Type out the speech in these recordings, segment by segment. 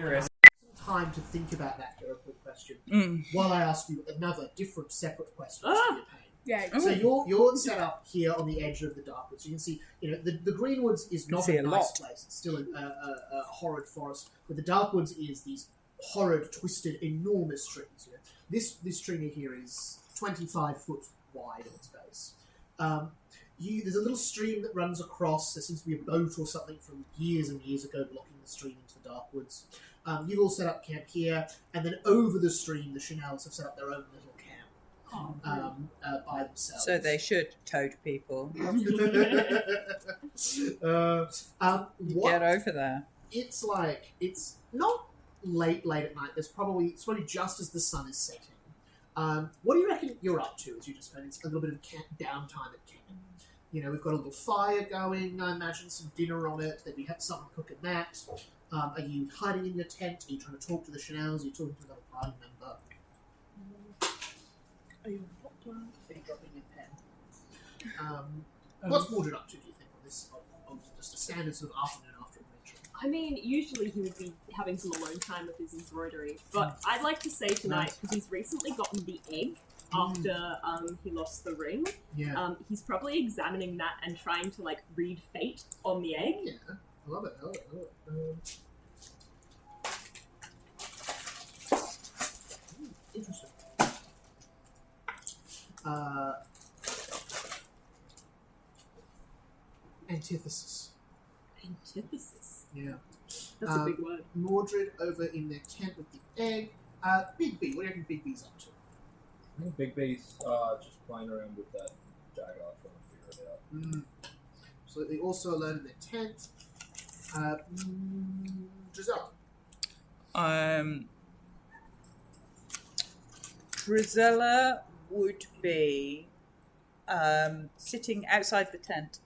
Curious. Time to think about that terrible question while I ask you another different separate question. Yeah. So you're set up here on the edge of the Darkwoods. You can see, the Greenwoods is not a nice place. It's still a horrid forest. But the Darkwoods is these horrid, twisted, enormous trees. This tree near here is 25 foot wide at its base. There's a little stream that runs across. There seems to be a boat or something from years and years ago blocking the stream into the Darkwoods. You've all set up camp here, and then over the stream, the Chanels have set up their own little camp by themselves. So they should toad people. Get over there. It's not late at night. It's probably just as the sun is setting. What do you reckon you're up to as you just spend a little bit of downtime at camp? We've got a little fire going. I imagine some dinner on it. Then we have someone cooking that. Are you hiding in your tent? Are you trying to talk to the Chanels? Are you talking to another party member? Are you what plan? Are you dropping your pen? What's Mordred up to, do you think, on this? On just a standard sort of afternoon after adventure? I mean, usually he would be having some alone time with his embroidery, but I'd like to say tonight, because he's recently gotten the egg after he lost the ring. Yeah. He's probably examining that and trying to read fate on the egg. Yeah. I love it. Interesting. Antithesis. Antithesis? Yeah. That's a big word. Mordred over in their tent with the egg. Big B, what do you reckon Big B's up to? I think Big B's just playing around with that dagger, trying to figure it out. Absolutely. Also alone in their tent. Giselle. Drizella would be sitting outside the tent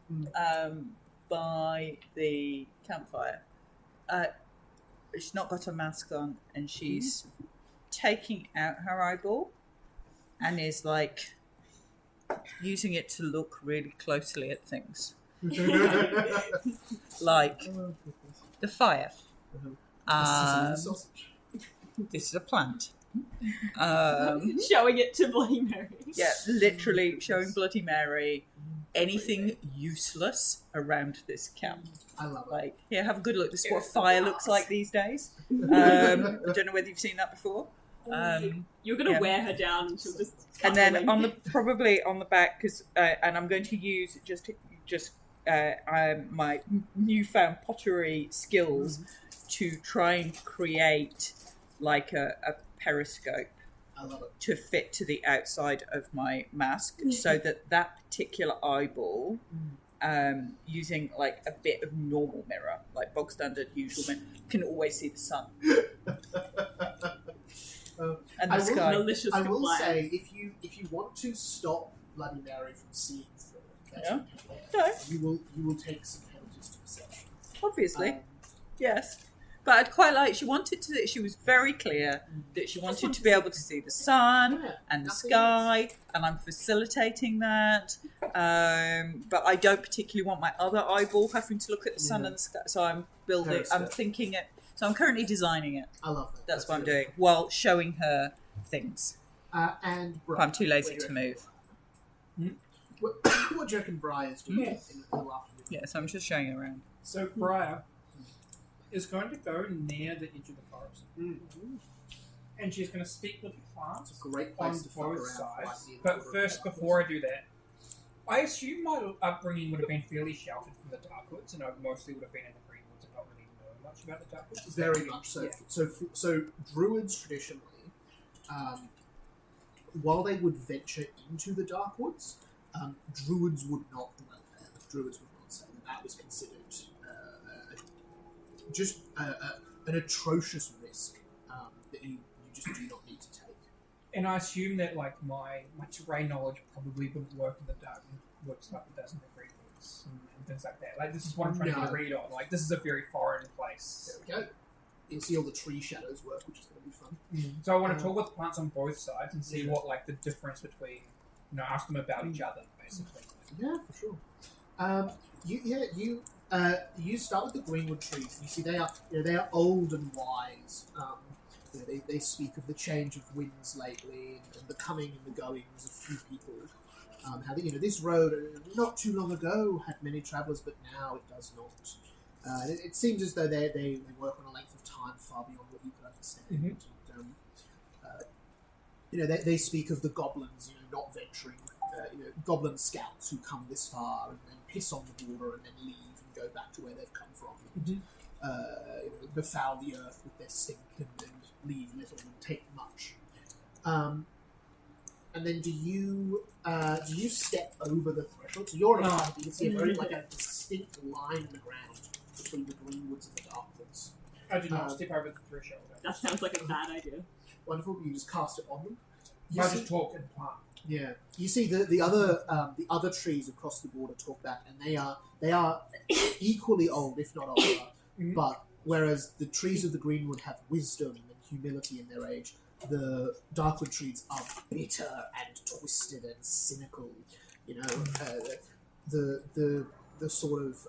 by the campfire. She's not got a mask on, and she's taking out her eyeball and is using it to look really closely at things. Like the fire. This is a plant. Showing it to Bloody Mary. Yeah, literally showing Bloody Mary anything useless around this camp. I love it. Here, have a good look. This is what fire looks like these days. I don't know whether you've seen that before. You're going to wear her down and she'll just... And then probably on the back, because and I'm going to use just my newfound pottery skills to try and create a periscope to fit to the outside of my mask, so that particular eyeball, using a bit of normal mirror, bog standard usual mirror, can always see the sun. And the sky. I will say, if you want to stop Bloody Mary from seeing through it, you will take some penalties to perception. Obviously, yes. But I'd quite like. She was very clear that she wanted to be able to see the sun and the sky, and I'm facilitating that. But I don't particularly want my other eyeball having to look at the sun and the sky. So I'm building. I'm thinking it. So I'm currently designing it. I love that. That's what I'm doing while showing her things. And Briar, I'm too lazy to move. What do you reckon Briar's doing in the afternoon? Yeah, so I'm just showing her around. So Briar is going to go near the edge of the forest. And she's going to speak with the plants It's a great place to fuck both around. sides. But first, before I do that, I assume my upbringing would have been fairly sheltered from the Darkwoods, and I mostly would have been in the Greenwoods and not really know much about the Darkwoods. Very much so. Yeah. So druids traditionally, while they would venture into the Darkwoods, druids would not dwell there. Druids would not say that was considered just an atrocious risk that you just do not need to take. And I assume that my terrain knowledge probably wouldn't work in the Darkwoods like it does in the Greenwoods and things like that. This is what I'm trying to get a read on. This is a very foreign place. There we go. You can see all the tree shadows work, which is going to be fun. So I want to talk with plants on both sides and see what the difference between, ask them about each other basically. Yeah, for sure. You You start with the greenwood trees. You see, they are old and wise. They speak of the change of winds lately and the coming and the goings of few people. How this road not too long ago had many travellers, but now it does not. It seems as though they work on a length of time far beyond what you could understand. And, they speak of the goblins, not venturing. Goblin scouts who come this far and then piss on the border and then leave and go back to where they've come from. And, befoul the earth with their stink and leave little and take much. And then do you step over the threshold? So you're on a you can see a very a distinct line in the ground between the greenwoods and the darkwoods. I do not step over the threshold. That sounds like a bad idea. Wonderful. You just cast it on them. I just talk and plant. Yeah, you see the other trees across the border talk back, and they are equally old, if not older. But whereas the trees of the greenwood have wisdom and humility in their age, the darkwood trees are bitter and twisted and cynical. The sort of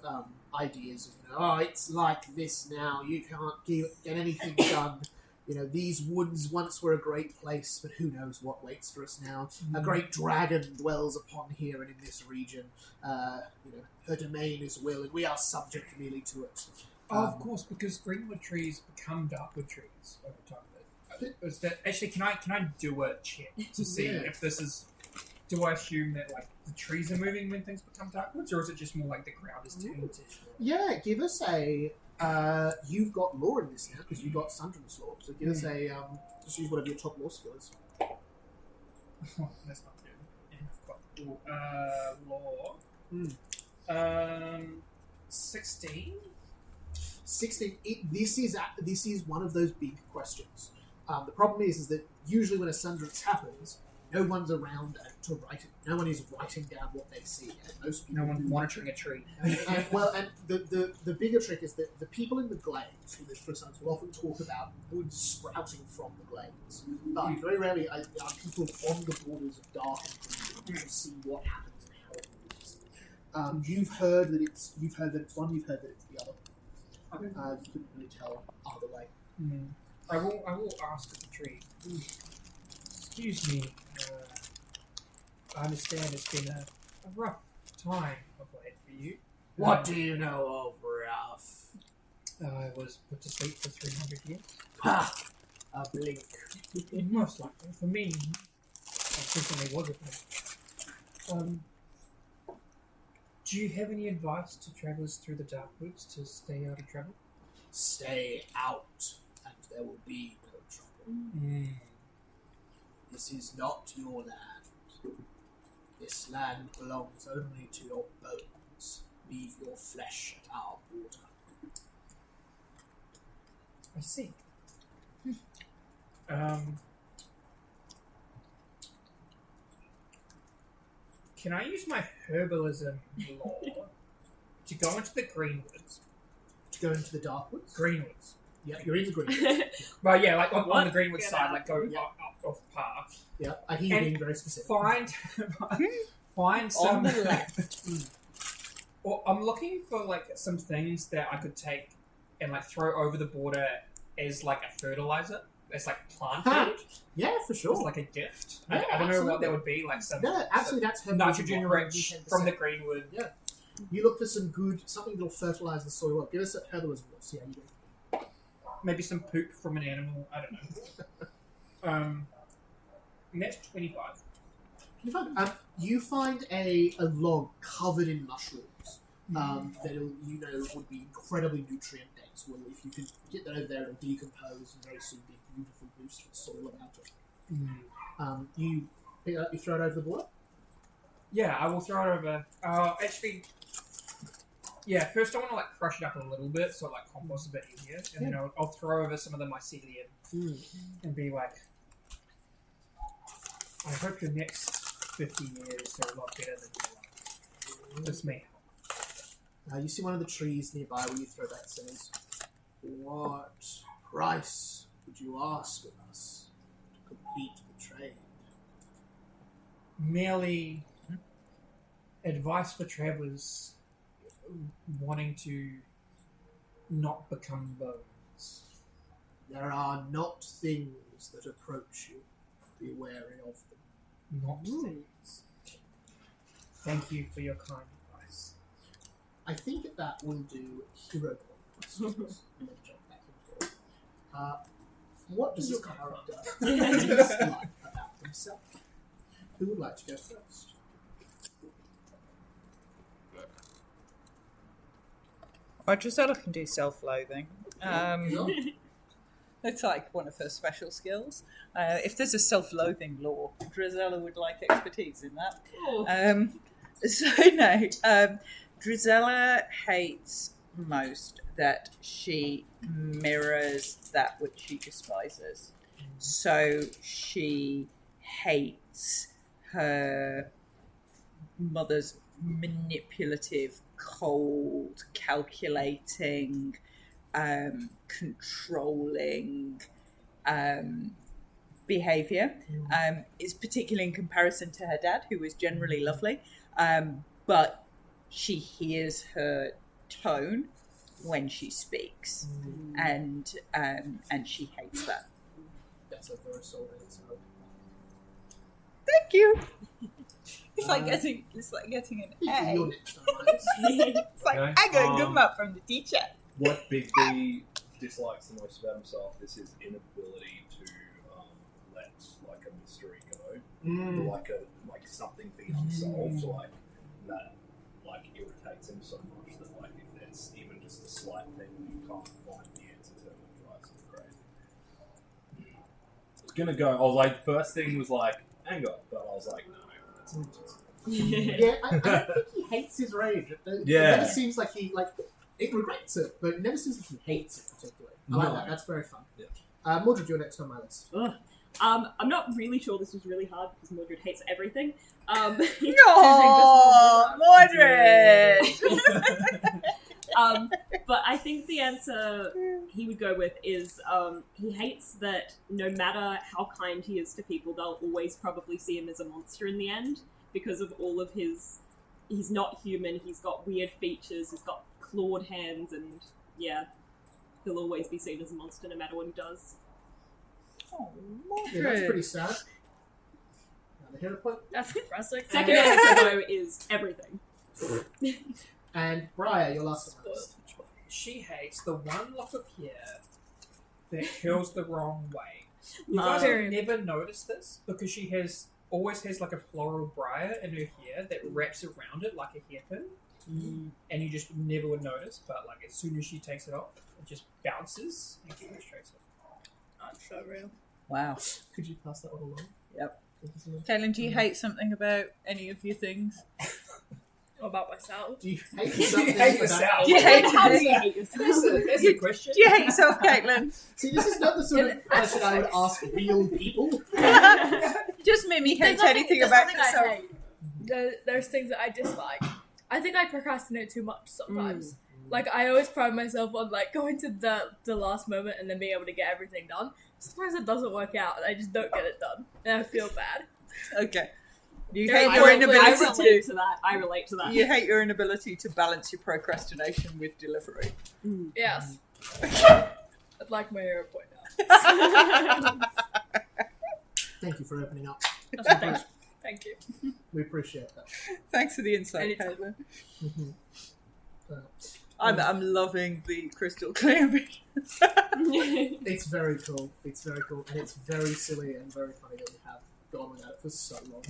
ideas of it's like this now. You can't get anything done. These woods once were a great place, but who knows what waits for us now. A great dragon dwells upon here and in this region. Her domain is will, and we are subject merely to it. Of course, because greenwood trees become darkwood trees over time. Is that actually? Can I do a check to see if this is? Do I assume that the trees are moving when things become darkwoods, or is it just more like the ground is tainted? Yeah, give us a. You've got law in this now because you've got Sundram's law. So give us a. Just use whatever your top law skill is. Oh, that's not good. And I've got law. 16. 16. This is one of those big questions. The problem is that usually when a Sundrance happens, no one's around to write it. No one is writing down what they see. And most people no one's monitoring a tree. And the bigger trick is that the people in the glades who live for Sons will often talk about wood sprouting from the glades. But very rarely are people on the borders of dark and green to see what happens and how it moves. You've heard that it's one, you've heard that it's the other. You couldn't really tell either way. I will ask the tree. Excuse me. I understand it's been a rough time of late for you. What do you know of rough? I was put to sleep for 300 years. Ha! A blink. Most likely. For me, I certainly was a blink. Do you have any advice to travellers through the dark woods to stay out of trouble? Stay out, and there will be no trouble. This is not your land. This land belongs only to your bones. Leave your flesh at our border. I see. Can I use my herbalism law to go into the greenwoods? To go into the darkwoods? Greenwoods. Yeah, you're in the greenwoods. Well, yeah, like on the greenwood Get side, out. like go up off the path. Yeah, I hear you And being very specific. Find some. On the left. Well, I'm looking for some things that I could take and throw over the border as a fertilizer. It's plant food. Yeah, for sure. It's like a gift. Yeah, I don't know what absolutely. that would be. Some Yeah, absolutely, that's some herbalism. nitrogen rich from the greenwood. Yeah. You look for something that'll fertilize the soil well. Give us a herbalism. Let's see how you do. Maybe some poop from an animal. I don't know. Net 25. You find a log covered in mushrooms that would be incredibly nutrient dense. Well, if you can get that over there, it'll decompose and very soon be a beautiful boost for the soil about it. You pick it up, you throw it over the border. Yeah, I will throw it over. Actually, yeah. First, I want to crush it up a little bit so compost a bit easier, and then I'll throw over some of the mycelium and be like, I hope your next 50 years are a lot better than your life. This may help. You see one of the trees nearby where you throw that says, "What price would you ask of us to complete the trade?" Merely advice for travellers wanting to not become bones. There are not things that approach you. Be wary of them. Not things. Thank you for your kind advice. I think that will do hero point questions. And then jump back into it. What does your character dislike about himself? Who would like to go first? Drizella can do self-loathing. Sure. It's like one of her special skills. If there's a self-loathing law, Drizella would like expertise in that. Oh. Drizella hates most that she mirrors that which she despises. So she hates her mother's manipulative, cold, calculating, controlling behaviour. It's particularly in comparison to her dad, who was generally lovely, but she hears her tone when she speaks, and she hates that. That's a very solid answer. Thank you. It's like getting an A. You're next, Alice. It's like Okay. I got a good mark from the teacher. What Big B dislikes the most about himself is his inability to let like a mystery go, like something be unsolved, like that, like irritates him so much that like if there's even just a slight thing that you can't find the answer to, it drives him crazy. I was gonna go. I was like, first thing was like anger, but I was like, no, that's not just. Yeah, I don't think he hates his rage. It never seems like he it regrets it, but it never seems like he hates it particularly. I like that. That's very fun. Yeah. Mordred, you're next on my list. I'm not really sure this was really hard because Mordred hates everything. Oh, Mordred! But I think the answer he would go with is he hates that no matter how kind he is to people, they'll always probably see him as a monster in the end because of all of his... He's not human, he's got weird features, he's got clawed hands, and yeah, he'll always be seen as a monster no matter what he does. Oh, Yeah, that's pretty sad. Another hero point. That's impressive. Second answer, though, is everything. And Briar, your last on my list. She hates the one lock of hair that curls the wrong way. You Love. guys have never noticed this because she always has like a floral briar in her hair that wraps around it like a hairpin, and you just never would notice. But like as soon as she takes it off, it just bounces and demonstrates it. That's so real. Wow. Could you pass that one along? Yep. Thank you so much. Caitlin, do you hate something about any of your things? What about myself? Do you hate You something hate about- yourself. Do you hate How do yourself? you hate yourself? That's a question. Do you hate yourself, Caitlin? See, this is not the sort of question I would ask real people. Just made me hate There's anything there's about nothing I yourself. hate. There's things that I dislike. I think I procrastinate too much sometimes. Like, I always pride myself on, like, going to the last moment and then being able to get everything done. Sometimes it doesn't work out and I just don't get it done. And I feel bad. Okay. You Yeah, hate I your relate- inability to... I relate to that. You hate your inability to balance your procrastination with delivery. Yes. I'd like my hero point now. Thank you for opening up. Thank you. We appreciate that. Thanks for the insight, Anytime. Caitlin. Mhm. I'm loving the crystal clear vision. It's very cool. It's very cool. And it's very silly and very funny that we have gone without it for so long.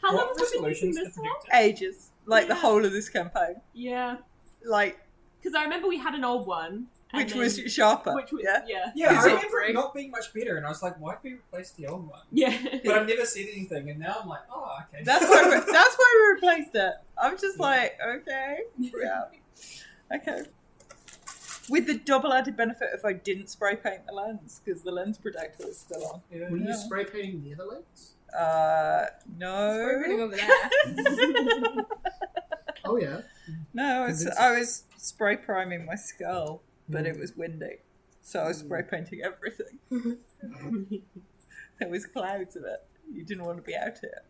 How long What have we been using resolutions this to for? predict Ages. Like the Yeah. whole of this campaign. Yeah, Like, because I remember we had an old one, and which then- was sharper. which was yeah? Yeah, Is I it remember great? it not being much better, and I was like, why did we replace the old one? yeah. But I've never said anything, and now I'm like, oh, okay. That's why we replaced it. I'm just like, okay. Yeah. Okay. With the double added benefit if I didn't spray paint the lens, because the lens protector is still on. Yeah. Were you Yeah. spray painting the other legs? Spring No. over there. Oh, yeah. No, Convincing. I was spray priming my skull, but it was windy. So I was spray painting everything. There was clouds of it. You didn't want to be out here.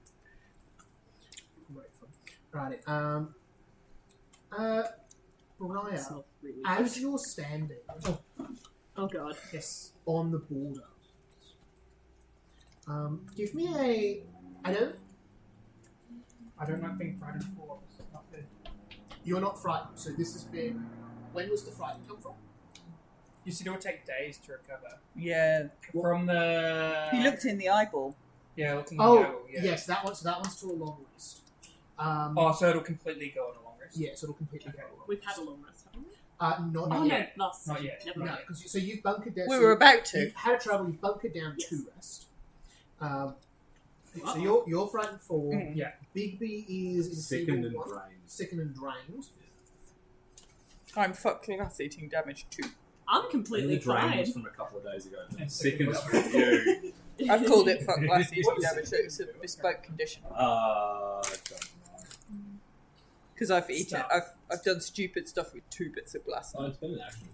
Great fun. Righty. Mariah, It's not really as good. you're standing Oh god. Yes. on the border, give me a... I don't like being frightened for. It's not good. You're not frightened, so this has been... When was the frighten come from? You said it would take days to recover. Yeah. From the... He looked in the eyeball. Yeah, looking Oh, at the eyeball, yeah. yes, that one's to a long rest. So it'll completely go on a long rest? Yeah, so it'll completely go Okay. along. We've had a long rest, haven't we? Not Oh yet. no, last Not session. yet. Never No, mind. so you've bunkered down. We so were about to. You've had trouble. You've bunkered down Yes. to rest. So Uh-oh. you're frightened for. Yeah. Bigby is in Sickened and one. drained. Sickened and drained. I'm fucking us eating damage too. I'm And completely the drain fine. was from a couple of days ago. And Sickened sickened from you. I've called it fuck glass eating What is damage. it? It's a bespoke condition. I don't know. Because I've eaten, Stuff. I've done stupid stuff with 2 bits of glass. Oh, it's been an action.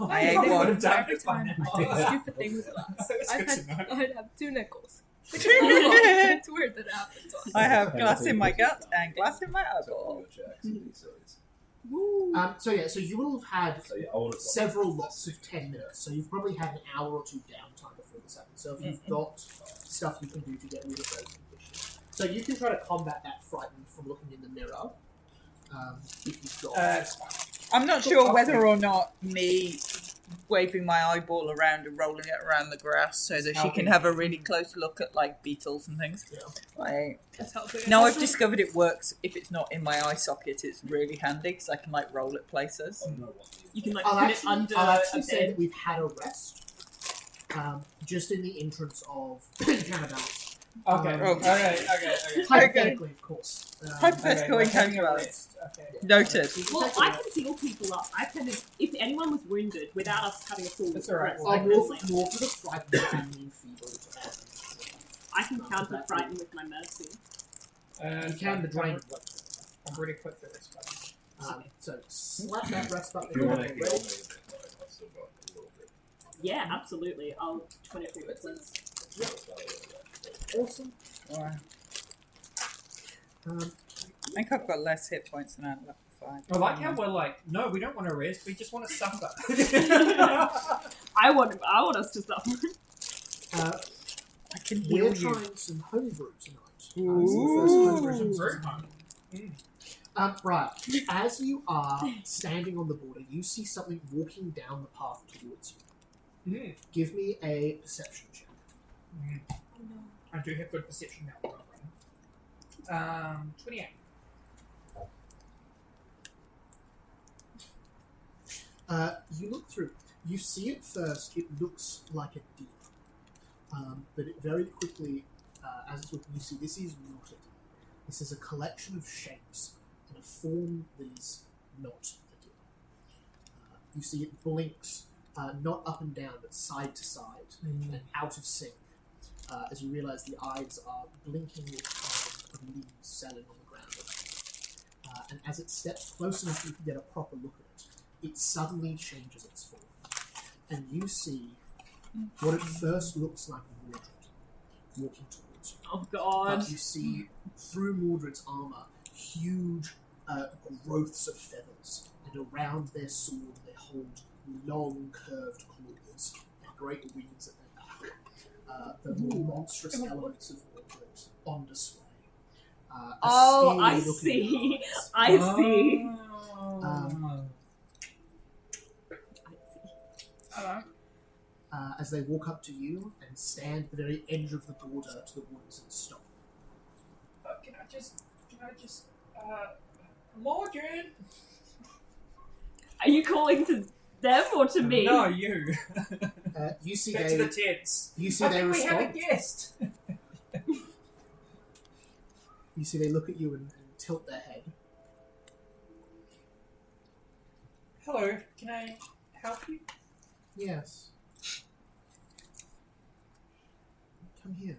I ate probably one. would have done Every it by time now. I do stupid things with glass, That's good to know. I'd have 2 nickels. Which is not wrong. It's weird that it happens. I have glass in my gut and glass in my So all eyeball. your checks and these series. Woo. So you will have had So yeah, I would have several lots of 10 minutes. So you've probably had an hour or 2 downtime before this happens. So if you've got stuff you can do to get rid of those conditions. So you can try to combat that frightened from looking in the mirror. If you've got. It's fine. I'm not sure whether or not me waving my eyeball around and rolling it around the grass so that she can have a really close look at like beetles and things. Yeah. Like, That's helping. now I've discovered it works if it's not in my eye socket. It's really handy because I can like roll it places. I don't know what You can like I'll put actually, it under I'll a actually say that bed. we've had a rest. Just in the entrance of Cannabis. Okay. Um, Okay. Hypothetically, of course. Hypothetical Okay, encounter well, balance. Okay. Noted. You can Well, take a I rest. can heal people up. I can, if anyone was wounded without us having a full That's all right. rest, I'll I can more like- for the frightened and the enfeebled. I can counter frighten with my mercy. You can the drain. I've already clicked the rest button. So slap that rest button. If you want to Ready? heal me a bit, though, I've still got a little bit. Yeah, absolutely. I'll 23 whistles. Awesome. Alright. I think I've got less hit points than I had left before. I like how we're like, no, we don't want to rest, we just want to suffer. I want us to suffer. I can We're heal you. trying some homebrew tonight. This is the Ooh. first homebrew Brew tonight. time. Right. As you are standing on the border, you see something walking down the path towards you. Mm. Give me a perception check. I do have good perception now. 28. You look through. You see at first it looks like a deer, but it very quickly, as it's looking, you see this is not a deer. This is a collection of shapes in a form that is not a deer. You see it blinks, not up and down, but side to side and out of sync. As you realise the eyes are blinking with kind of leaves selling on the ground. And as it steps close enough you can get a proper look at it, it suddenly changes its form. And you see what at first looks like Mordred walking towards you. Oh god. But you see through Mordred's armour huge growths of feathers, and around their sword they hold long curved claws and great wings at their back. The more monstrous elements of Mordred on display. Oh, I steely-looking see. eyes. I see. Hello. As they walk up to you and stand at the very edge of the border to the woods and stop. Can I just, Mordred? Are you calling to them or to me? No, you. You see Get to the they. tents. You see I they think we have a respond. guest. You see they look at you and tilt their head. Hello, can I help you? Yes. Come here.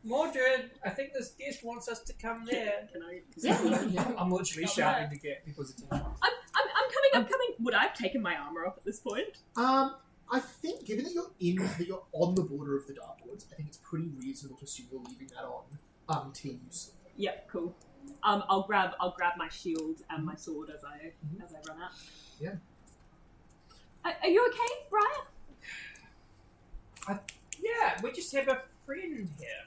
Mordred, I think this guest wants us to come there. Can I? Yeah. I'm literally shouting to get people's attention. I'm coming. Would I have taken my armor off at this point? I think given that you're on the border of the Dark Woods, I think it's pretty reasonable to assume you're leaving that on until you sleep. Yep, cool. I'll grab my shield and my sword as I run out. Yeah. Are you okay, Brian? Yeah, we just have a friend here.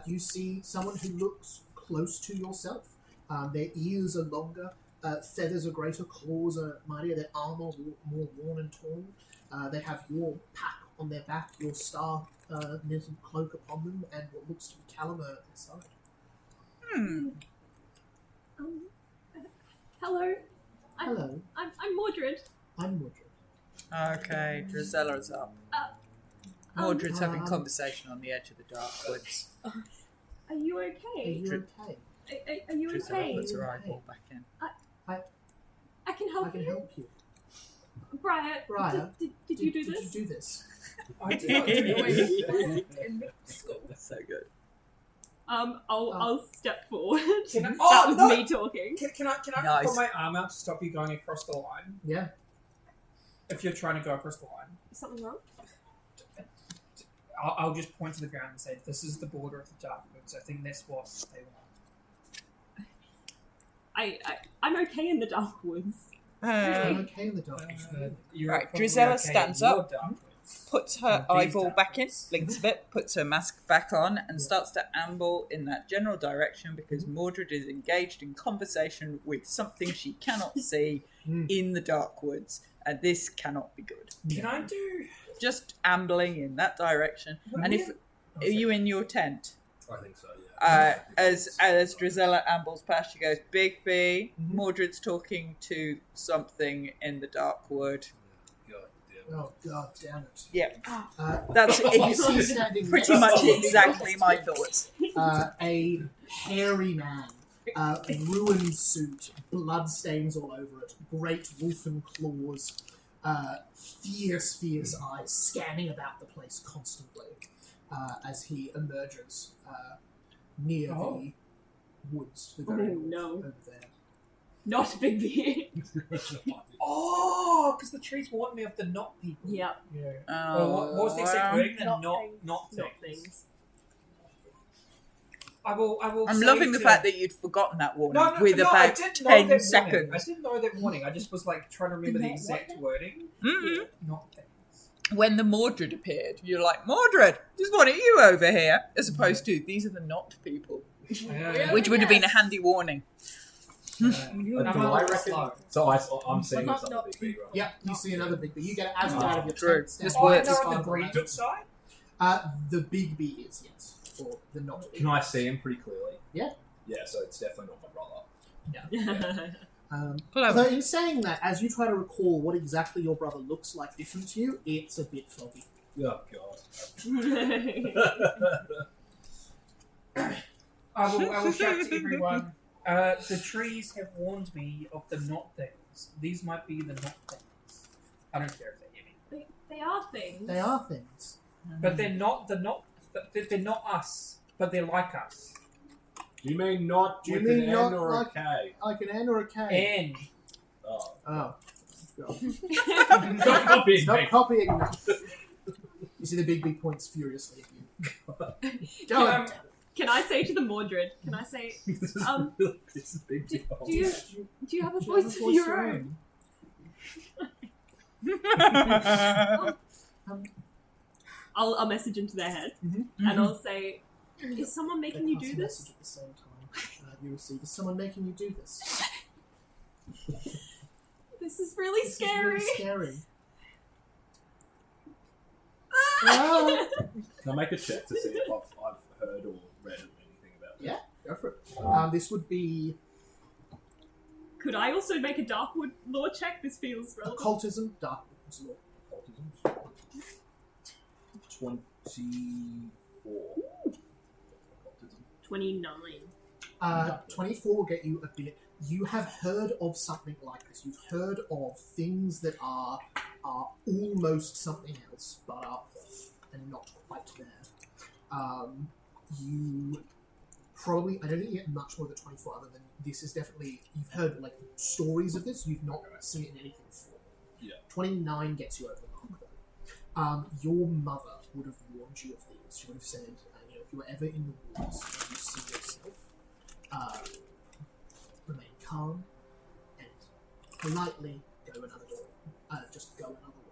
You see someone who looks close to yourself. Their ears are longer, feathers are greater, claws are mightier, their armor more worn and torn. They have your pack on their back, your star knitted cloak upon them, and what looks to be caliber at their side. Hello. Hello, I'm Mordred. I'm Mordred. Okay, Drizella's up. Mordred's having conversation on the edge of the dark woods. Are you Are okay? you okay? Are you Drizella okay? puts her eyeball back in. I can help I can you. help you. Briar, did you do this? Did you do this? I did not do it. In school. So good. I'll step forward. Can I- That oh, was no! me talking. Can I Nice. put my arm out to stop you going across the line? Yeah. If you're trying to go across the line. Is something wrong? I'll just point to the ground and say, this is the border of the dark woods. I think that's what they want. I'm okay in the dark woods. I'm okay in the dark. You're Right, probably Drizella okay stands in your up. dark woods. Puts her These eyeball dark back in, woods. blinks a bit, puts her mask back on, and starts to amble in that general direction because Mordred is engaged in conversation with something she cannot see in the dark woods, and this cannot be good. Can I do... Just ambling in that direction. And if are you in your tent? I think so, yeah. As Drizella ambles past, she goes, "Big B." Mordred's talking to something in the dark wood. God damn it. Oh god damn it! Yeah, that's You see standing pretty next much to you, exactly my thoughts. a hairy man, ruined suit, blood stains all over it, great wolfen claws, fierce eyes scanning about the place constantly as he emerges near the woods to the very north, no. over there. Not Big B. Oh, because the trees warned me of the not people. Yep. Yeah. Oh, What was the exact wording? The Not not things. not Not things. things. I will. I'm say loving the to- fact that you'd forgotten that warning with I about didn't know 10 that seconds. warning. I didn't know that warning. I just was like trying to remember the Not exact what? wording. Mm-mm. Not things. When the Mordred appeared, you're like, "Mordred, there's one of you over here," as opposed to, "These are the not people," which would have been a handy warning. Do I reckon? So I'm seeing But this not other big bee, right? Yeah, you see another big bee. You get it as you get out of your True. tent. stand This Oh, works. they're just on the far green away. side. The big bee is, yes, or the not. Can I see him pretty clearly? Yeah. Yeah, so it's definitely not my brother. Clever. Although in saying that, as you try to recall what exactly your brother looks like different to you, it's a bit foggy. Oh, God. I will shout to everyone. The trees have warned me of the not things. These might be the not things. I don't care if they hear me. They are things. They are things. But they're not they're not us, but they're like us. Do you mean not Do you with mean an not N or like- a K? Like an N or a K. And Oh. Oh. Stop copying Stop me. copying me. You see the big bee points furiously at you. Don't. Can I say to the Mordred? Can I say? This is Um, this is big deal. Do you have a Do you have voice a of your own? I'll message into their head and I'll say, "Is someone They making you pass do a this?" message at the same time. You receive, is someone making you do this? This is really This scary. is really scary. Ah. Can I make a check to see if I've heard or read anything about this? Yeah. Go for it. This would be Could I also make a Darkwood lore check? This feels relevant. occultism, darkness law. Occultism. 24. Occultism. 29. 24 will get you a bit. You have heard of something like this. You've heard of things that are almost something else, but are off and not quite there. You probably, I don't think you get much more than 24 other than this is definitely, you've heard like stories of this, you've not seen it in anything before. Yeah. 29 gets you over the mark though. Your mother would have warned you of these. She would have said, if if you were ever in the woods and you see yourself, remain calm and politely go another door. Just go another way.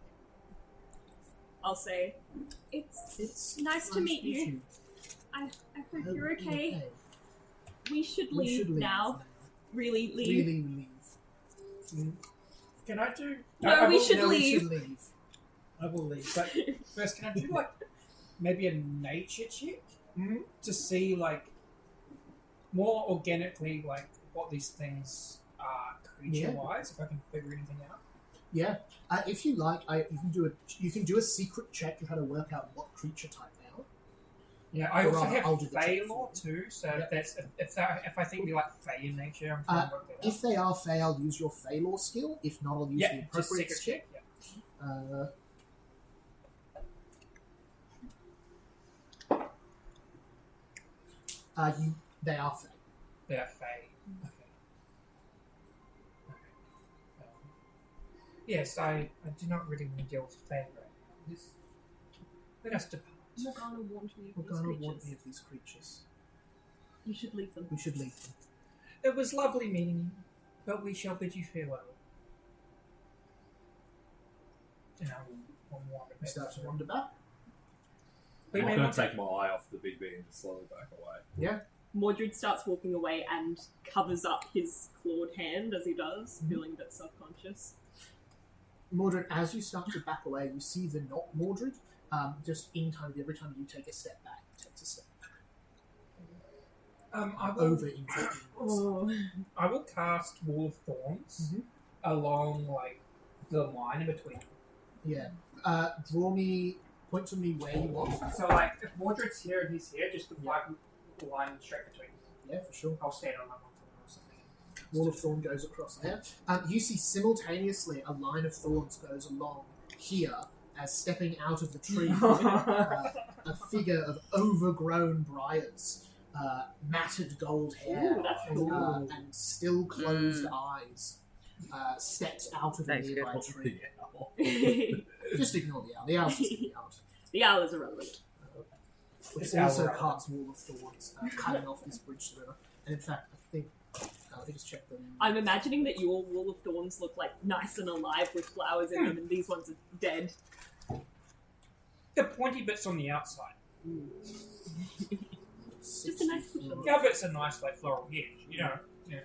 I'll say, it's nice to meet you. I hope you're okay. We should leave now. Really leave. Really leave. Can I do? No, we No, should we leave. should leave. I will leave. But first, can I do like maybe a nature check to see like more organically like what these things are creature-wise? If I can figure anything out. Yeah. If you like, you can do a secret check to try to work out what creature type they are. Yeah, I also Right, I'll do have the check Fey for law you. too. So Yep. if I think they're like Fey in nature, I'm trying to work that out. If they are Fey, I'll use your Fey law skill. If not, I'll use the Yeah, just appropriate secret skill. check. Yeah. They are Fey. They are Fey. Okay. Yes, I do not really want to deal with Fey right now. Let us depart. Morgana warned me of Morgana these warned creatures. me of these creatures. You should leave them. We should leave them. It was lovely meeting you, but we shall bid you farewell. And I will wander We back. start to wander back. We I'm may not going want to take my eye off the big bee and just slowly back away. Yeah. Mordred starts walking away and covers up his clawed hand as he does, feeling a bit self-conscious. Mordred, as you start to back away, you see the not Mordred. Just in time, every time you take a step back, it takes a step back. I will, Over into the woods. I will cast Wall of Thorns along like the line in between. Yeah. Point to me where you want. So like if Mordred's here and he's here, just the line straight between. Yeah, for sure. I'll stand on that one or something. Wall of Thorn goes across there. You see simultaneously a line of thorns goes along here as stepping out of the tree a figure of overgrown briars, matted gold hair, Ooh, that's cool. and still closed eyes. Steps out of a That's nearby good. tree. The Just ignore the owl. The owl's just the owl. owl is irrelevant. Which It's also owl. casts Wall of Thorns, cutting off this bridge to the river. And in fact, I think let me just check them. I'm imagining that your wall of thorns look like nice and alive with flowers in them, and these ones are dead. The pointy bits on the outside. Just a nice cushion. The other bits are nice like floral hedge, you know. Yeah.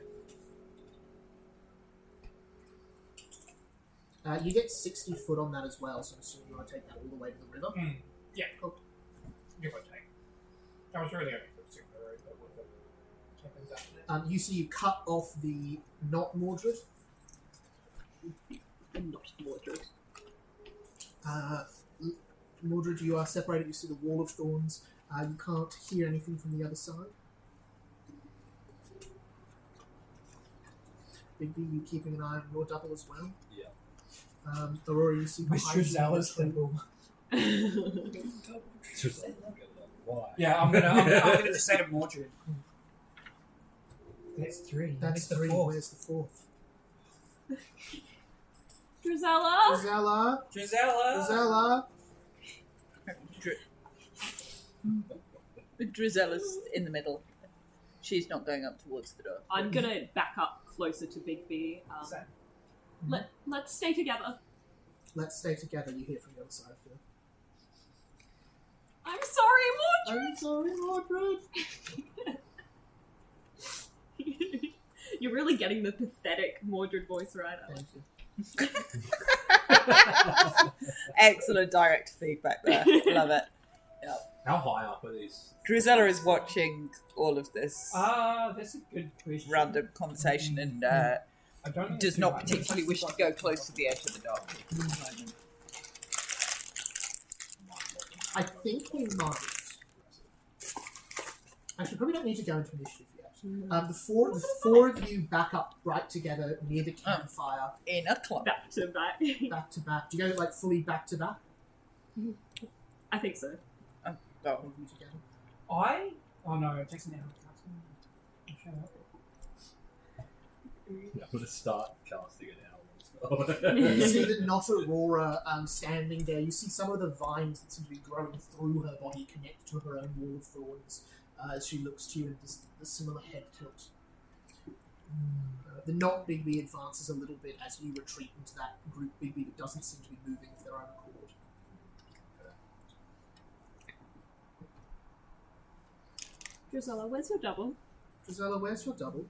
You get 60 foot on that as well, so I'm assuming you want to take that all the way to the river. Yeah. Cool. Give or take. I was really only fixing the road, but with the tokens up there. You see you cut off the not Mordred. And not Mordred. Mordred, you are separated. You see the wall of thorns. You can't hear anything from the other side. Bigby, you keeping an eye on your double as well? Yeah. Aurora, you see behind you. Zealous double. Just why? Yeah, I'm gonna just say to Mordred. That's three. That's the 3. fourth. Where's the 4th? Drizella! Drizella! Drizella. Drizella! Drizella's in the middle. She's not going up towards the door. I'm gonna back up closer to Big B. Let's stay together. Let's stay together, you hear from the other side of the... I'm sorry, Mordred! I'm sorry, Mordred! You're really getting the pathetic Mordred voice right out. Thank you. Excellent direct feedback there. Love it. How high up are these? Drizella is watching all of this That's a good question. random conversation and I don't think does it's not too high. particularly wish to go close to the edge of the dock at the moment. I think we might. Actually, probably don't need to go into initiative yet. The four of you back up right together near the campfire, In a clump. Back to back. back to back. Do you go like fully back to back? I think so. Oh. All of you together. Oh no, it takes an hour to cast one. Shut up. I'm going to start casting an owl. You see that not Aurora standing there. You see some of the vines that seem to be growing through her body connect to her own wall of thorns as she looks to you and does the similar head tilt. The not Bigby advances a little bit as you retreat into that group Bigby that doesn't seem to be moving of their own accord. Drizella, where's your double? Drizella, where's your double?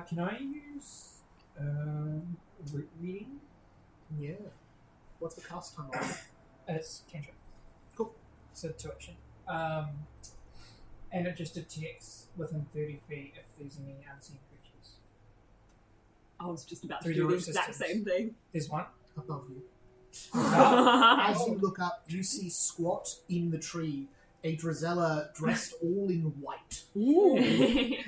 Can I use root reading? Yeah. What's the cast time on it? It's cantrip. Cool. It's a 2 action. And it just detects within 30 feet if there's any unseen creatures. I was just about to Through do the the exact resistance. same thing. There's one. Above you. Oh. As you look up, you see squat in the tree a Drizella dressed all in white. Nicotode.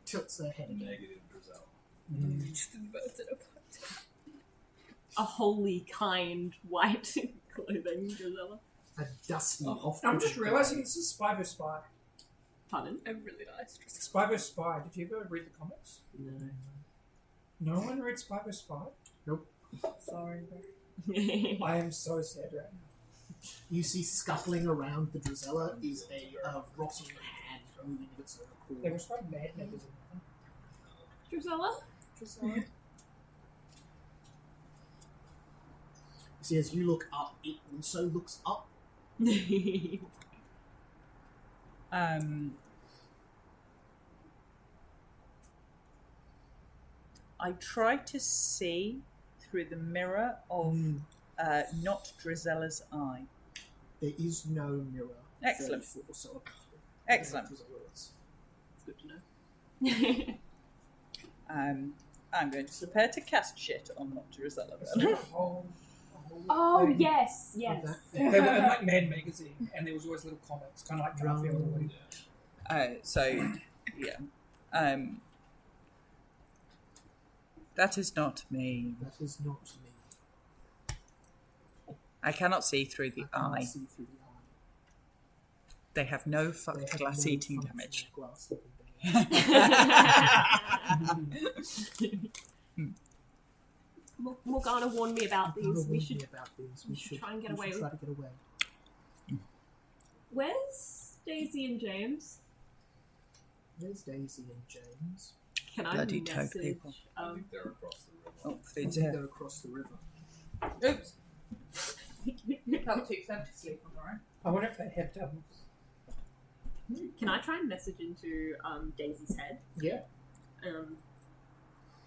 Tilts their head again. Negative result. Just inverted apart. A holy, kind, white clothing, Drizella. A dusty off. I'm just realizing this is Spy vs. Spy. Pardon? I'm really nice. Spy vs. Spy. Did you ever read the comics? No. No one read Spy vs. Spy? Sorry, bro. I am so sad right now. You see scuttling around the Drizella is a rotting hand moving of its own They accord. were so mad niggas in Drizella? Drizella. You see, as you look up, it also looks up. I try to see through the mirror of not Drizella's eye. There is no mirror. Excellent. 30 foot or so above you. Excellent. Drizella is. It's good to know. I'm going to prepare to cast shit on not Drizella then. a whole Oh, thing. yes, Of yes. that They were in like Mad Magazine, and there was always little comics, kind of like Garfield or whatever. So, yeah. That is not me. That is not me. I cannot see through the I can't eye. see through the They have no eye. fucked They have glass no eating functional damage. glass eating damage. Morgana warned me about these. Morgana We warned should. me about these. We should try and get we away should with- try to get away. Where's Daisy and James? There's Daisy and James. Can I Bloody toad message? people. I think they're across the river. Oh, I food's think here. they're across the river. Oops. That'll take them to sleep on their own. I wonder if they have doubles. Can I try and message into Daisy's head? Yeah.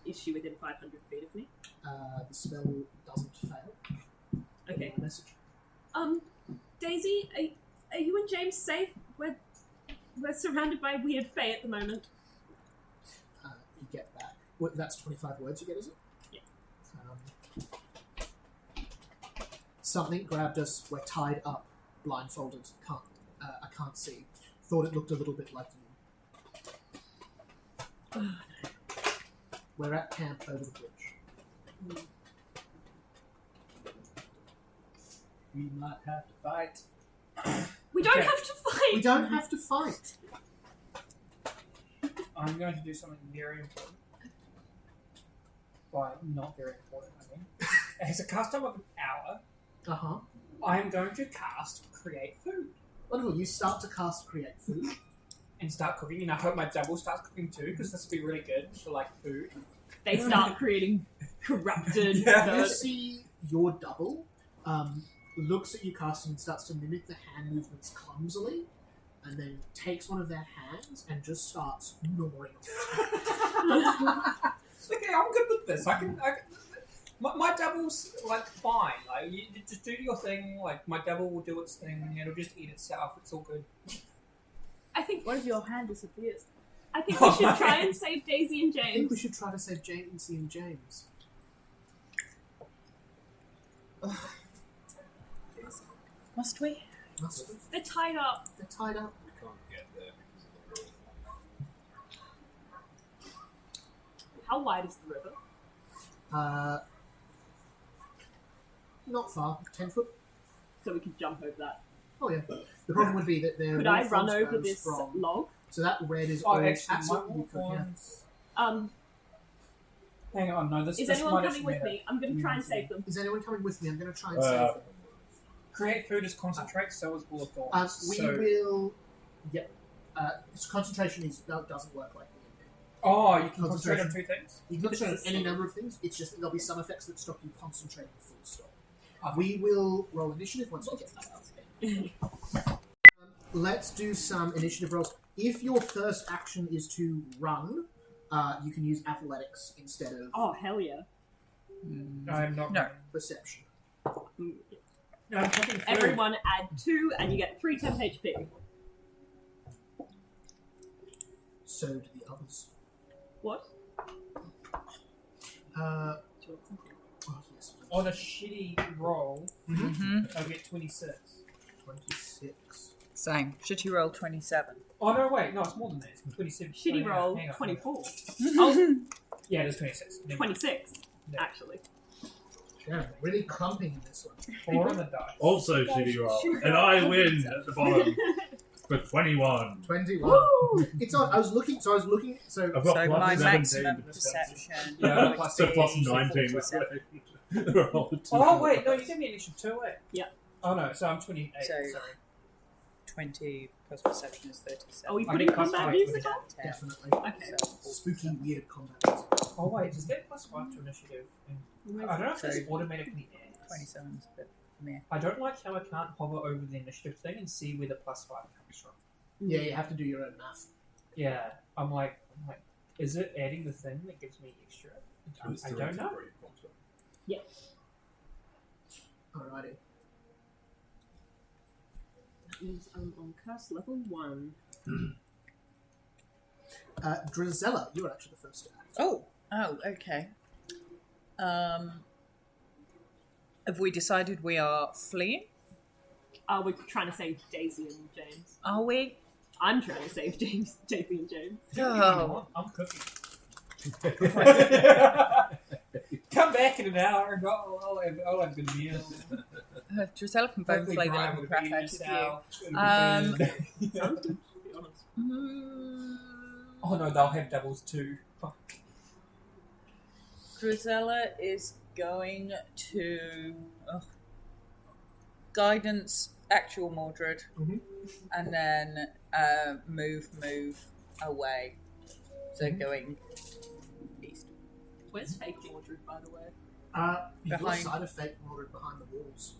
Is she within 500 feet of me? The spell doesn't fail. Okay. Message. Daisy, are you and James safe? We're surrounded by weird fae at the moment. You get back. What, that's 25 words you get, is it? Yeah. Something grabbed us. We're tied up, blindfolded. I can't see. Thought it looked a little bit like you. We're at camp over the bridge. We might have to fight. We don't Okay. have to fight! We don't have to fight. I'm going to do something very important. By not very important, I mean. It has a cast time of an hour. Uh-huh. I am going to cast Create Food Wonderful. You start to cast Create Food. and start cooking. And I hope my double starts cooking too, because this would be really good for like food. They start creating corrupted Yeah. You see your double looks at you casting and starts to mimic the hand movements clumsily, and then takes one of their hands and just starts gnawing on it. Okay, I'm good with this. I can my double's like fine. Like you just do your thing. Like my double will do its thing. It'll just eat itself. It's all good. I think What if your hand disappears? we should try and save Daisy and I think we James. should try to save James and James. Must we? Must we? They're tied up. They're tied up. We can't get there because of the river. How wide is the river? Not far. 10 foot. So we could jump over that. Oh yeah. The problem would be that there. Could I run over this log? So that red is Oh, all actually, my absolutely you could, yeah. ones. Hang on, no, this Is this anyone might coming actually with matter. me? I'm going to try and save them. Is anyone coming with me? I'm going to try and save them. Create food as concentrate, so is Ball of Thorns. We so... will. Yep. Concentration doesn't work like D&D. Oh, you can concentrate on two things? You can concentrate on any number of things. It's just that there'll be some effects that stop you concentrating full stop. We will roll initiative once we get that. Let's do some initiative rolls. If your first action is to run, you can use athletics instead of Oh, hell yeah. I'm not. No. perception. No, I'm cooking food. Everyone add 2 and you get 3 temp HP. So do the others. What? Oh, yes. On a shitty roll, I get 26. 26. Same. Shitty roll 27. Oh, no, wait. No, it's more than that. It's 27. Shitty Oh, roll, hang on. 24. Oh, yeah, it is 26. 26, Yeah. actually. Yeah, really clumping in this one. 4 on the dice. Also shitty roll. And I win at the bottom with 21. 21. Woo! It's on. I was looking. So I've got So plus my 17 maximum to perception. Yeah, would plus- So be plus 19 with 47. roll two. Oh, wait. No, you gave me initiative 2, wait. Yeah. Oh, no. So I'm 28. So- Sorry. 20 plus perception is 37. Are we I putting think plus combat five music would on? 10. Definitely. Okay. Spooky, weird combat music. Oh, wait. Is that plus 5 to initiative? I don't know if this automatically ends. 27 is a bit meh. I don't like how I can't hover over the initiative thing and see where the plus 5 comes from. Yeah, you have to do your own math. Yeah, I'm like, is it adding the thing that gives me extra? I don't know. Alrighty. That means I'm on curse level 1. Drizella, you're actually the first to act. Oh, okay. Have we decided we are fleeing? We're trying to save Daisy and James. Are we? I'm trying to save Daisy and James. Oh. I'm cooking. Come back in an hour and I'll have good meal. Giselle can bone Hopefully flay the Brian living would crap be out of you. yourself. It'll be Um, good. Sounds good, to be honest. Oh no, they'll have doubles too. Fuck. Drizella is going to guidance actual Mordred, and then move away. So going east. Where's fake Mordred, by the way? You've got a Behind. side of fake Mordred behind the walls.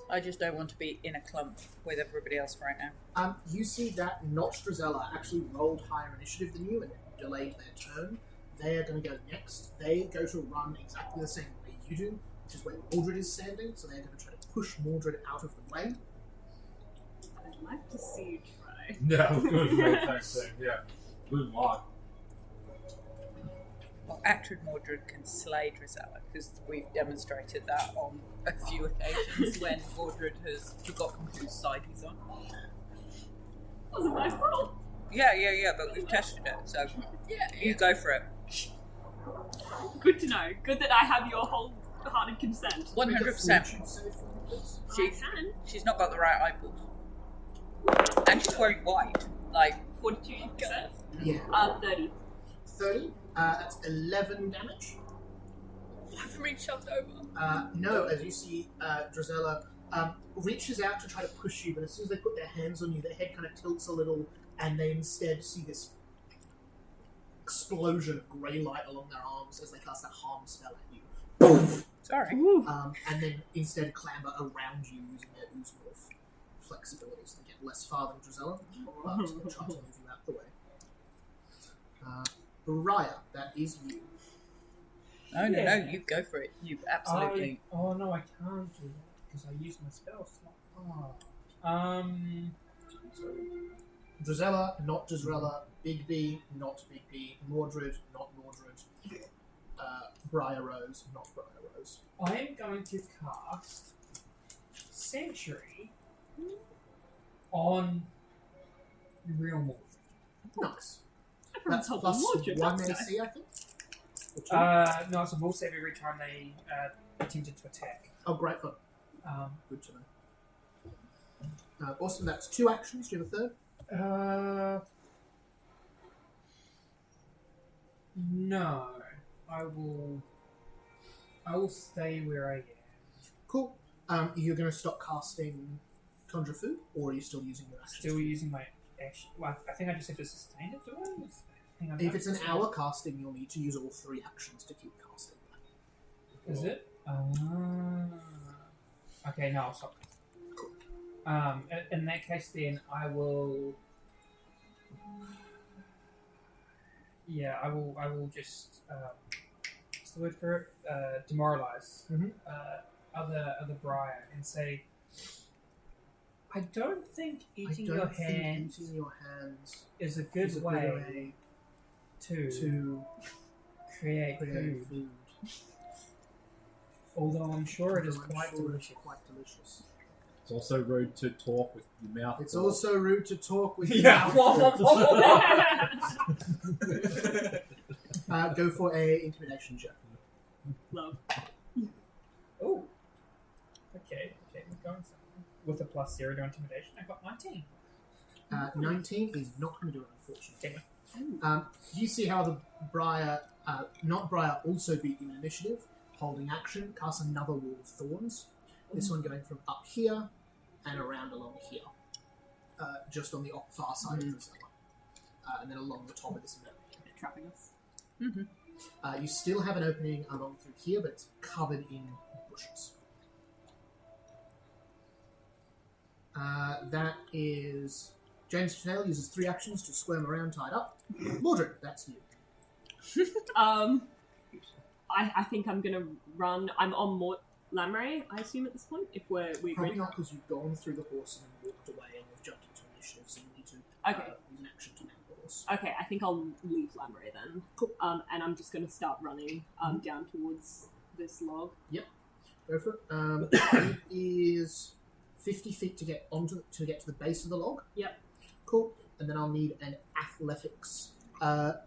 I just don't want to be in a clump with everybody else right now. You see that not Drizella actually rolled higher initiative than you and delayed their turn. They are going to go next. They go to run exactly the same way you do, which is where Mordred is standing, so they're going to try to push Mordred out of the way. I'd like to see you try. Yeah, good. Great, thanks, Sam. Yeah. Good luck. Well, Actrid Mordred can slay Drizella, because we've demonstrated that on a few occasions when Mordred has forgotten whose side he's on. That was a nice roll. Yeah, but we've tested it, so you go for it. Good to know. Good that I have your wholehearted consent. 100%. I can. She's not got the right eyeballs. And she's wearing white. Like, 42%. Yeah. 30. 30. That's 11 damage. From being shoved over. No, as you see, Drizella reaches out to try to push you, but as soon as they put their hands on you, their head kind of tilts a little, and they instead see this explosion of grey light along their arms as they cast that harm spell at you. Boom! sorry. And then instead clamber around you using their ooze morph flexibility, so they get less far than Drizella, but they try to move you out the way. Raya, that is you. No, you go for it. You absolutely. Oh no, I can't do that because I used my spell slot. So, Drizella, not Drizella. Big B, not Big B. Mordred, not Mordred. Briar Rose, not Briar Rose. I am going to cast Sanctuary on Real Mordred. Nice. Everyone's That's helping plus Mordred. 1 That's AC, nice. I think. Or 2. No, it's a will save every time they attempted to attack. Oh, great fun. Good to know. Awesome, that's 2 actions. Do you have a third? No, I will stay where I am. Cool. You're going to stop casting Conjure Food, or are you still using your actions? Still using my action. Well, I think I just have to sustain it, do I? If it's an hour casting, you'll need to use all 3 actions to keep casting. Is it? Okay, no, I'll stop. In that case, then I will. Yeah, I will just. What's the word for it? Demoralize. Other Briar and say. I don't think eating your hands is a good way to create food. Although I'm sure it is quite delicious. It's also rude to talk with your mouth. It's also rude to talk with your Yeah. mouth. Go for a intimidation check. Love. Oh. Okay, we're going somewhere. With a +0 to intimidation, I got 19. 19 is not going to do it, unfortunately. You see how the Briar, not Briar, also beat you in initiative, holding action, casts another wall of thorns. This one going from up here and around along here, just on the far side of the zone, and then along the top of this middle. They're trapping us. You still have an opening along through here, but it's covered in bushes. That is... James Chanel uses 3 actions to squirm around tied up. Mordred, that's you. I think I'm gonna run. I'm on Lamray, I assume at this point. If we Probably agree. not, because you've gone through the horse and then walked away and you've jumped into initiative, so you need to Okay. use an action to mount the horse. Okay, I think I'll leave Lamray then. Cool. And I'm just gonna start running down towards this log. Go for it. It is 50 feet to get to the base of the log. Yep. Cool. And then I'll need an athletics. I'll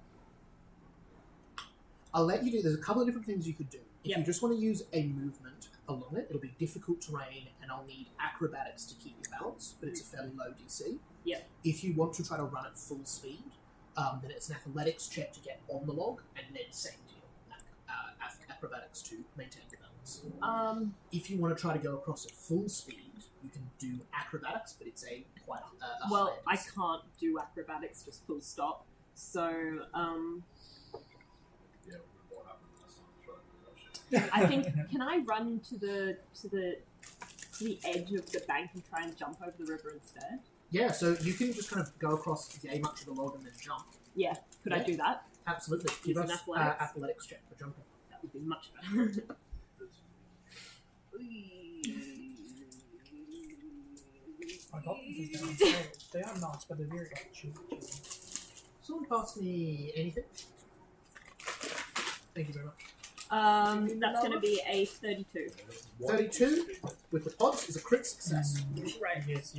let you do. There's a couple of different things you could do. If you just want to use a movement along it, it'll be difficult terrain, and I'll need acrobatics to keep your balance, but it's a fairly low DC. Yep. If you want to try to run at full speed, then it's an athletics check to get on the log, and then same deal, acrobatics to maintain your balance. If you want to try to go across at full speed, you can do acrobatics, but it's a quite a Well, high I DC. can't do acrobatics, just full stop. So, Yeah, what happened last time? I think can I run to the edge of the bank and try and jump over the river instead? Yeah, so you can just kind of go across yay much of the log and then jump. Yeah, could I do that? Absolutely. Give Use an us athletics? athletics check for jumping. That would be much better. I got these downstairs. They are nice, but they're very cheap. Someone pass me anything. Thank you very much. That's going to be a 32. 32 with the pods is a crit success. Right. Yes,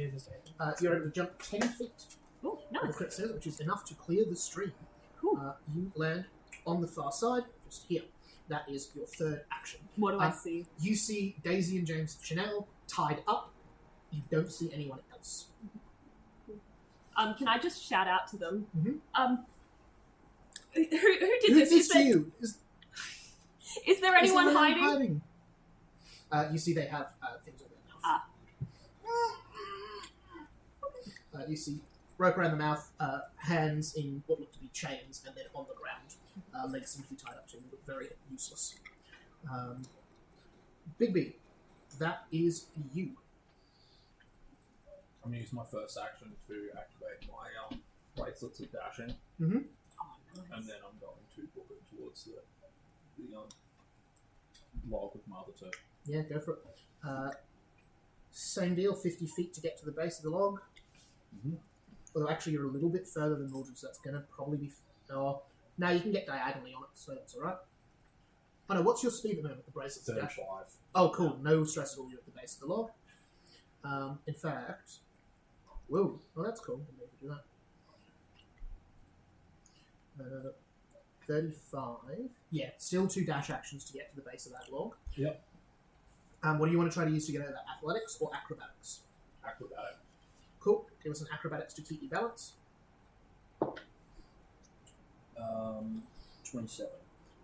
You're able to jump 10 feet Oh, with a nice. crit success, which is enough to clear the stream. Cool. You land on the far side, just here. That is your third action. What do I see? You see Daisy and James Chanel tied up. You don't see anyone else. Can I just shout out to them? Mhm. Who did Who's this? Is this there, you? is there anyone is hiding? You see they have things on their mouth. You see rope around the mouth, hands in what look to be chains, and then on the ground, legs simply tied up to them, look very useless. Bigby, that is you. I'm going to use my first action to activate my bracelets of dashing. Mm-hmm. And then I'm going to book it towards the log with my other two. Yeah, go for it. Same deal, 50 feet to get to the base of the log. Mm-hmm. Although actually you're a little bit further than Mildred, so that's going to probably be... no, you can get diagonally on it, so that's alright. Oh no, what's your speed at the moment, the bracelets of dash? 35. Oh, cool. No stress at all. You're at the base of the log. In fact... Whoa. Oh, that's cool. I'll never do that. 35. Yeah, still 2 dash actions to get to the base of that log. Yep. What do you want to try to use to get over that? Athletics or acrobatics? Acrobatic. Cool. Give us an acrobatics to keep you balanced. 27.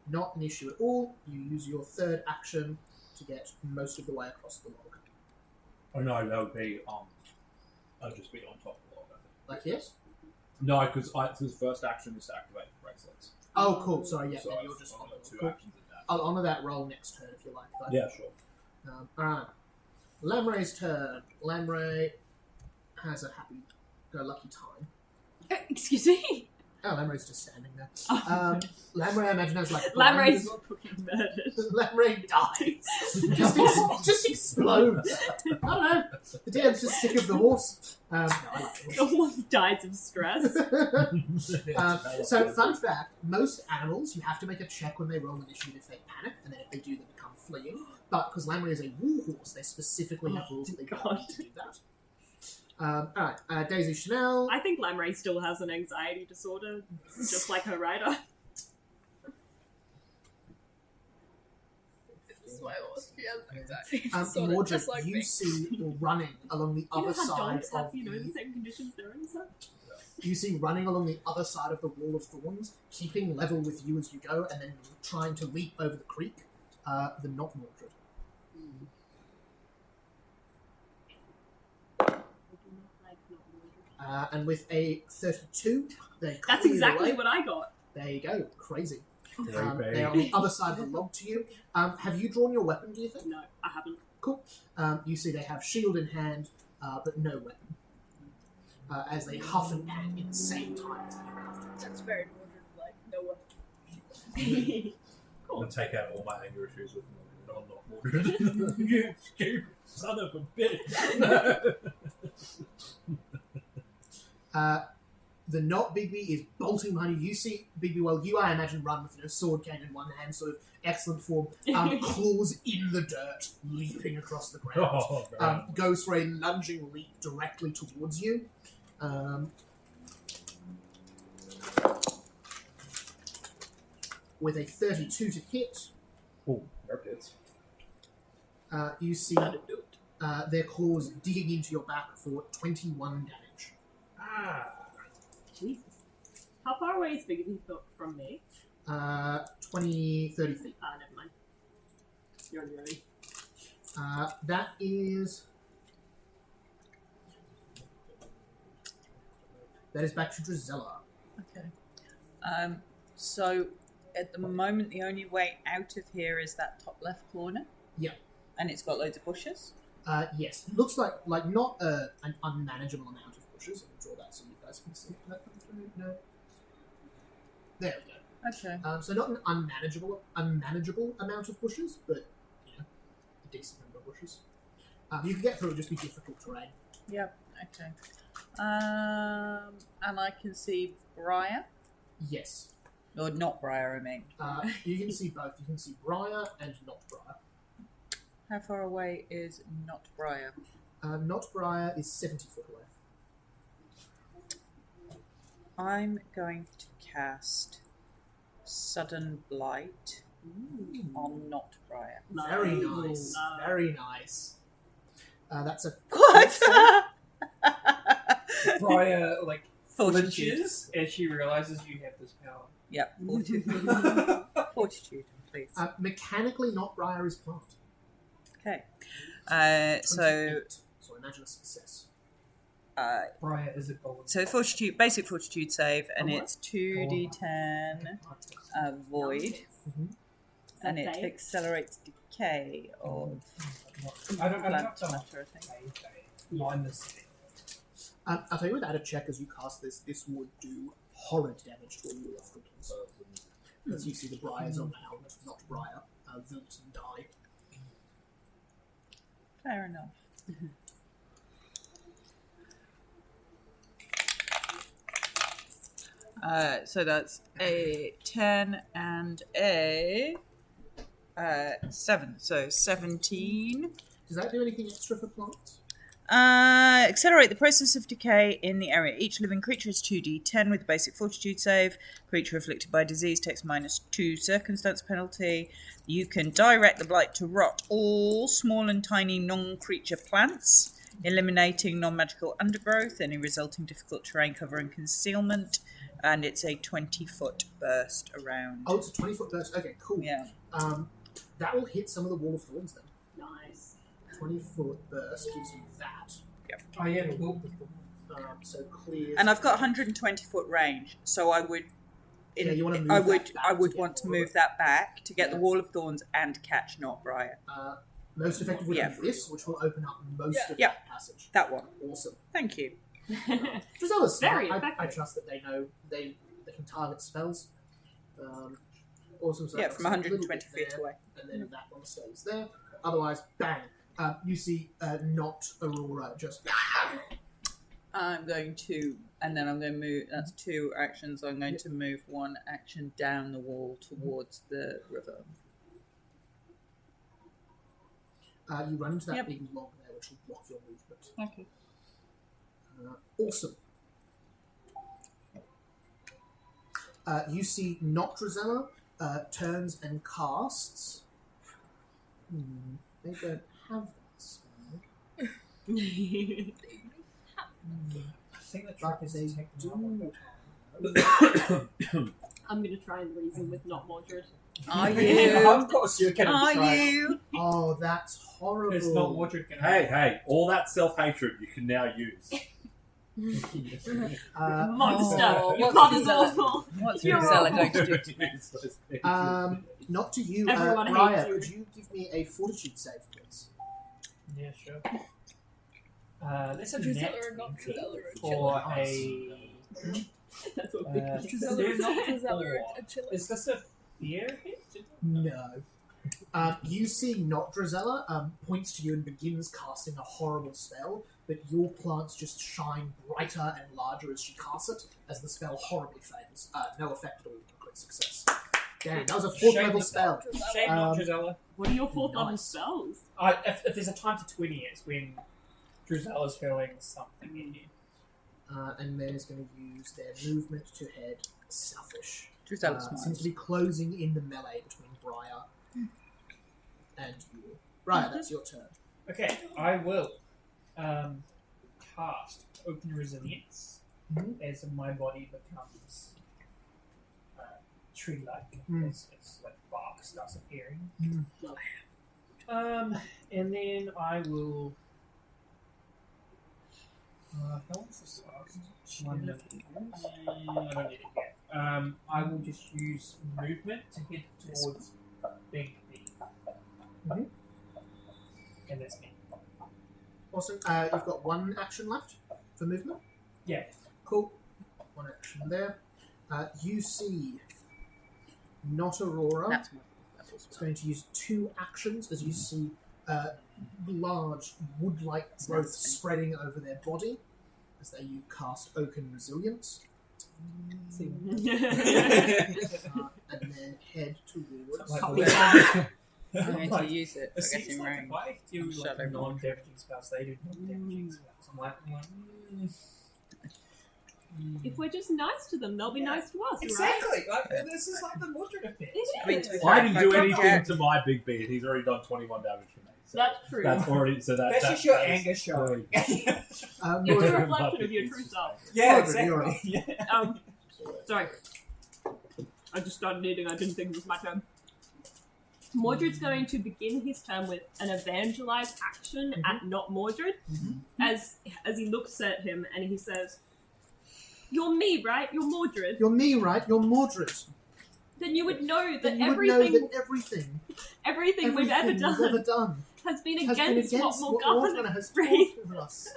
Not an issue at all. You use your third action to get most of the way across the log. Oh no, that would be I'd just be on top of the log. I think. Like yes? No, because his first action is to activate the bracelets. Oh, cool. Sorry, yeah. So Then I've you're just on got the two cool. actions in that. I'll honour that roll next turn if you like. But, Yeah, sure. Alright. Lamray's turn. Lamray has a happy-go-lucky time. Excuse me? Oh, Lamray's just standing there. Oh. Lamray, I imagine, has like... Lamray's fucking murdered. Lamray dies. just explodes. I don't know. The DM's just sick of the horse. No, I like the horse. Almost dies of stress. So, fun fact, most animals, you have to make a check when they roll initiative if they panic, and then if they do, they become fleeing. But because Lamray is a war horse, they specifically have rules that they don't need to do that. Alright, Daisy Chanel. I think Lamray still has an anxiety disorder, just like her rider. This is why I was exactly. Mordred, just like you me. see running along the You other know how side dogs have, of the same conditions they're in, so? you see running along the other side of the wall of thorns, keeping level with you as you go, and then trying to leap over the creek. The not Mordred. And with a 32, they That's clear exactly away. what I got. There you go. Crazy. Great, They are on the other side of the log to you. Have you drawn your weapon, do you think? No, I haven't. Cool. You see they have shield in hand, but no weapon. As they huff and pant at the same time. That's very Mordred, like, no one. I'm gonna take out all my anger issues with Mordred. I'm not Mordred. You stupid son of a bitch. The not Bigby is bolting behind you. You see Bigby, well, you, I imagine, run with sword cane in one hand, sort of excellent form, claws in the dirt, leaping across the ground. Oh, man. Goes for a lunging leap directly towards you. With a 32 to hit, Oh, there it is. you see their claws digging into your back for 21 damage. Jesus. How far away is Bigby from me? 20, 30 feet. Never mind. You're on your own. That is back to Drizella. Okay. So at the moment, the only way out of here is that top left corner. Yeah. And it's got loads of bushes. Yes. Looks like not an unmanageable amount of bushes. I'll draw that so you guys can see that come through. No. There we go. Okay. So not an unmanageable amount of bushes, but a decent number of bushes. You can get through it, just be difficult terrain. Yep. Okay. And I can see Briar. Yes. Or not Briar, I mean. You can see both. You can see Briar and not Briar. How far away is not Briar? Not Briar is 70 foot away. I'm going to cast Sudden Blight on not Briar. Very nice. Very nice. That's a What? Briar, Fortitude. flinches as she realizes you have this power. Yep, fortitude. Fortitude, please. mechanically not Briar is plant. Okay. 28. So imagine a success. Briar is a golem. So fortitude, basic fortitude save, and Oh, what? it's 2d10 void, and it save? accelerates decay of I don't plant know. matter, I think. Minus. I'll tell you without a check as you cast this would do horrid damage to all your friends. As you see the Briars on bound, not Briar, wilt and die. Fair enough. So that's a 10 and a 7. So 17. Does that do anything extra for plants? Accelerate the process of decay in the area. Each living creature is 2d10 with a basic fortitude save. Creature afflicted by disease takes -2 circumstance penalty. You can direct the blight to rot all small and tiny non-creature plants, eliminating non-magical undergrowth, any resulting difficult terrain cover and concealment. And it's a 20-foot burst around. Oh, it's a 20-foot burst. Okay, cool. Yeah. That will hit some of the wall of thorns then. Nice. 20-foot burst gives you that. Oh yeah, cool. So clear. And I've got 120-foot range, so I would. You want to move I that would. back I would get want to more of move it. that back to get the wall of thorns and catch not Briar. Most effective would Yeah. be this, which will open up most of Yeah. that passage. That one. Awesome. Thank you. Drizella's smart. Very I effective. trust that they know they can target spells. Awesome. So Yeah, that's from a 120 little bit feet there, away. and then that one stays there. Otherwise, bang. You see, not Aurora just. I'm going to, and then I'm going to move. That's 2 actions. I'm going to move 1 action down the wall towards the river. You run into that Yep. big log there, which will block your movement. Okay. Awesome. You see, not Drizella turns and casts. They don't have that spell. I think the trick But is they to take do. I'm going to try and reason with not Mordred. Are Of you? course you can Are try. you? Oh, that's horrible. It's not what you're gonna Hey, all that self-hatred you can now use. Monster! Oh, Your what's father's Drizella? awful! What's You're Drizella going to do? Use those things. Not to you, Everyone hates Briar. you. Could you give me a fortitude save, please? Yeah, sure. That's a Drizella net or not 20 Drizella or for Chilla. a. That's what Uh, Drizella or not Drizella or a Chilla. Is this a fear hit? No. You see, not Drizella points to you and begins casting a horrible spell, but your plants just shine brighter and larger as she casts it, as the spell horribly fails. No effect at all. Great success. Damn, that was a 4th Shame level the- spell. Shame not Drizella. What are your 4th level Nice. spells? If there's a time to 20, it's when Drizella's hurling something in you. And then is going to use their movement to head selfish. Drizella's Seems to be closing in the melee between Briar and you. Briar, that's your turn. Okay, I will cast Open Resilience as my body becomes tree-like. It's like bark starts appearing. And then I will. How long's this last? 1 minute. I don't need it yet. I will just use movement to head towards Big B. And that's me. Awesome. You've got 1 action left for movement. Yeah. Cool. 1 action there. You see, not Aurora. That's my It's going to use 2 actions as you see large wood-like growth spreading over their body as they cast Oaken Resilience. And then head towards. Like- I'm going to use it. It I guess seems in like range. if I do like Shadow Ball. non-damaging spells, they do non-damaging spells. I'm like If we're just nice to them, they'll be nice to us, right? exactly. Like, this is like the Mordred effect. It I mean, is. to be I fair, didn't if do could anything get- to my big B, and he's already done 21 damage to me. So That's true. that's already That's just your anger showing. It's a Mordred, reflection of your true self. Yeah, Mordred, you're exactly. up. Yeah. Sorry. I just started eating. I didn't think it was my turn. Mordred's going to begin his turn with an evangelize action at not Mordred, as he looks at him and he says, "You're me, right? You're Mordred. You're me, right? You're Mordred. Then you would know that Then you would everything, know that everything we've ever we've done ever done has been has been against against what what Morgana Morgana has raised. taught us.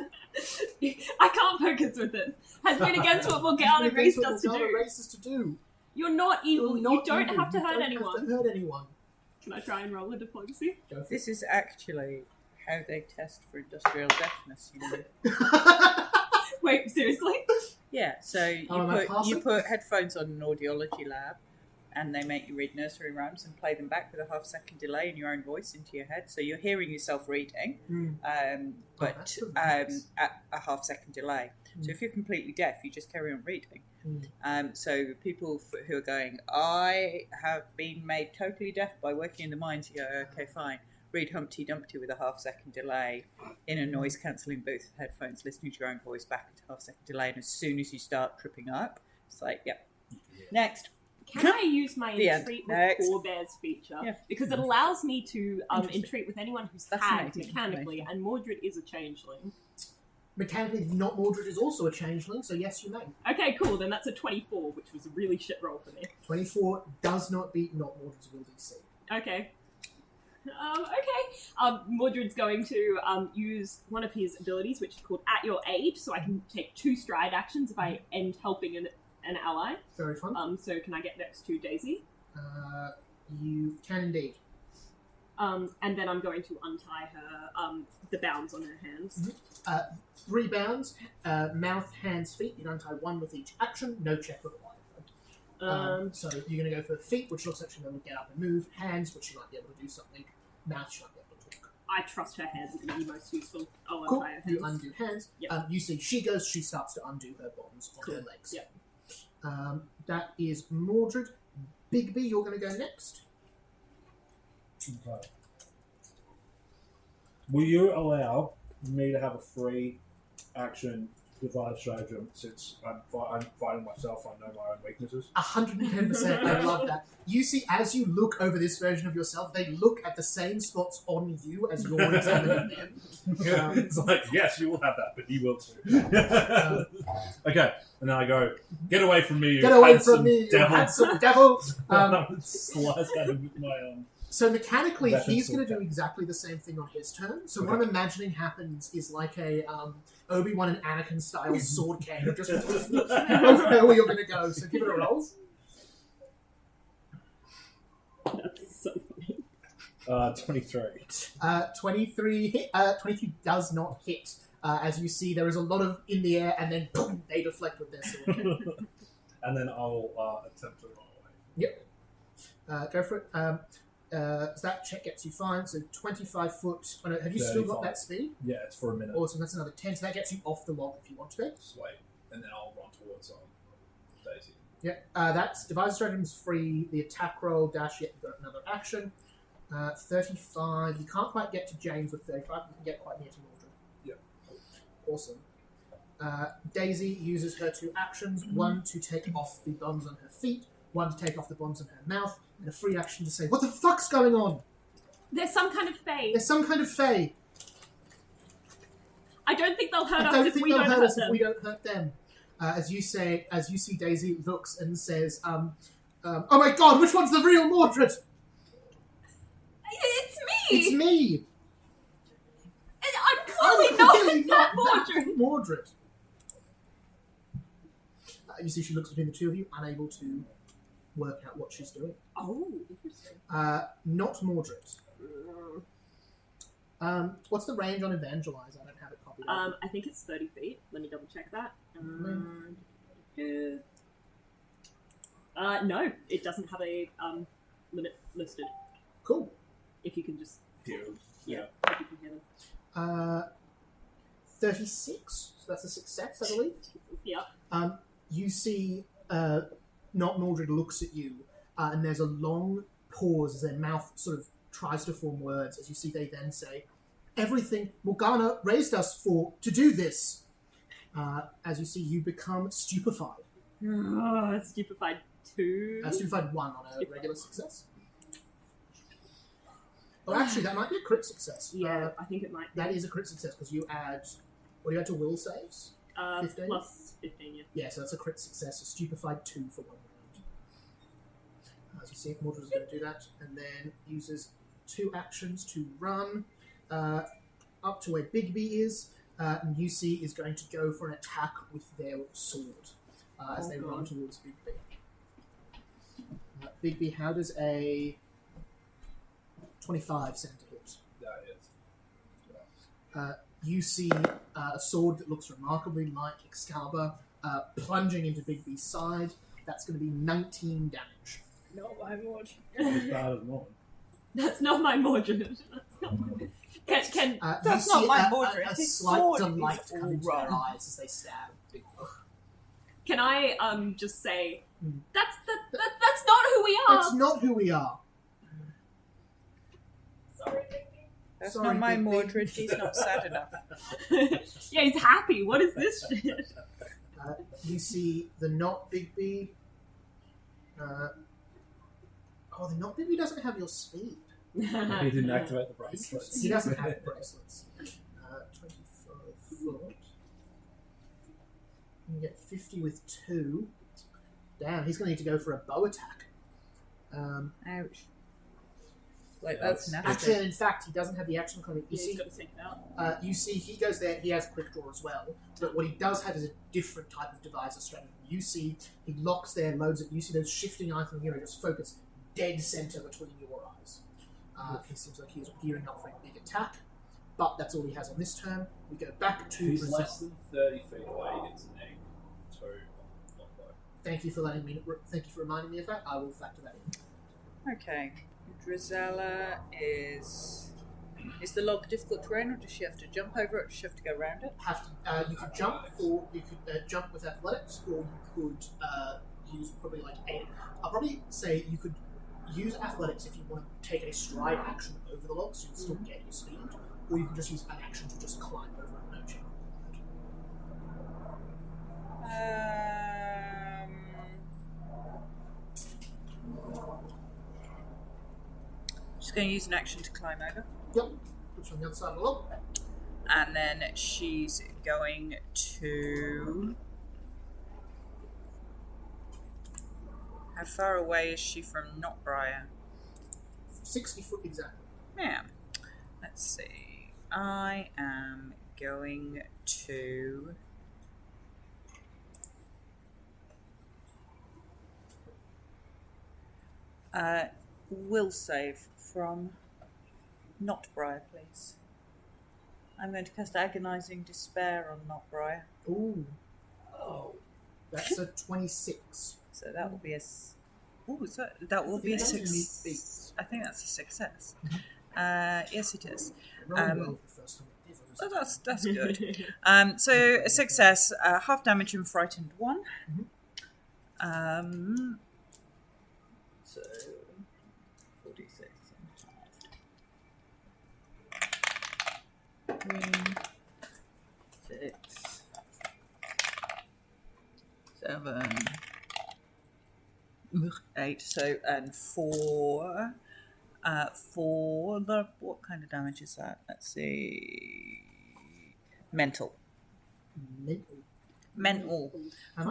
I can't focus with this. Has been against what Morgana Against raised what us to Morgana do. raised us to do. You're not evil. You're not You don't evil. have to You hurt don't anyone. Have to hurt anyone. Can I try and roll a diplomacy? Go for This is actually how they test for industrial deafness, you know. it. Wait, seriously? Yeah, so Oh, am I passing? you put headphones on an audiology lab, and they make you read nursery rhymes and play them back with a half-second delay in your own voice into your head. So you're hearing yourself reading, but that's really nice. at a half-second delay. So if you're completely deaf, you just carry on reading. So people who are going, I have been made totally deaf by working in the mines, you go, okay, fine. Read Humpty Dumpty with a half-second delay in a noise-cancelling booth with headphones, listening to your own voice back at a half-second delay, and as soon as you start tripping up, It's like, yep. Next. Can I use my The end. entreat Next. with forebears feature? Yeah. Because it allows me to entreat with anyone who's tagged Fascinating mechanically, information. and Mordred is a changeling. Mechanically, not Mordred is also a changeling, so yes, you may. Okay, cool. Then that's a 24, which was a really shit roll for me. 24 does not beat not Mordred's will DC. Okay. Mordred's going to use one of his abilities, which is called At Your Aid, so I can take 2 stride actions if I end helping an ally. Very fun. So can I get next to Daisy? You can indeed. And then I'm going to untie her, the bounds on her hands. 3 bounds, mouth, hands, feet. You untie 1 with each action, no check required. So you're going to go for feet, which looks like she'll be able to get up and move. Hands, which she might be able to do something. Mouth, she might be able to talk. I trust her hands are going to be most useful. I'll Cool. untie her You hands. undo hands. Yep. You see she goes, she starts to undo her bonds on her legs. Yep. That is Mordred. Bigby, you're going to go next. Okay. Will you allow me to have a free action device stratagem since I'm fighting myself? I know my own weaknesses. 110%. I love that. You see, as you look over this version of yourself, they look at the same spots on you as you're examining them. It's like, yes, you will have that, but you will too. Okay, and then I go, get away from me, you Get away handsome from me, you devil. handsome devil! I would slice at him with my So mechanically, Weapon he's going to sword. do exactly the same thing on his turn. So Okay. what I'm imagining happens is like a Obi-Wan and Anakin style sword cane of just where you're going to go. So give it a roll. That's so funny. 23. 23 hit. 23 does not hit. As you see, there is a lot of in the air, and then boom, they deflect with their sword cane. And then I'll attempt to run away. Go for it. So that check gets you fine. So 25 foot. Oh no, have you still got 35. that speed? Yeah, it's for a minute. Awesome. That's another 10. So that gets you off the log if you want to be. Sweet. And then I'll run towards Daisy. Yeah. That's device stratagem's free. The attack roll dash. Yet you've got another action. 35. You can't quite get to James with 35. You can get quite near to Mordred. Yeah. Awesome. Daisy uses her 2 actions. 1 to take off the bonds on her feet. 1 to take off the bonds on her mouth. And a free action to say, "What the fuck's going on? There's some kind of fade. There's some kind of fey. I don't think they'll hurt I us don't if think we they'll don't hurt hurt us if them. we don't hurt them." As you see Daisy looks and says, "Oh my god, which one's the real Mordred? It's me! It's me! I'm clearly not that Mordred! Mordred." You see she looks between the two of you, unable to work out what she's doing. Oh, interesting. Not Mordred. What's the range on Evangelize? I don't have it copied. I think it's 30 feet. Let me double check that. No, it doesn't have a limit listed. Cool. If you can just... Yeah. Yeah, if you can hear them. 36. So that's a success, I believe. Yeah. You see, not Mordred looks at you, and there's a long pause as their mouth sort of tries to form words. As you see, they then say, "Everything Morgana raised us to do this." As you see, you become stupefied. Stupefied 2. Stupefied 1 on a regular success. Oh, actually, that might be a crit success. Yeah, I think it might be. That is a crit success because you add. What do you add to will saves? 15? Plus 15, yeah. Yeah, so that's a crit success. So stupefied 2 for 1 round. As you see, Mordred is going to do that, and then uses 2 actions to run up to where Bigby is, and UC is going to go for an attack with their sword as they run towards Bigby. Bigby, how does a 25 center hit? That is. You see a sword that looks remarkably like Excalibur plunging into Bigby's side. That's going to be 19 damage. Not my Mordred. As bad as mine. That's not my Mordred. That's not my... Can That's you not see my a Mordred. A His slight sword delight is come all into their wrong. eyes as they stab Bigby. Can I just say that's not who we are. That's not who we are. Sorry. That's Sorry, not my Bigby. Mordred. He's not sad enough. Yeah, he's happy. What is this shit? You see the Not Bigby. The Not Bigby doesn't have your speed. He didn't activate the bracelets. Interesting. He doesn't have bracelets. 25 foot. You can get 50 with 2. Damn, he's going to need to go for a bow attack. Ouch. Like, Yeah, that's that's- nasty. Actually, in fact, he doesn't have the action comment. You Yeah, he's see, got to think it out. you see, he goes there. He has quick draw as well. But what he does have is a different type of device or strategy. You see, he locks there, loads it. You see those shifting eye from here just focus dead center between your eyes. He seems like he's gearing up for a big attack, but that's all he has on this turn. We go back to If he's Brazil. less than 30 feet away, he gets an egg. So, not low. Thank you for reminding me of that. I will factor that in. Okay. Drizella is the log difficult terrain, or does she have to jump over it, or does she have to go around it? You could jump, or you could jump with athletics, or you could use probably like a. I'll probably say you could use athletics if you want to take a stride action over the log, so you can still get your speed, or you can just use an action to just climb over it, no check. She's going to use an action to climb over. Yep, puts on the other side of the log. And then she's going to... How far away is she from Knotbriar? 60 foot exactly. Yeah. Let's see. I am going to... will save from Knotbriar, please. I'm going to cast Agonizing Despair on Knotbriar. Ooh. Oh. That's a 26. So that will be a... Ooh, so that will be a That's a neat success. feat. I think that's a success. Yes, it is. Rolling well for the first time ever. So that's good. So a success, half damage and frightened 1. So 46 and half. 3, 6, 7, 8. So and 4. For the what kind of damage is that? Let's see. Mental. Mental.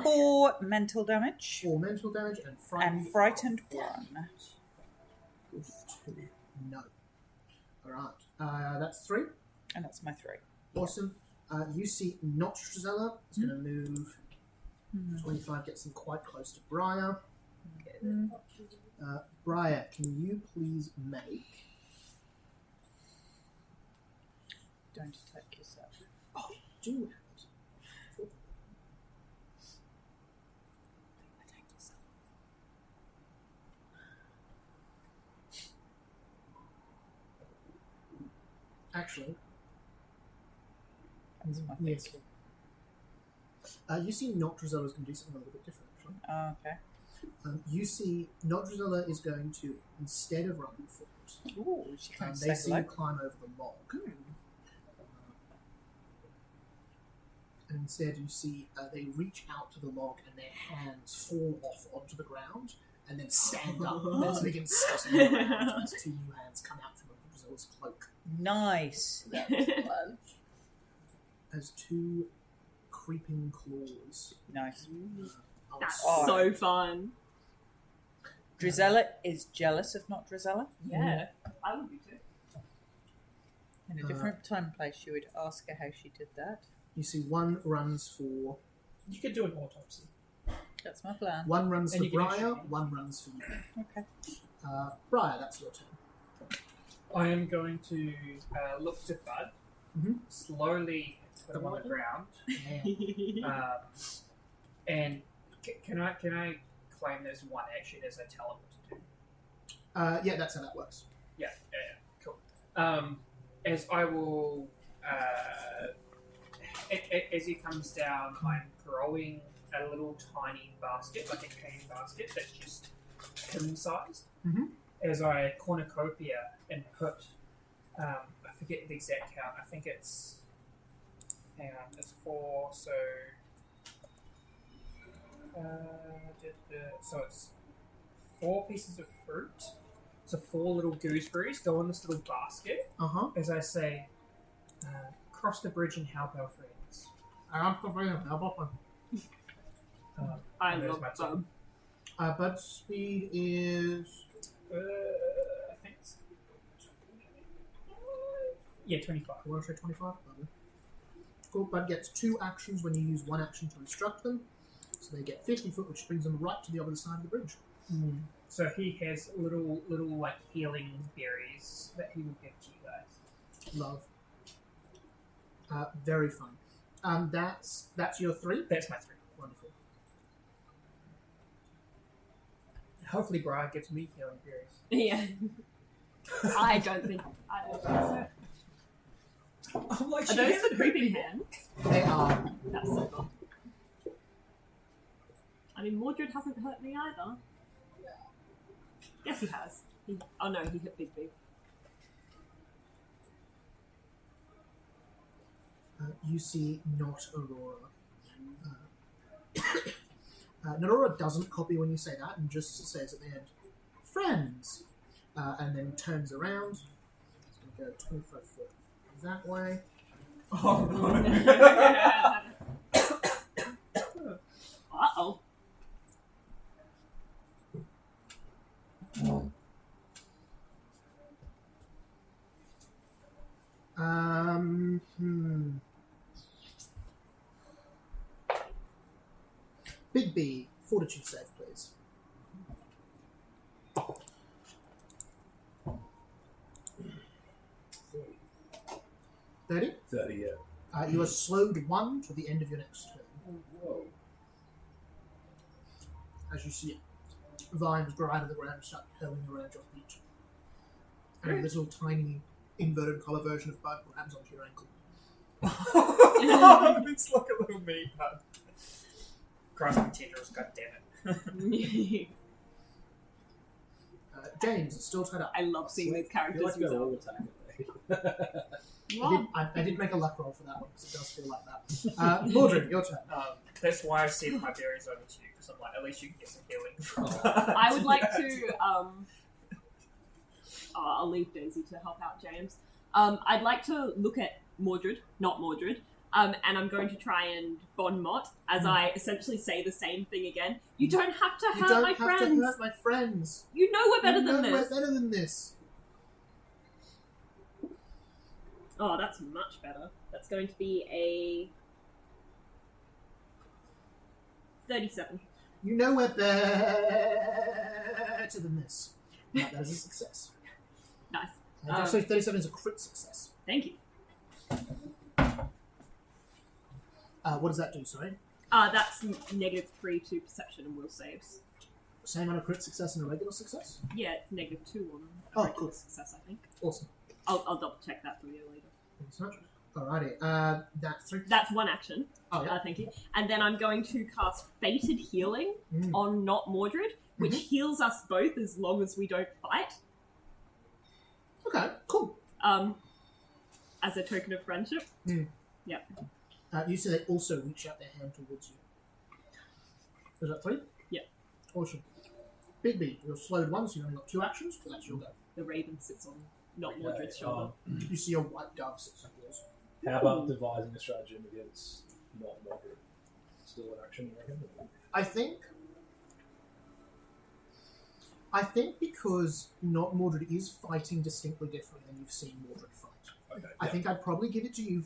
4 mental damage 4 mental damage and and frightened 1. With 2. No. Alright. That's 3. And that's my 3. Awesome. You see not Drizella is going to move 25, gets them quite close to Briar. Briar, can you please make... Don't attack yourself. Oh, you do have it. Attack yourself. Actually, That's my yes. thinking. You see not Drizella is going to do something a little bit different, actually. Oh, okay. You see not Drizella is going to, instead of running forward, Ooh, she can they say see hello. you climb over the log. And instead you see they reach out to the log and their hands fall off onto the ground and then stand up and then begin scuttling around as 2 new hands come out from Drizella's cloak. Nice. As 2 creeping claws. Nice. That's Oh. so fun. Drizella is jealous of not Drizella. Yeah, I would be too. In a different time and place, you would ask her how she did that. You see one runs for You could do an autopsy. That's my plan. one runs And for you can Briar, shoot. one runs for you. Okay. Briar, that's your turn. I am going to look to Bud, Mhm. slowly put him on the ground, Yeah. and can I claim there's one action as a teleport to do? Yeah, that's how that works. Yeah, cool. As I will, as he comes down, I'm growing a little tiny basket, like a cane basket that's just him-sized. Mhm. As I cornucopia and put, I forget the exact count. I think it's, hang on, it's 4. So So it's 4 pieces of fruit. So 4 little gooseberries go in this little basket. As I say, cross the bridge and help our friends. I and there's love my them. Bud speed is... I think it's 25. You want to say 25? Cool. Bud gets 2 actions when you use 1 action to instruct them. So they get 50 foot, which brings them right to the other side of the bridge. So he has little like healing berries that he will give to you guys. Love. Very fun. That's your 3? That's my 3. Wonderful. Hopefully Brian gives me healing berries. Yeah. I don't think so. I'm like, Are those the creeping hands? They are. That's so cool. I mean, Mordred hasn't hurt me either. Yes, he has. Oh no, he hit Big B. You see not Aurora. Not Aurora doesn't copy when you say that and just says at the end, friends, and then turns around. It's going to go 25 foot that way. Oh no. Uh-oh. Big B, fortitude save, please. 30? 30, yeah. You are slowed 1 to the end of your next turn. Whoa. As you see vines grow out of the ground and start curling around your feet. And this little tiny inverted collar version of Bud grabs onto your ankle. It's like a little meat bud. Grasping tendrils, goddammit. James is still tied up. I love seeing these I feel characters like they're all use attacking me. I did make a luck roll for that one because it does feel like that. Mordred, your turn. That's why I've sent my berries over to you, because I'm like, at least you can get some healing from I would like to, I'll leave Daisy to help out James. I'd like to look at Mordred, not Mordred, and I'm going to try and bon mot as I essentially say the same thing again. You don't have to You hurt don't my have friends. to hurt my friends. You know we're better You know than this. We're better than this. Oh, that's much better. That's going to be a 37. You know we're better than this. That is a success. Nice. Actually, 37 is a crit success. Thank you. What does that do, sorry? That's -3 to perception and will saves. Same amount of crit success and a regular success? Yeah, it's -2 on Oh, a regular cool. success, I think. Awesome. I'll double check that for you later. Thanks so much. Alrighty. That's 3. That's 1 action. Oh, yeah. Thank you. And then I'm going to cast Fated Healing on not Mordred, which heals us both as long as we don't fight. Okay, cool. As a token of friendship. Yep. You see they also reach out their hand towards you. Is that 3? Yep. Awesome. Big B, you're slowed 1, so you only got 2 actions, but that's your go. The raven sits on not Mordred's shoulder. You see a white dove sits on yours. How about devising a stratagem against not Mordred? Still an action, you reckon? I think because not Mordred is fighting distinctly differently than you've seen Mordred fight. Okay. I think I'd probably give it to you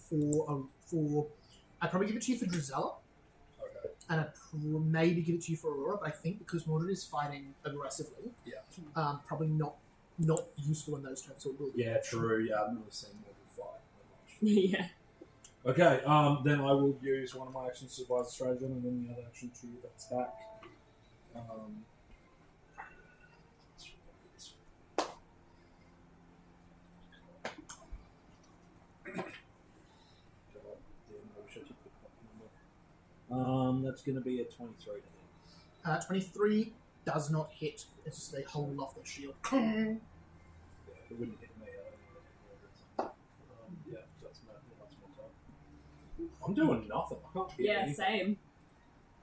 I'd probably give it to you for Drizella, Okay. and I'd maybe give it to you for Aurora, but I think because Mordred is fighting aggressively, probably not useful in those terms. So it will be. Yeah, true. Yeah, I've never seen Mordred fight that much. Yeah. Okay, then I will use one of my actions to devise a stratagem and then the other action to attack. That's going to be a 23 to hit. 23 does not hit. It's just they hold off their shield. Yeah, it wouldn't hit me. Yeah, that's my time. I'm doing nothing. I can't hit Yeah, anything. same.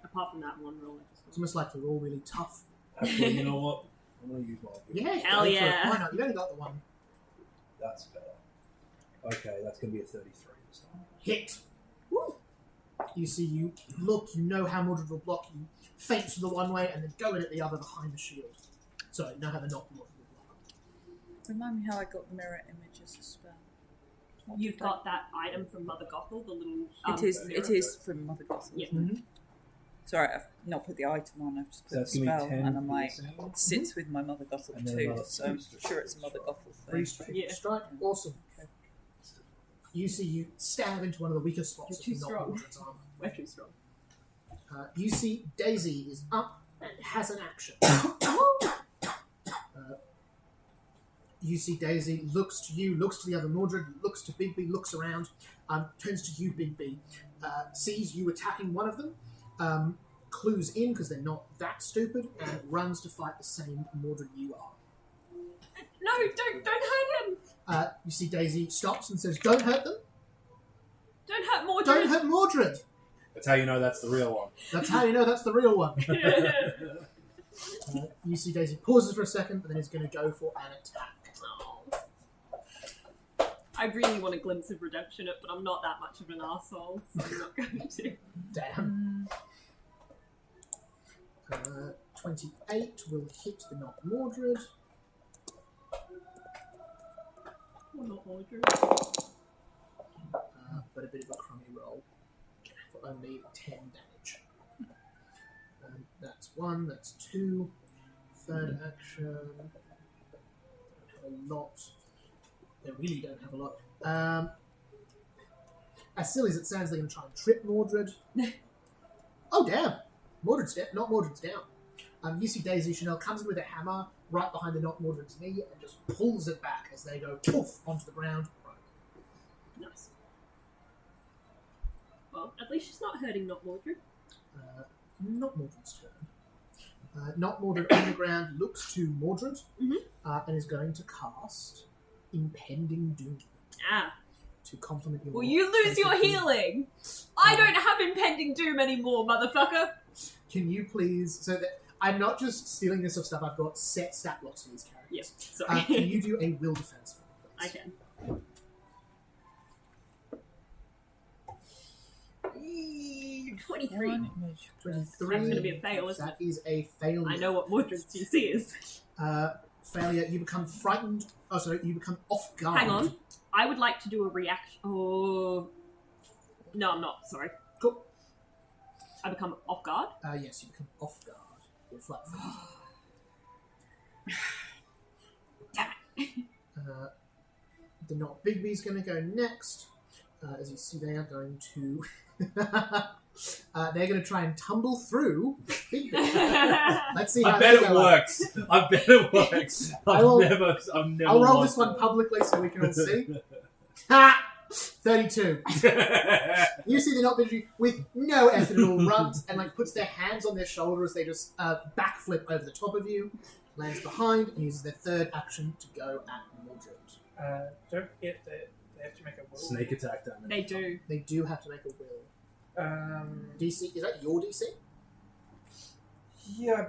Apart from that one roll I just It's almost like you're all really tough. Actually, you know what? I'm going to use my Yeah, Hell go for it. yeah. Why not? You've only got the one. That's better. Okay, that's going to be a 33 this time. Hit. Woo. You see, you look, you know how Mordred will block you. Feint to the one way and then go in at the other behind the shield. Sorry, know how the not Mordred will block. Remind me how I got mirror image as a spell. What You've did I- got that item from Mother Gothel, the little. It is from Mother Gothel. Yeah. Mm-hmm. Sorry, I've not put the item on. I've just So put that's the going to spell, be 10. and I'm like, piercing. it sits with my Mother Gothel And then too, another so I'm three sure it's a Mother strikes. Gothel Free thing. strike. Yeah. Strike. Awesome. You see, you stab into one of the weaker spots You're of too the not strong. Mordred's armor. We're too strong. You see, Daisy is up and has an action. You see Daisy looks to you, looks to the other Mordred, looks to Bigby, looks around, turns to you, Bigby, sees you attacking one of them, clues in because they're not that stupid, and runs to fight the same Mordred you are. No, don't hurt him! You see Daisy stops and says, "Don't hurt them. Don't hurt Mordred! Don't hurt Mordred." That's how you know that's the real one. That's how you know that's the real one. You see Daisy pauses for a second, and then is going to go for an attack. I really want a glimpse of redemption, but I'm not that much of an arsehole, so I'm not going to. Damn. 28 will hit the not Mordred. Well, not Mordred. But a bit of a crummy roll for only 10 damage. That's 1, that's 2. Third action. Don't have a lot. They really don't have a lot. As silly as it sounds, they're going to try and trip Mordred. Oh, damn! Mordred's down. Not Mordred's down. You see Daisy Chanel comes in with a hammer right behind the not Mordred's knee and just pulls it back as they go poof onto the ground. Nice. Well, at least she's not hurting not Mordred. Not Mordred's turn. Not Mordred on the ground looks to Mordred and is going to cast Impending Doom Ah. to complement your. Will you lose your defensive- healing? I don't have impending doom anymore, motherfucker! Can you please? So that I'm not just stealing this of stuff. I've got set stat blocks for these characters. Yes, sorry. Can you do a will defense? I can. 23. One image. 23. That's gonna be a fail, isn't That is a failure. I know what Mordred's DC is. Failure. You become frightened. Oh, sorry. You become off guard. Hang on. I would like to do a reaction. Oh. No, I'm not. Sorry. Cool. I become off guard. Yes, you become off guard. You're flat-footed. The not Bigby's going to go next. As you see, they are going to. They're going to try and tumble through Bigby. Let's see how I bet they it go. works. I bet it works. I'll I've never roll lost this one it. publicly so we can all see. Ha! 32. You see the not Bigby with no effort at all runs and like puts their hands on their shoulder as they just backflip over the top of you, lands behind, and uses their third action to go at Mordred. Don't forget that they have to make a will. Snake attack damage. They do. They do have to make a will. DC, is that your DC? Yeah, I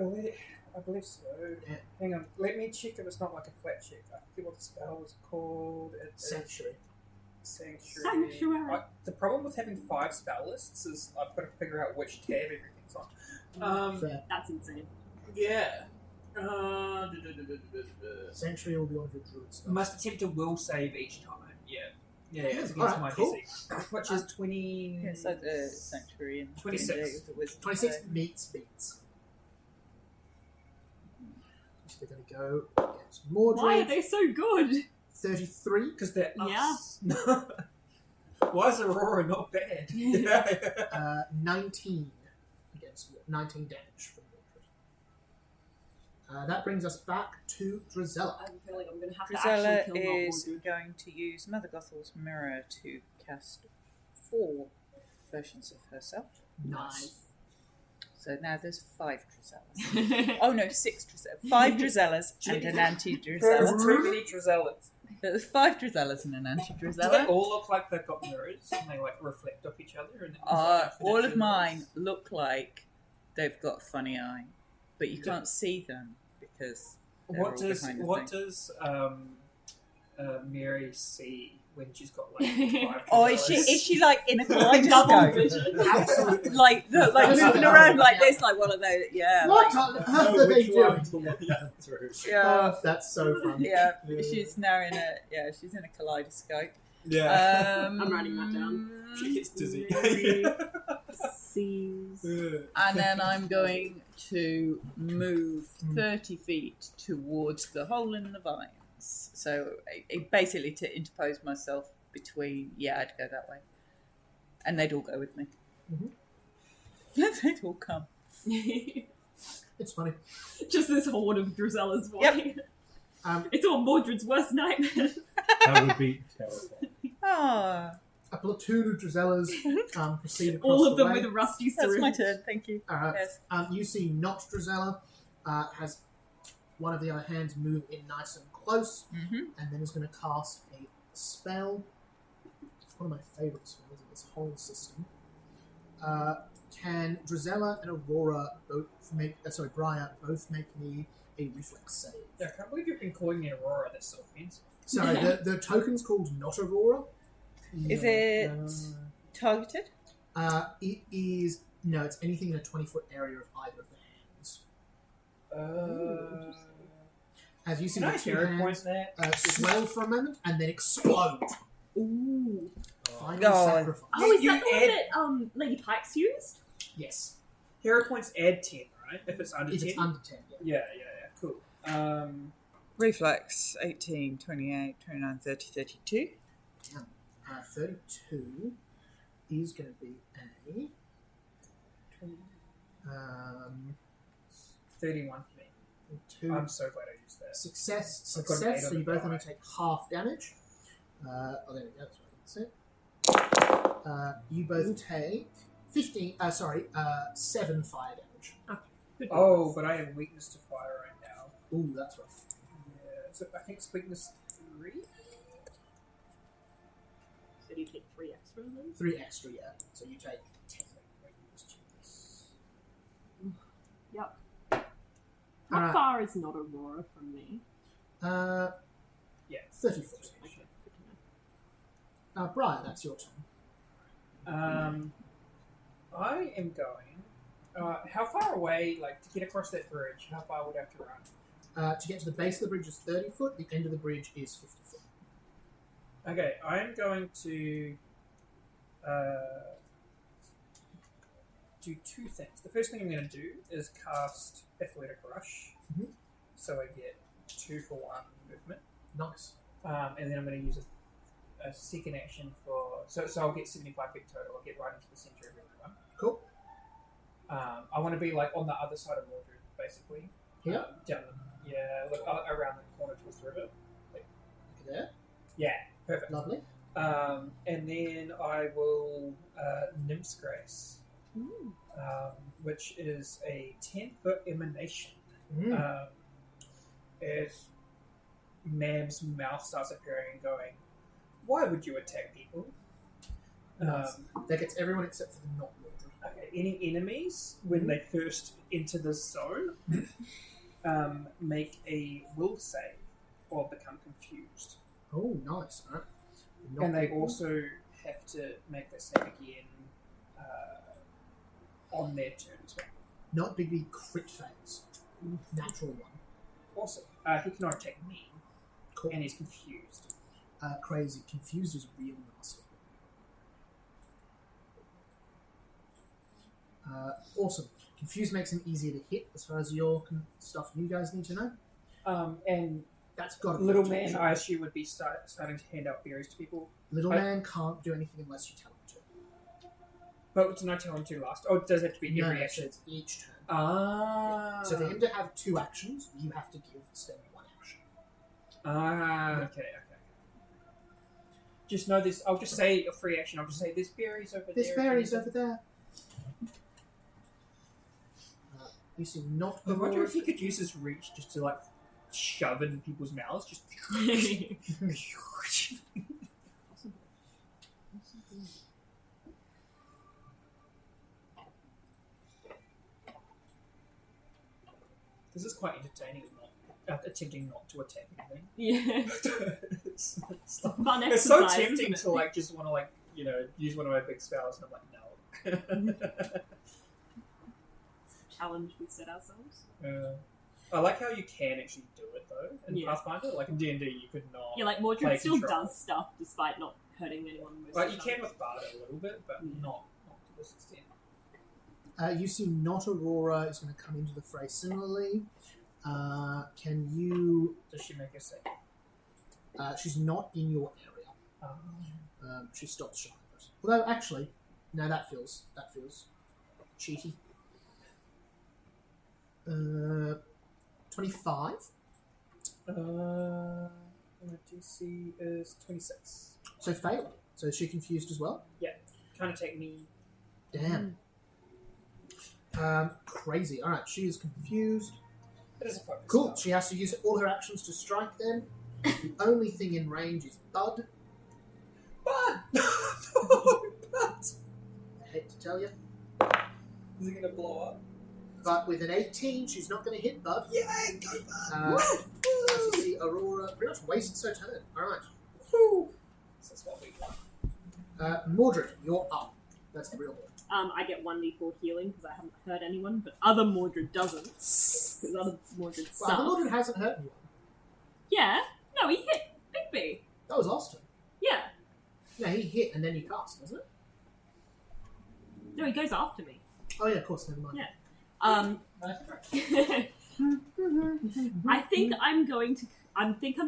believe so. Yeah. Hang on, let me check if it's not like a flat check. I forget what the spell was called. It's Sanctuary. Sanctuary. The problem with having 5 spell lists is I've got to figure out which tab everything's on. Fair. That's insane. Yeah. Sanctuary will be one of your druid spells. Must attempt a will save each time. Yeah. Yeah, it's against Alright, my cool. DC. Which is 20... Yeah, it's like the sanctuary and 26. the wizard 26 save. meets beats. So they're going to go against Mordred. Why are they so good? 33. Because they're Yeah. us. Why is Aurora not bad? 19 against 19 damage from Mordred. That brings us back to Drizella. I have a feeling I'm going to have to Drizella actually kill is Mordred. going to use Mother Gothel's mirror to cast 4 versions of herself. Nice. So now there's 5 Drizellas. Oh no, 6 Drizellas. 5 Drizellas and an anti-Drizella. Too many Drizellas. There's 5 Drizellas and an Do they anti-Drizella. all look like they've got mirrors and they like reflect off each other? And All of mine look like they've got a funny eye, but you can't see them because they're What all does behind the what thing. does Mary see when she's got like 5 Oh, is she like in a Double kaleidoscope? vision. Absolutely. like moving around like this, like one of those. Yeah. What Like, on earth are they which one doing? to look at through? yeah. Oh, that's so funny. Yeah. She's now in she's in a kaleidoscope. Yeah. I'm writing that down. She gets dizzy. Mary sees. And then I'm going to move 30 feet towards the hole in the vines. So basically to interpose myself between, I'd go that way. And they'd all go with me. They'd all come. It's funny. Just this horde of Drusella's voice. Yep. It's all Mordred's worst nightmares. That would be terrifying. Ah, A platoon of Drusellas proceed across All of the them way. with a rusty that's syringe. my turn, thank you. Yes. You see Not Drusella has one of the other hands move in nice and close, and then is going to cast a spell. It's one of my favourite spells in this whole system. Can Drusella and Aurora both make... Briar both make me a reflex save? I can't believe you've been calling me Aurora. That's so offensive. Sorry, the token's called Not Aurora. Is it targeted? It is... No, it's anything in a 20-foot area of either of the hands. As you see Can the I two hero hands point that? swell for a moment and then explode. Ooh. Finally God. sacrifice. Oh, is You that the one add- that Lady Pike's used? Yes. Hero points add 10, right? If it's under If 10. it's under 10, yeah. Yeah. Cool. Reflex 18, 28, 29, 30, 32. 32 is going to be a... 31 for me. 2 I'm so glad I used that. success, I've got an 8 so on you the both only die. take half damage. There we go, that's it. You both take 7 fire damage. Good Oh, but I have weakness to fire right now. Ooh, that's rough. Yeah, so I think it's weakness 3. So do you take 3 extra then? 3 extra, yeah. So you take 10. Yep. How Alright. far is not Aurora from me? Yeah. 30 foot. Okay, good to know. Brian, that's your turn. I am going. How far away, like, to get across that bridge, how far would I have to run? To get to the base of the bridge is 30 foot, the end of the bridge is 50 foot. Okay, I'm going to do 2 things. The first thing I'm going to do is cast Athletic Rush, so I get 2 for 1 movement, Nice. and then I'm going to use a second action for so I'll get 75 feet total. I'll get right into the center of everyone. Cool. I want to be like on the other side of Mordred, basically. Yeah. Down around the corner towards the river. Look at there. Yeah, perfect. Lovely. And then I will Nymph's Grace, which is a 10-foot emanation. As Mam's mouth starts appearing and going, "Why would you attack people?" Nice. That gets everyone except for the not Mordred. Okay, any enemies, when they first enter the zone, make a will save or become confused. Oh, nice. All right. And they also have to make the save again on their turn as well. Not Bigby crit phase. Natural one. Awesome. He can not attack me, Cool. and he's confused. Crazy. Confused is real nasty. Awesome. Confused makes him easier to hit as far as your stuff you guys need to know. And That's got to be Little a Man, tension. I assume, would be starting to hand out berries to people. Little Man can't do anything unless you tell him to. But didn't I tell him to last? Oh, it does have to be No, every so action. it's each turn. Ah. So for him to have 2 actions, you have to spend 1 action. Okay. Just know this. I'll just say a free action. I'll just say there's berries over there. There's berries over there. You see not I wonder Aurora. if he could use his reach just to like shove it in people's mouths. Just. This is quite entertaining. Attempting not to attack anything. Yeah. it's Fun it's so exercise, tempting isn't to it? like just want to like use one of my big spells, and I'm like no. Challenge we set ourselves. I like how you can actually do it though in Yeah. Pathfinder. Like in D&D, you could not. Yeah, like play Mordred still control. does stuff despite not hurting anyone. Most Like of you the can time. with Bard a little bit, but Yeah. not to this extent. You see, not Aurora is going to come into the fray similarly. Can you? Does she make a save? She's not in your area. She stops shy of it. Although, actually, no, that feels cheaty. 25. DC is 26. So failed. So is she confused as well? Kind of take me. Damn. Crazy. All right, she is confused. It is a focus. Cool. She has to use all her actions to strike. Then the only thing in range is Bud. Bud. Bud. I hate to tell you, Is it gonna blow up? but with an 18, she's not going to hit Bud. Yay! Go As you see, Aurora pretty much wastes her turn. All right. Woo! This is what we want. Mordred, you're up. That's the real one. I get 1d4 healing because I haven't hurt anyone, but other Mordred doesn't. Because other Mordred Well, the suck. Mordred hasn't hurt anyone. Yeah. No, he hit Bigby. That was last turn. Yeah. Yeah, he hit and then he cast, wasn't it? No, he goes after me. Oh yeah, of course. Never mind. Yeah. I think I'm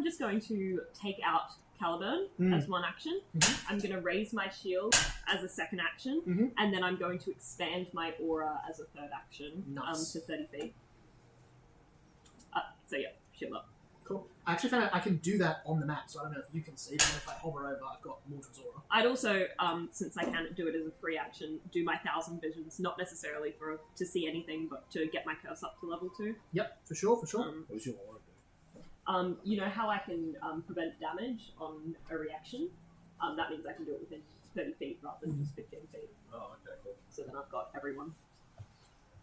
just going to take out Caliburn as one action. I'm going to raise my shield as a second action, and then I'm going to expand my aura as a third action Nice. to 30 feet. So yeah, shield up. Cool. I actually found out I can do that on the map, so I don't know if you can see, but if I hover over, I've got Mordred's aura. I'd also, since I can't do it as a free action, do my 1,000 visions, not necessarily to see anything, but to get my curse up to level 2. Yep, for sure. What does your aura do? You know how I can prevent damage on a reaction? That means I can do it within 30 feet rather than just 15 feet. Oh, okay, cool. So then I've got everyone.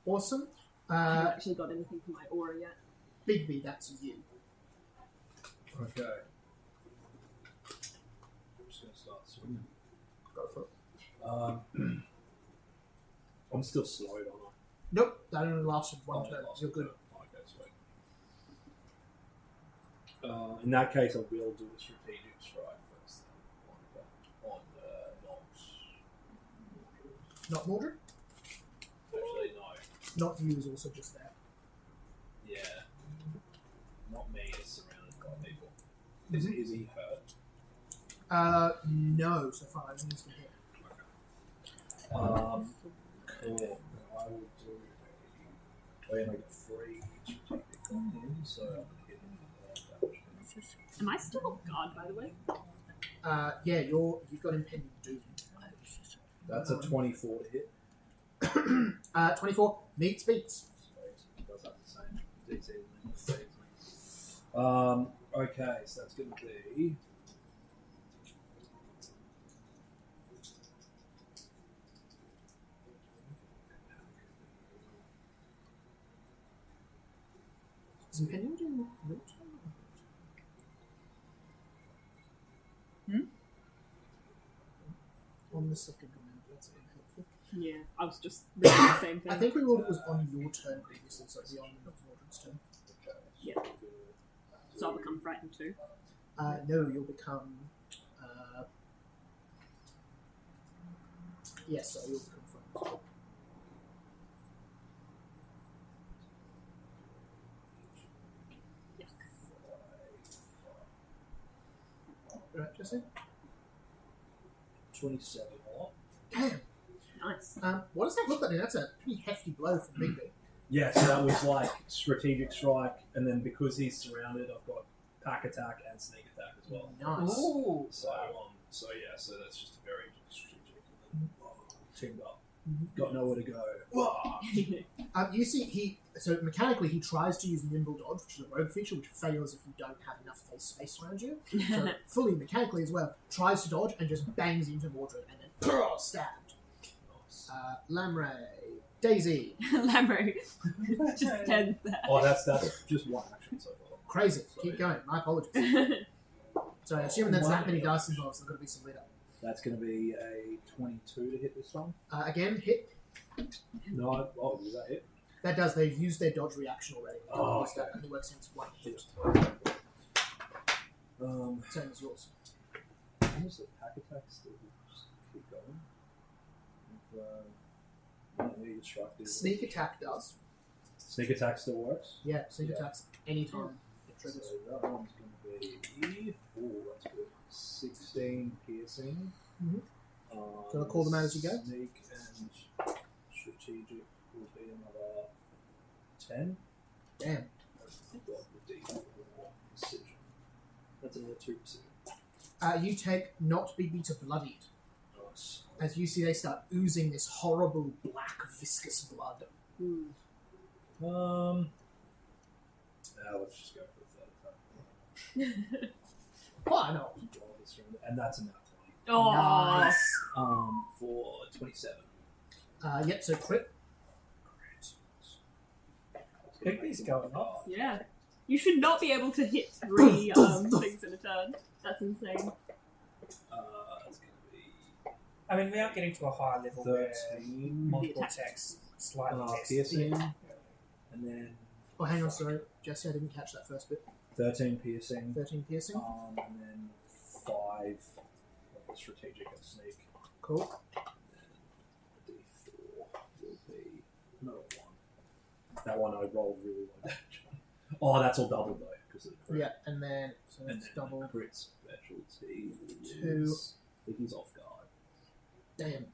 Awesome. I haven't actually got anything for my aura yet. Bigby, that's you. Okay. I'm just going to start swinging. Go for it. I'm still slowed, aren't I? Nope, that only lasted one Oh, turn. last You're good. turn. Okay, sweet. In that case, I will do a strategic strike first. On Not Mordred? actually, no. Not you is also just there. Yeah. Not me, it's surrounded by people. Is he hurt? No, so far I think it's been hit. Cool. I will do a make it free strategic on him, so I'm going to get him damage. Am I still off guard, by the way? Yeah, you've got impending doom. That's a 24 to hit. 24 meets beats. So he does have the same DC as me. Okay, so that's going to be... Is impending doom your turn? On the second round, that's unhelpful. Yeah, I was just reading the same thing. I think we rolled it was on your turn previously, so it'll be on Mordred's turn. Yeah. So I'll become frightened too. No, you'll become. Yes, so you'll become friends. Right, Jesse? 27 what? Damn. Nice. What does that look like? That's a pretty hefty blow from Bigby. Yeah, so that was like strategic strike, and then because he's surrounded, I've got pack attack and sneak attack as well. Nice. Ooh. So yeah, so that's just very strategic. And then, teamed up. Got nowhere to go. You see, so mechanically he tries to use nimble dodge, which is a rogue feature, which fails if you don't have enough face space around you. So fully mechanically as well, tries to dodge and just bangs into Mordred and then stabbed. Nice. Lamray, Daisy. Lamro just stands there. Oh, that's just one action so far. Crazy. So, Keep going. My apologies. So assuming there's that many dice involved, there's got to be some lead up. That's going to be a 22 to hit this time. Again, hit. No, oh, does that hit? That does. They've used their dodge reaction already. Oh, Use that okay. only works against one hit. Same as yours. What was the pack attacks that we just keep going? Sneak attack does. Sneak attack still works? Yeah, sneak Yeah. attacks anytime it So triggers. that one's going to be... Oh, that's good. 16 piercing. Mhm. So I'll call them out as you go? Sneak and strategic will be another 10. Damn. Got the D4 precision. That's another 2 precision. You take not be beat bloodied. Nice. As you see, they start oozing this horrible black viscous blood. Now let's just go for a third attack. Why not? And that's a nat 20. Oh, Nice. For 27. Yep, so crit. Higby's going off. yeah. You should not be able to hit 3 things in a turn. That's insane. It's going to be I mean, we are getting to a higher level where 13 multiple attacks slightly less. piercing. And then Oh, hang on, sorry. Jesse, I didn't catch that first bit. 13 piercing. 13 piercing. And then 5 of the strategic and sneak. Cool. And D4 will be another 1. That one I rolled really low damage on. Oh, that's all doubled though, because of the crit. Yeah, and then, so And that's then double. the crit specialty 2. is if he's off guard. Damn.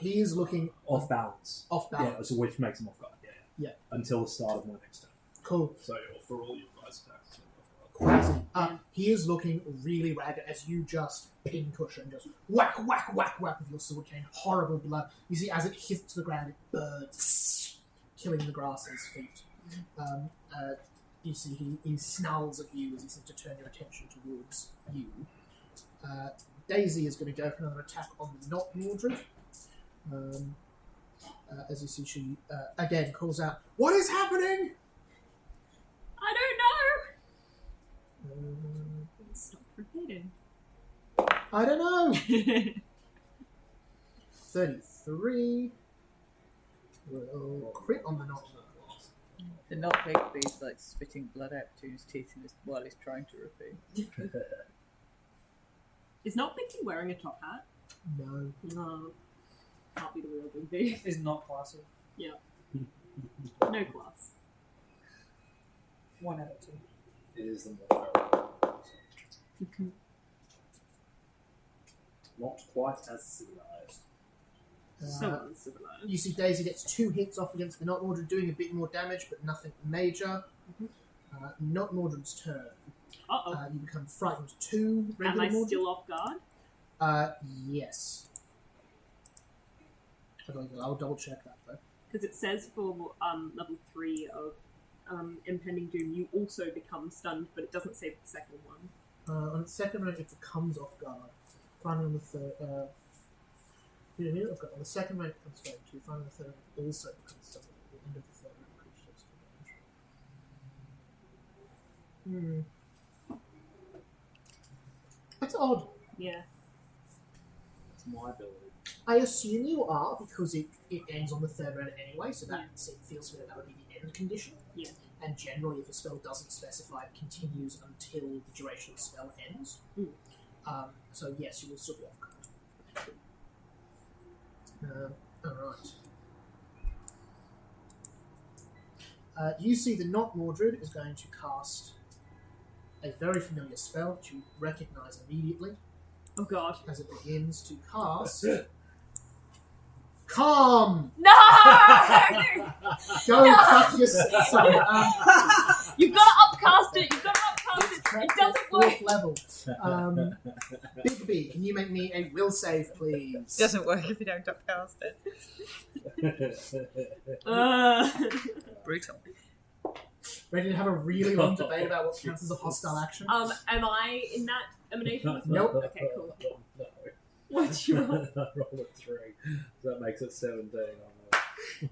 He is looking Off balance. off Yeah, balance. so which makes him off guard. Yeah. Yeah. Until the start of my next turn. Cool. So for all your guys' attacks. I'm off guard. Crazy. He is looking really ragged as you just pin cushion, just whack, whack, whack, whack with your sword cane. Horrible blood. You see, as it hits the ground, it burns, killing the grass at his feet. You see, he snarls at you as he seems to turn your attention towards you. Daisy is going to go for another attack on the not Mordred. As you see, she again calls out, "What is happening?" I don't know! Stop repeating. I don't know. 33. Will crit on the not Mordred. The not Higby's like spitting blood out between his teeth while he's trying to repeat. Is not Bigby wearing a top hat? No. No. Can't be the real Bigby. Is not classy. Yeah. No class. 1 out of 2. It is the more feral. Not quite as civilized. So uncivilized. You see Daisy gets 2 hits off against the not Mordred, doing a bit more damage, but nothing major. Not Mordred's turn. Uh-oh. You become frightened 2. Am Regular I Mordred. still off guard? Yes. I'll double check that though. Because it says for level 3 of Impending Doom, you also become stunned, but it doesn't say for the second one. On the second round, it becomes off guard. Finally, on the third, on the second round, it becomes frightened 2. Finally, on the third, it also becomes stunned at the end of the third round. Creature takes full damage. That's odd. Yeah. It's my ability. I assume you are because it ends on the third round anyway, so that feels that would be the end condition. Yeah. And generally, if a spell doesn't specify, it continues until the duration of the spell ends. So yes, you will still be off guard. Alright. You see the not Mordred is going to cast a very familiar spell that you recognise immediately Oh god. as it begins to cast. Calm! No! Go fuck yourself. Sorry, You've got to upcast it! You've got to upcast it! It doesn't work! 4th level. Big B, can you make me a will save, please? Doesn't work if you don't upcast it. Brutal. Ready to have a really long debate about what counts as a hostile action? Am I in that emanation as well? Nope. Okay, cool. No. What's your roll? I rolled a 3. So that makes it 17.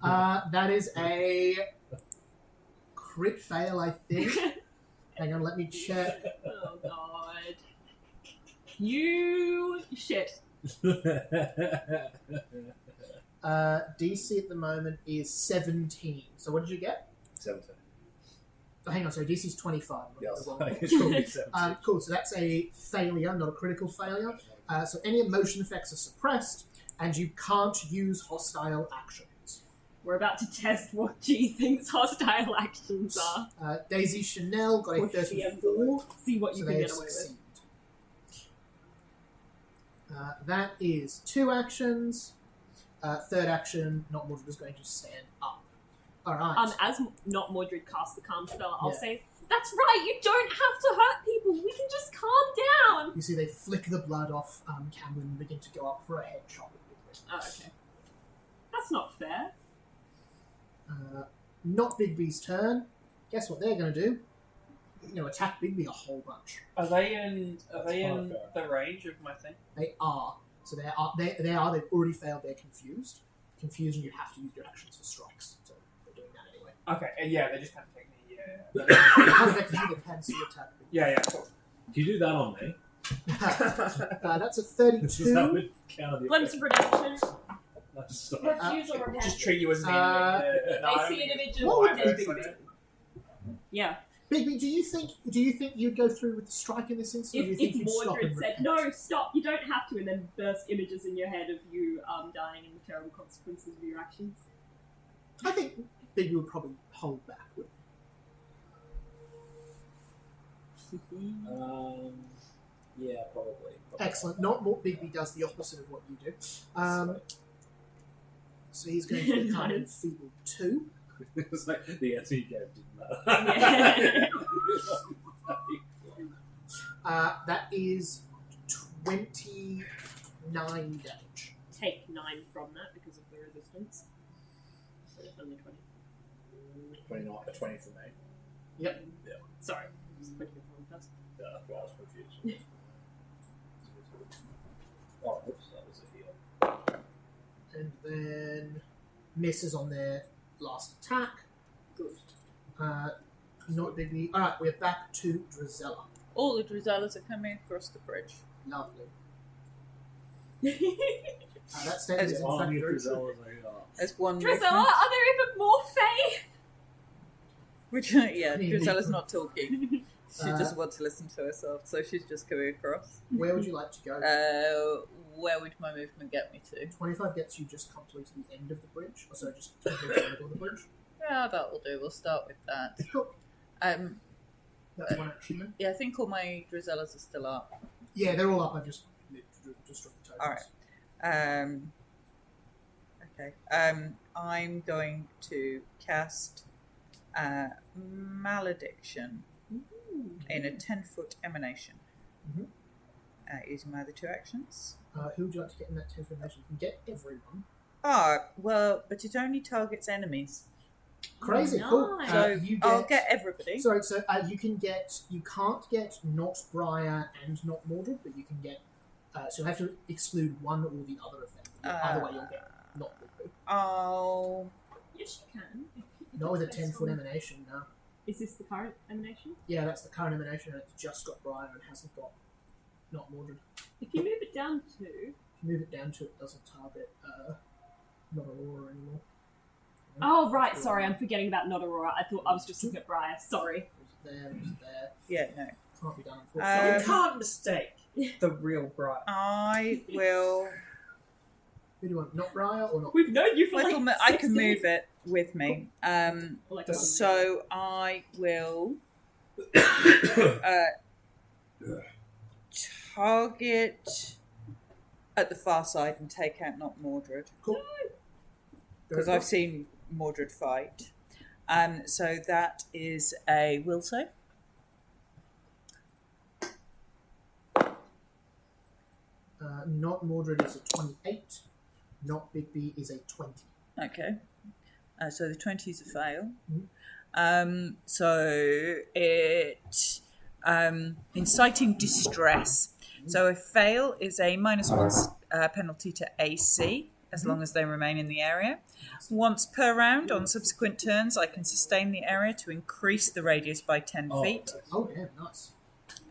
That is a crit fail, I think. Hang on, let me check. Oh god. You shit. DC at the moment is 17. So what did you get? 17. Oh, hang on, sorry, DC's 25. Yes, Wrong. it's probably 17. Cool, so that's a failure, not a critical failure. So any emotion effects are suppressed, and you can't use hostile actions. We're about to test what G thinks hostile actions are. Daisy Chanel got a Push the 34. See what you So can they get away with. succeed. That is 2 actions. Third action, not Mordred is going to stand up. Alright. As not Mordred casts the calm spell, I'll Yeah. say, that's right, you don't have to hurt people, we can just calm down. You see they flick the blood off Cameron and begin to go up for a head chop. Oh, okay. That's not fair. Not Bigby's turn. Guess what they're going to do? Attack Bigby a whole bunch. Are they in fine. the range of my thing? They are. So they've already failed their confused. Confusion, you have to use your actions for strikes. So they're doing that anyway. Okay, yeah, they just kind of take me. Yeah, You can't effectively do the cancel attack. yeah, cool. Can you do that on me? That's a Because 32. that would counter the Glimpse of redemption. Refusal repent. Just treat you as an Uh, enemy. They see an image What of would identity. Yeah. Bigby, do you think you'd go through with the strike in this instance, or do you think If you'd stop Mordred and said, repent? no, stop, you don't have to, and then burst images in your head of you dying and the terrible consequences of your actions. I think Bigby would probably hold back. Wouldn't Yeah, probably. he? Excellent. Not what Bigby does the opposite of what you do. So he's going to become enfeebled 2. It's like the answer you gave didn't matter. That is 29 damage. Take 9 from that because of the resistance. So it's only 20. 20 for me. Yep. Yeah. Sorry. Just put it on first. Yeah, that's why I was confused. Oh, oops, that was a heal. And then misses on their last attack. Good. Not Bigby. Alright, we're back to Drizella. All the Drizellas are coming across the bridge. Lovely. That statement is in fact very true. As one Drizella, movement. are there even more Fae? Which, yeah, I mean, Drizella's not talking. She Uh, just wants to listen to herself, so she's just coming across. Where would you like to go? Where would my movement get me to? 25 gets you just completely to the end of the bridge. Or sorry, just completely to the middle of the bridge. Yeah, that will do. We'll start with that. Cool. That's one action then. Yeah, I think all my Drizellas are still up. Yeah, they're all up. I've just destroyed the tokens. Alright. Okay. I'm going to cast Malediction in a 10-foot emanation. Mhm. Using my other 2 actions. Who would you like to get in that 10 formation? You can get everyone. Well, but it only targets enemies. Crazy, Nice. cool. So You I'll get everybody. Sorry, so you can't get not Briar and not Mordred, but you can get. So you have to exclude one or the other of them. Either way, you'll get not Mordred. Oh, Yes, you can. Not with a 10-foot emanation, no. Is this the current emanation? Yeah, that's the current emanation, and it's just got Briar and hasn't got not Mordred. If you move it down to... If you move it down to it, doesn't target not Aurora anymore. Oh, right, sorry, I'm forgetting about not Aurora. I thought I was just looking at Briar, sorry. It was there. yeah, no. Can't be done, unfortunately. You can't mistake the real bride. I will. Who do you want? Not Briar or not? We've known you for Little like I 6 can days. move it with me. Like a So I will target at the far side and take out not Mordred. Cool. Because I've seen Mordred fight. So that is a will save. Not Mordred is a 28. Not Big B is a 20. Okay. So the 20 is a fail. Mhm. So it inciting distress. So a fail is a -1 penalty to AC as long as they remain in the area. Once per round, on subsequent turns, I can sustain the area to increase the radius by 10 feet Oh, yeah, nice.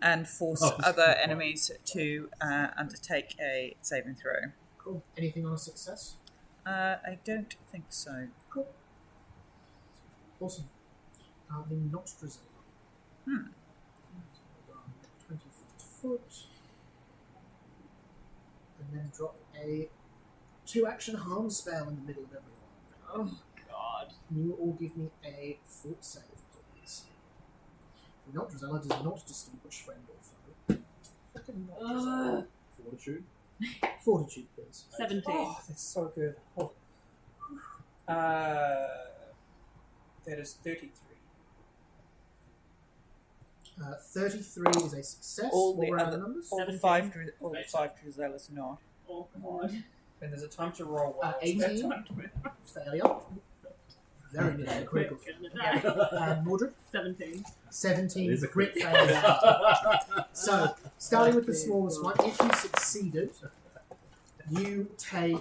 and force other enemies to undertake a saving throw. Cool. Anything on a success? I don't think so. Cool. Awesome. The Notch Drizzle. 20 foot. And then drop a 2-action harm spell in the middle of everyone. Oh god. Can you all give me a fort save, please? The Notch Drizzle does not distinguish friend or foe. Fucking Notch Drizzle. Fortitude. Fortitude, please. 17. Oh, that's so good. Oh. That is 33. 33 is a success. All What the were our other, numbers? all the 5 Drizellas not. Oh god. And there's a time to roll well. 18. Failure. Very nearly a critical. And Mordred? 17. 17 It is a crit crit. failure. So, starting with the smallest one, if you succeeded, you take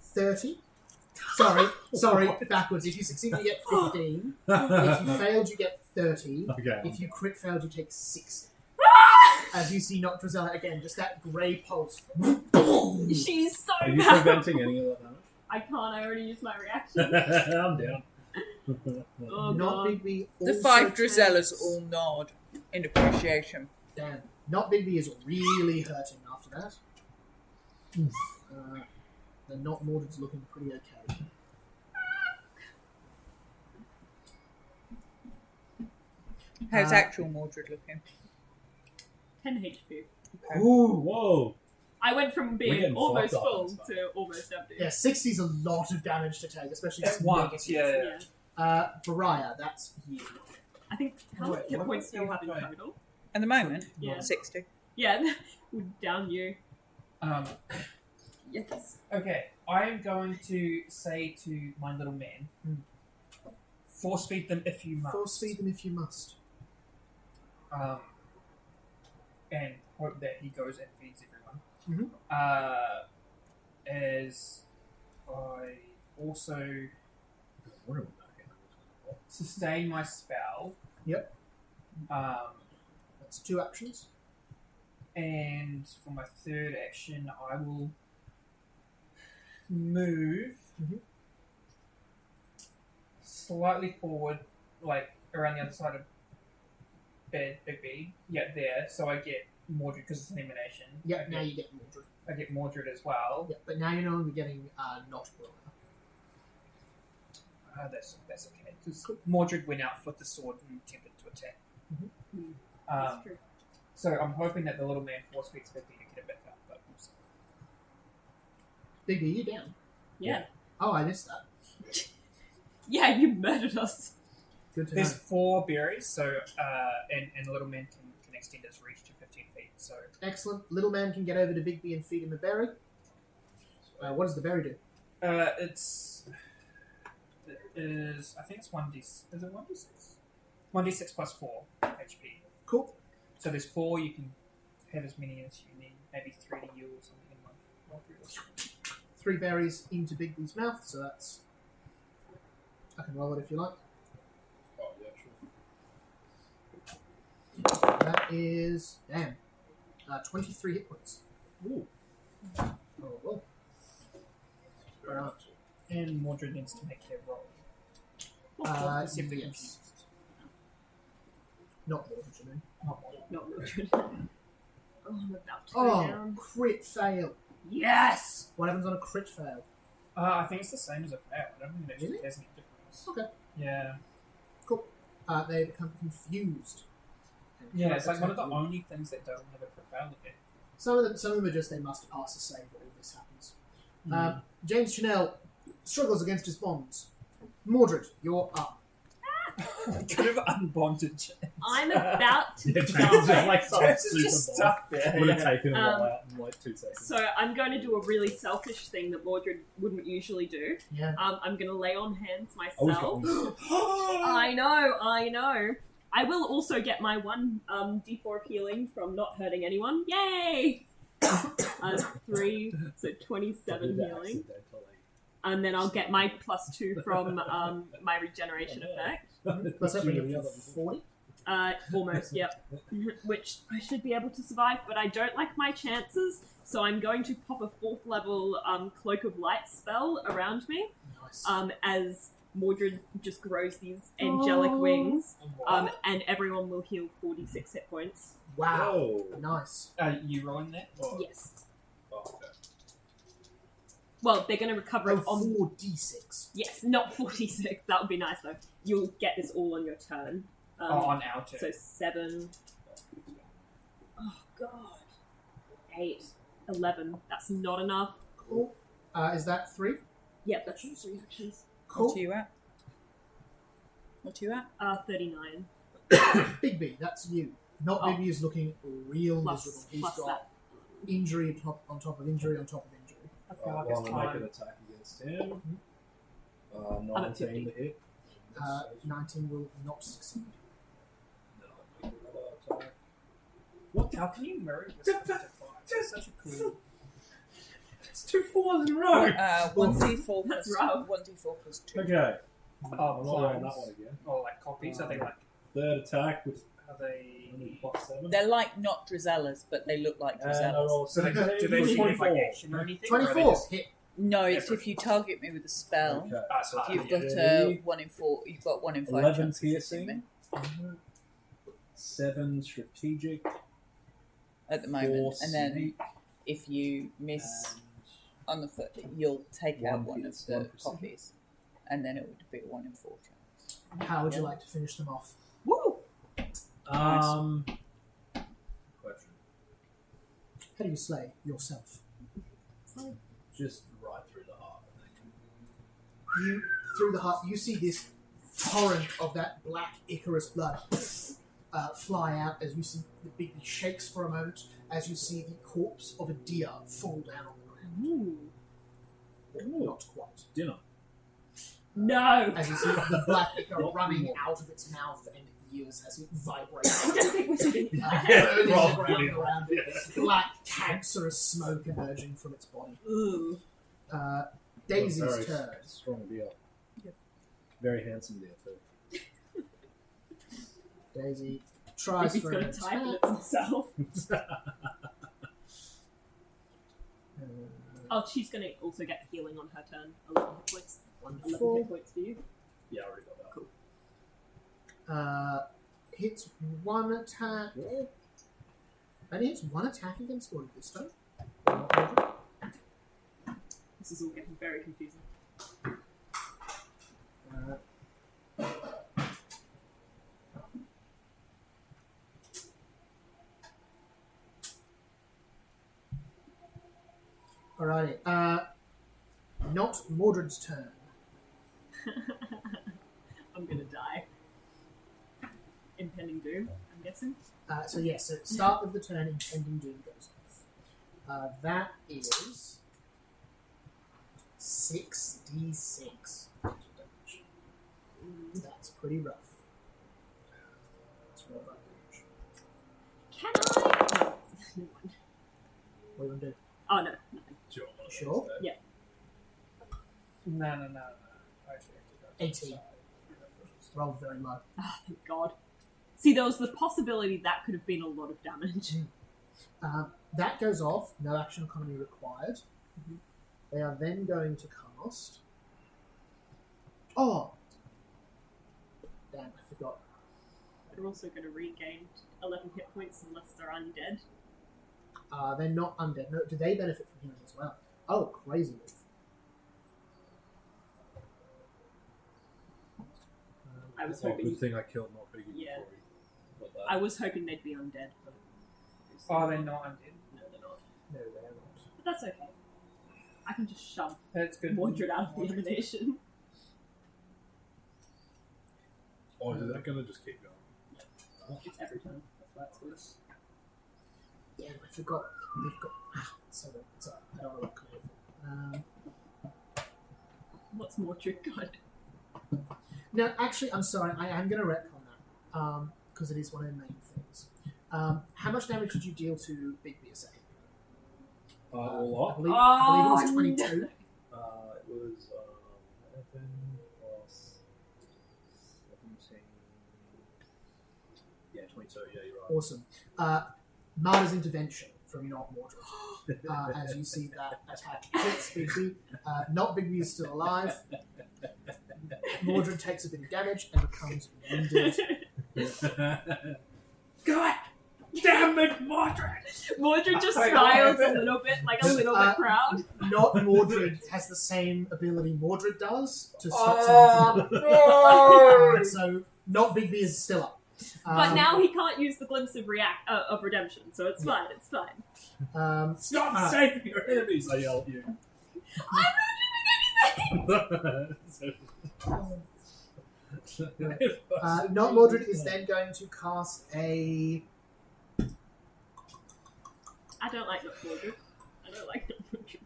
30. Sorry, backwards. If you succeeded, you get 15. If you failed, you get 30. Okay. If you crit failed, you take 60. As you see Nocte Drizella again, just that grey pulse. She's so Are you bad. preventing any of that damage? I can't, I already used my reaction. I'm down. Oh Not god. Bigby The also 5 Drizellas takes- all nod in appreciation. Damn. Not Bigby is really hurting after that. The Not Mordred's looking pretty okay. How's actual Mordred looking? 10 HP. Ooh, whoa. I went from We're being getting almost fucked up full and stuff. to almost empty. Yeah, 60 is a lot of damage to take, especially At this once, negative. yeah. Pariah, that's you. I think, how many Wait, hit what points was do you the have in other total? At the moment, Yeah. 60. Yeah, we're down you. Yes. Okay, I am going to say to my little man, force feed them if you must. Force feed them if you must. And hope that he goes and feeds everyone. Mhm. As I also sustain my spell. Yep. That's 2 actions. And for my third action, I will move slightly forward, like around the other side of Big B. Yeah, there. So I get Mordred because it's an emanation. Yep, now you get Mordred. I get Mordred as well. Yep, but now you're no longer getting not Pariah. That's okay. Because Mordred went out with the sword and attempted to attack. That's true. So I'm hoping that the little man force feeds Big B to get it back up. But we'll see. Big B, you down? Yeah. Oh, I missed that. Yeah, you murdered us. Good to There's know. 4 berries, so and the little man can extend his reach to 15 feet. So Excellent. Little man can get over to Big B and feed him a berry. What does the berry do? it is I think it's 1d. Is it 1d6? 1d6 plus 4 HP. Cool. So there's 4. You can have as many as you need. Maybe 3 to you or something in one. 3 berries into Big B's mouth, so that's... I can roll it if you like. Oh, yeah, sure. That is... Damn. 23 hit points. Ooh. Oh, well. Alright. And Mordred needs to make their roll. See if they're Yes. confused. Not Mordred, you mean. Not Mordred. Not Mildred. Oh, I'm about to go Oh, down. crit fail. Yes! What happens on a crit fail? I think it's the same as a fail. I don't think it actually Really? has any difference. Okay. Yeah. Cool. They become confused. and Yeah, cannot it's like one of the attack you. only things that doesn't have a profound effect. Some of them are just they must pass a save or all this happens. James Chanel struggles against his bonds. Mordred, you're up. Kind of unbonded. I'm about to Yeah, James is die. like so It's super just bomb. stuck there. I'm gonna yeah. take him Um, out in like 2 seconds. So I'm going to do a really selfish thing that Mordred wouldn't usually do. Yeah. I'm going to lay on hands Oh, he's myself. got I know. I will also get my 1 d4 of healing from not hurting anyone. Yay! 3, so 27 healing. And then I'll get my +2 from my regeneration effect. What's that bring up to 40? Almost, yep. Which I should be able to survive, but I don't like my chances, so I'm going to pop a 4th level Cloak of Light spell around me. Nice. As Mordred just grows these angelic wings, and everyone will heal 46 hit points. Wow. Whoa. Nice. Are you rolling that? Or? Yes. Oh, okay. Well, they're going to recover it on... 4d6. Yes, not 46. That would be nice, though. You'll get this all on your turn. On our turn. So 7... Oh, God. 8. 11. That's not enough. Cool. Is that 3? Yep, that's 3 actions. Cool. What are you at? What are you at? 39. Big B, that's you. Not Big B is looking real miserable. He's plus got that. injury on top of injury on top of injury. I feel like Well, it's I make time. an attack against him. I'm at 19 to hit. 19 will not succeed. No, I make another attack. What? How can you marry yourself to 5? That's such a cool... It's 2 4s in a row. 1d4 That's plus rough. 1d4 plus 2. Okay. Oh, I'm not rolling that clones. one again. Or like copies, are they like... Third attack with Are they... only +7. They're like not Drizellas, but they look like And I Drizellas. roll So they, do they 17 shoot with like 24. action or anything? Or are they 24 just... hit. No, it's if you target me with a spell. Okay. So You've yeah. got 1 in 4. You've got 1 in 5 11 chances of hitting piercing. me 7 strategic. at the 4 moment, and then sneak, if you miss and on the foot, you'll take out One one of hits, the 1%. copies, and then it would be a 1 in 4 chance. How would you like to finish them off? Woo! Question. How do you slay yourself? Just right through the heart. You, through the heart, you see this torrent of that black Icarus blood fly out as you see the big shakes for a moment as you see the corpse of a deer fall down on the ground. Ooh. Not quite. dinner. No! As you see the black ichor running out of its mouth and ears as it vibrates. I don't think we should be... Burning the probably. ground around it. Black cancerous smoke emerging from its body. Ooh. Daisy's Very turn. strong deer. Very handsome deer too. Daisy tries He's for going an to type attack. it himself. Oh, she's going to also get healing on her turn. 11 hit points. 11 Wonderful. hit points for you. Yeah, I already got that. Cool. Hits one attack. Only hits one attack against one this time. This is all getting very confusing. Alrighty. Not Mordred's turn. I'm going to die. Impending doom, I'm guessing. So yes, so start of the turn, Impending Doom goes off. That is 6d6 damage. That's pretty rough. That's roll that damage. Can I? No, never mind. What do you want to do? Oh, no. Nothing. Sure. Sure. Yeah. No. I actually have to go. 18. Rolled very low. Ah, thank God. See, there was the possibility that could have been a lot of damage. That goes off. No action economy required. Mhm. They are then going to cast. Oh! Damn, I forgot. They're also going to regain 11 hit points unless they're undead. They're not undead. No, do they benefit from healing as well? Oh, crazy move. I was Oh, hoping. good thing I killed not biggie Yeah. before he got that. I was hoping they'd be undead. But Oh, they're not undead. No, they're not. No, they are not. But that's okay. I can just shove That's good. Mordred out of the elimination. Oh, is that going to just keep going? It's every turn. That's good. Damn, I forgot. They've got. So it's I don't know what kind of. What's Mordred got? No, actually, I'm sorry. I am going to retcon that because it is one of the main things. How much damage did you deal to Big B a second All I up. believe, Oh, I believe it was 22. It was 11 plus 17. Yeah, 22. Yeah, you're right. Awesome. Marta's intervention from Not Mordred. As you see that attack hits Bigby. Not Bigby is still alive. Mordred takes a bit of damage and becomes wounded. God damn it, Mordred! Mordred just Wait, smiles wait, a little bit, like a little bit proud. Not Mordred has the same ability Mordred does to stop someone from... no! So Not Bigby is still up. But now he can't use the glimpse of of redemption, so it's fine. It's fine. Stop saving your enemies! I yell at you. I'm not doing anything. Not Mordred is then going to cast a... I don't like Not Mordred. I don't like Not Mordred.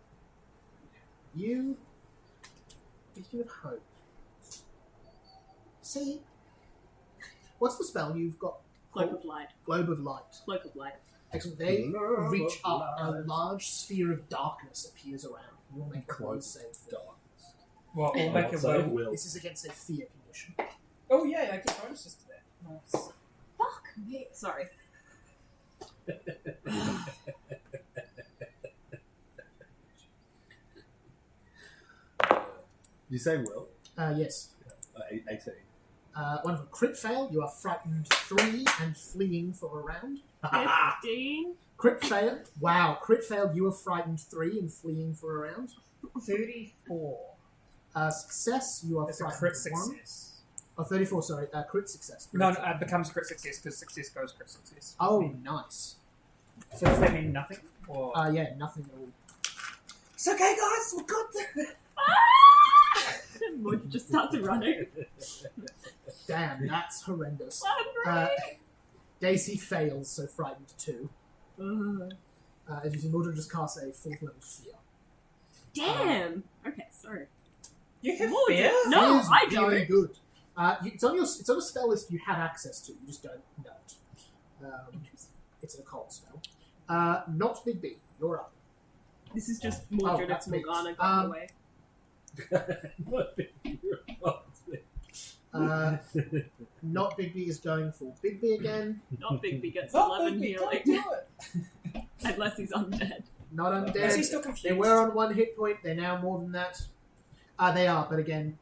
You would hope. See? What's the spell you've got? Cloak of Light. Globe of Light. Cloak of Light. Excellent. They Globe reach of up, a light. large sphere of darkness appears around. You will make a Cloak will save for it. Well, we'll make a Save will. will. This is against a fear condition. Oh yeah, I get bonuses to that. Nice. Fuck me. Sorry. You say will? Yes. 18. One of a crit fail. You are frightened 3 and fleeing for a round. 15. Crit fail. Wow. Crit fail. You are frightened 3 and fleeing for a round. 34. Success. You are It's a frightened crit 1. success. Oh, 34. Sorry. Crit success. No, it becomes crit success because success goes crit success. Oh, nice. So does that mean nothing? Or... Yeah. Nothing at all. it's okay, guys. We got this. Mordred just starts running. Damn. That's horrendous. I'm Daisy fails, so frightened 2. brave. As you see, Mordred just casts a 4th level fear. Damn. Okay, sorry. You have Mordred. fear? No, Fear is I very don't. good. It's on a spell list you have access to. You just don't know it. It's an occult spell. Not Big B. You're up. This is just Mordred that's if me. Morgana got away. Not Big B is going for Big B again. Not Bigby gets Not 11 Bigby, don't healing. do it. Unless he's undead. Not Is he undead. still confused? They were on 1 hit point. They're now more than that. They are, but again,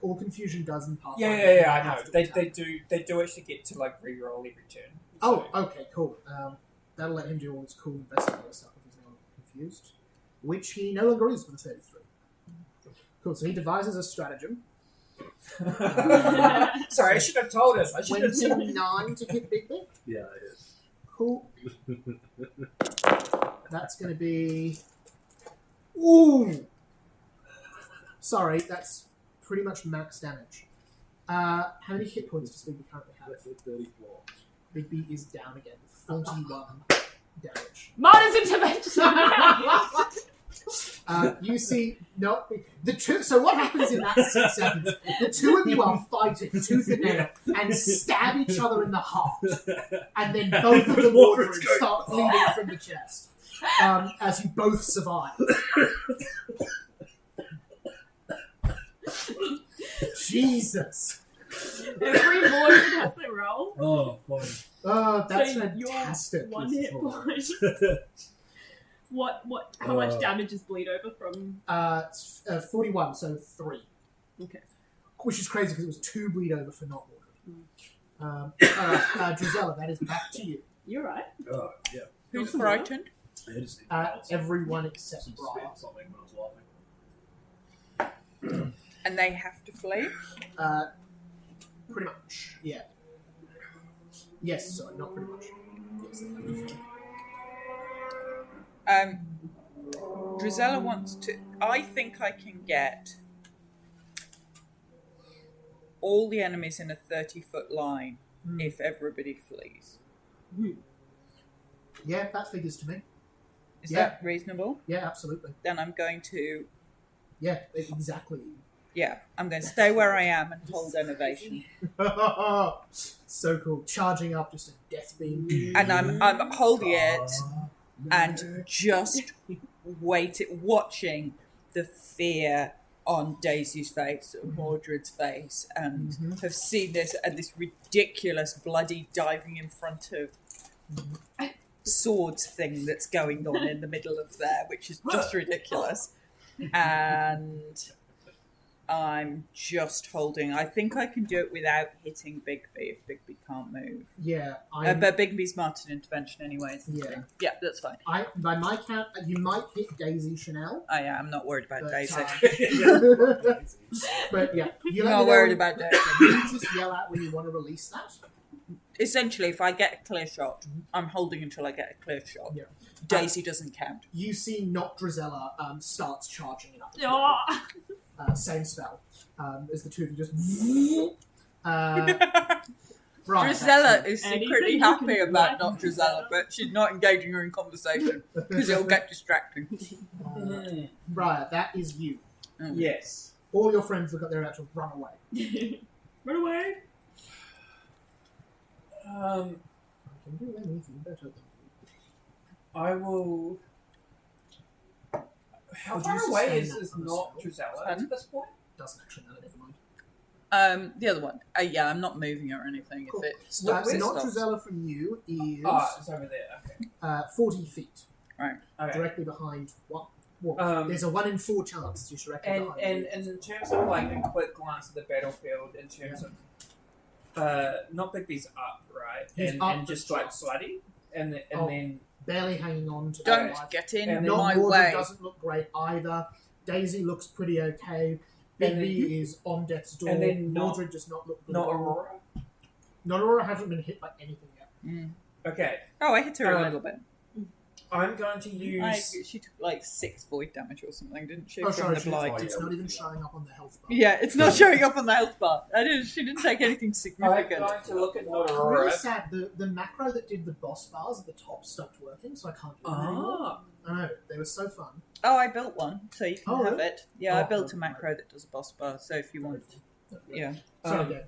all confusion does in Pathfinder. Yeah, You I know. have to They attack. do actually get to like reroll every turn. Oh, So- okay, cool. That'll let him do all his cool investigator stuff if he's no longer confused. Which he no longer is with a 33. Cool, so he devises a stratagem. Sorry, I should have told us. I should have told 29 to hit Big B. Yeah, it is. Cool. That's going to be... Ooh! Sorry, that's pretty much max damage. How many hit points does Big B currently have? 34. Big B is down again. 41 damage. Martin's intervention! You see, no, the two. So what happens in that 6 seconds? The two of you are fighting tooth and nail and stab each other in the heart, and then both of the Mordreds start bleeding from the chest as you both survive. Jesus! Every Mordred has a roll. Oh, fine. Oh, that's So fantastic. Your 1 hit point. How much damage is bleed over from? 41, so 3. Okay. Which is crazy because it was 2 bleed over for not Mordred. Drizella, that is back to you. You're right. Oh, yeah. Who's frightened? I just need Everyone except some Briar. spit something when I was laughing. And they have to flee? Pretty much, yeah. Yes, sorry, not pretty much. Yes, they have to flee. Drizella wants to... I think I can get all the enemies in a 30-foot line if everybody flees. Yeah, that figures to me. Is Yeah. that reasonable? Yeah, absolutely. Then I'm going to... Yeah, exactly. Yeah, I'm going to stay where I am and hold innovation. So cool. Charging up just a death beam. And I'm holding it and just watching the fear on Daisy's face and Mordred's face, and have seen this ridiculous bloody diving in front of swords thing that's going on in the middle of there, which is just ridiculous. And I'm just holding. I think I can do it without hitting Bigby if Bigby can't move. Yeah, But Bigby's marked an intervention anyway. Yeah. Yeah, that's fine. By my count, you might hit Daisy Chanel. I'm not worried about But, Daisy. But yeah, you I'm not worried about Daisy. You just yell out when you want to release that. Essentially, if I get a clear shot, I'm holding until I get a clear shot. Yeah. Daisy doesn't count. You see Not Drizella starts charging it up. Ah. Same spell. As the two of you just... Right, Drizella is Anything secretly you happy can about do. not Drizella, but she's not engaging her in conversation because it'll get distracting. Right, that is you. Yes. All your friends look like they're about to run away. Run away. I can do anything better than I will. How Would far you away sustain is that from a not spell? Drizella Pardon? at this point? Doesn't actually matter, never mind. The other one. Yeah, I'm not moving or anything. Cool. If it Not stops, it stops. Drizella from you is It's over there. Okay. 40 feet. Right. Okay. Directly behind what? Well, Um, there's a 1 in 4 chance you're directly And, behind and, you. and in terms of like a quick glance at the battlefield, in terms of not Bigby's up, right? He's and up, and but just like just- bloody, and Oh. then Barely hanging on to Don't the life. get in And my Not Mordred way. doesn't look great either. Daisy looks pretty okay. And Bigby is on death's door. and then not- Mordred does not look good. not at all. Aurora. Not Aurora hasn't been hit by anything yet. Okay, Oh, I hit her a Um, little bit. I'm going to use. She took like 6 void damage or something, didn't she? Oh, from sorry, the she- blight. it's not even showing up on the health bar. Yeah, it's not showing up on the health bar. She didn't take anything I'm significant. going to look at not I'm Aurora. really sad. The macro that did the boss bars at the top stopped working, so I can't do them anymore. Ah, I know, they were so fun. Oh, I built one, so you can Oh, have really? it. Yeah, I Oh, built a okay. macro that does a boss bar, so if you want. Yeah. Sorry,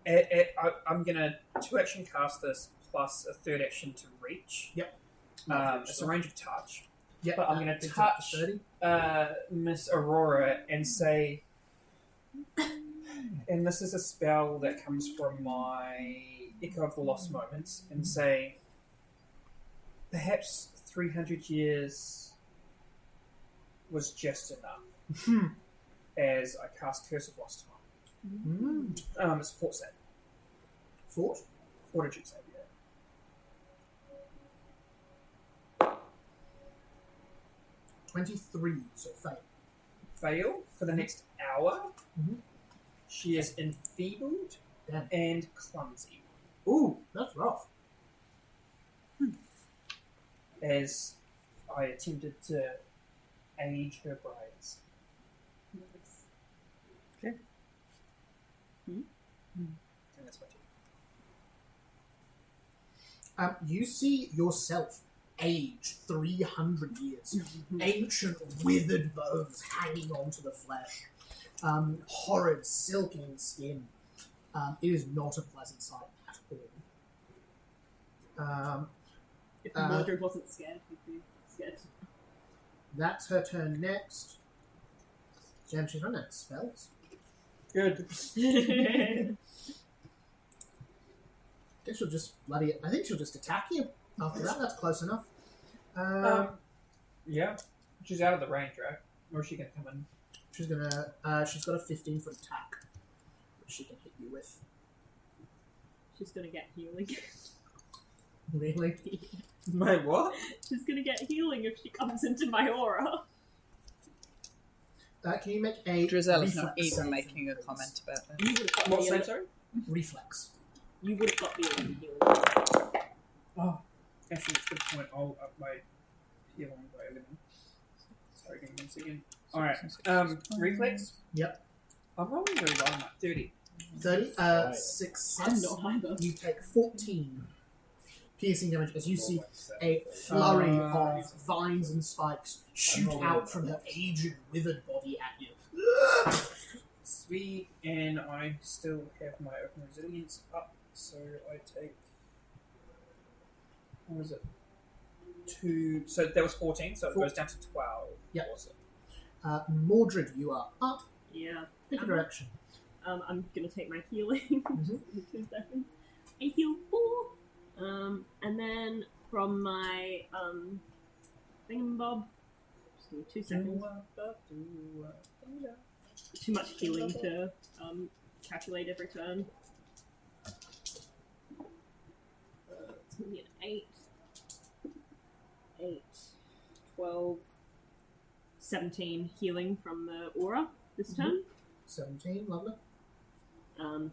Dave. I'm gonna 2-action cast this plus a 3rd action to reach. Yep. It's a range of touch. Yep, but I'm gonna brings it up to touch 30. Miss Aurora and say, and this is a spell that comes from my Echo of the Lost Moments, and say, perhaps 300 years was just enough as I cast Curse of Lost Time. It's a fort save. Fort? Fortitude save, yeah. 23, so fail. Fail for the next hour. Mhm. She is enfeebled Damn. and clumsy Ooh, that's rough. as I attempted to age her braids. Okay. And that's my turn. You see yourself age 300 years. Ancient, withered bones hanging onto the flesh. Horrid, silken skin. It is not a pleasant sight at all. If Mordred wasn't scared, he'd be scared. That's her turn next. Damn, she's run out of spells. Good. I think she'll just attack you. After that, that's close enough. Yeah. She's out of the range, right? Or is she going to come in? She's gonna. She's got a 15-foot attack, which she can hit you with. She's gonna get healing. Really? My what? She's gonna get healing if she comes into my aura. Can you make a Drizella's not reflex even save? making a comment about that. You would have got What me save, a, sorry? Reflex. You would have got me a healing. Oh, actually, it's a good point. I'll up my healing by 11. Sorry, give me 1 second. Alright, reflex? Yep. I'm rolling really well on that. 30. 30. Right. Success. I'm not either. You take 14 piercing damage as you see a flurry of vines and spikes shoot out from her aged, withered body at you. Sweet, and I still have my open resilience up, so I take. What was it? 2. So there was 14, so it goes down to 12. Yep. Awesome. Mordred, you are up. Yeah. Pick a direction. I'm gonna take my healing Mhm. in 2 seconds. I heal 4. And then from my thingamabob, just give me 2 seconds. Too much healing to calculate every turn. It's gonna be an 8, 12, 17 healing from the aura this turn. 17, lovely. And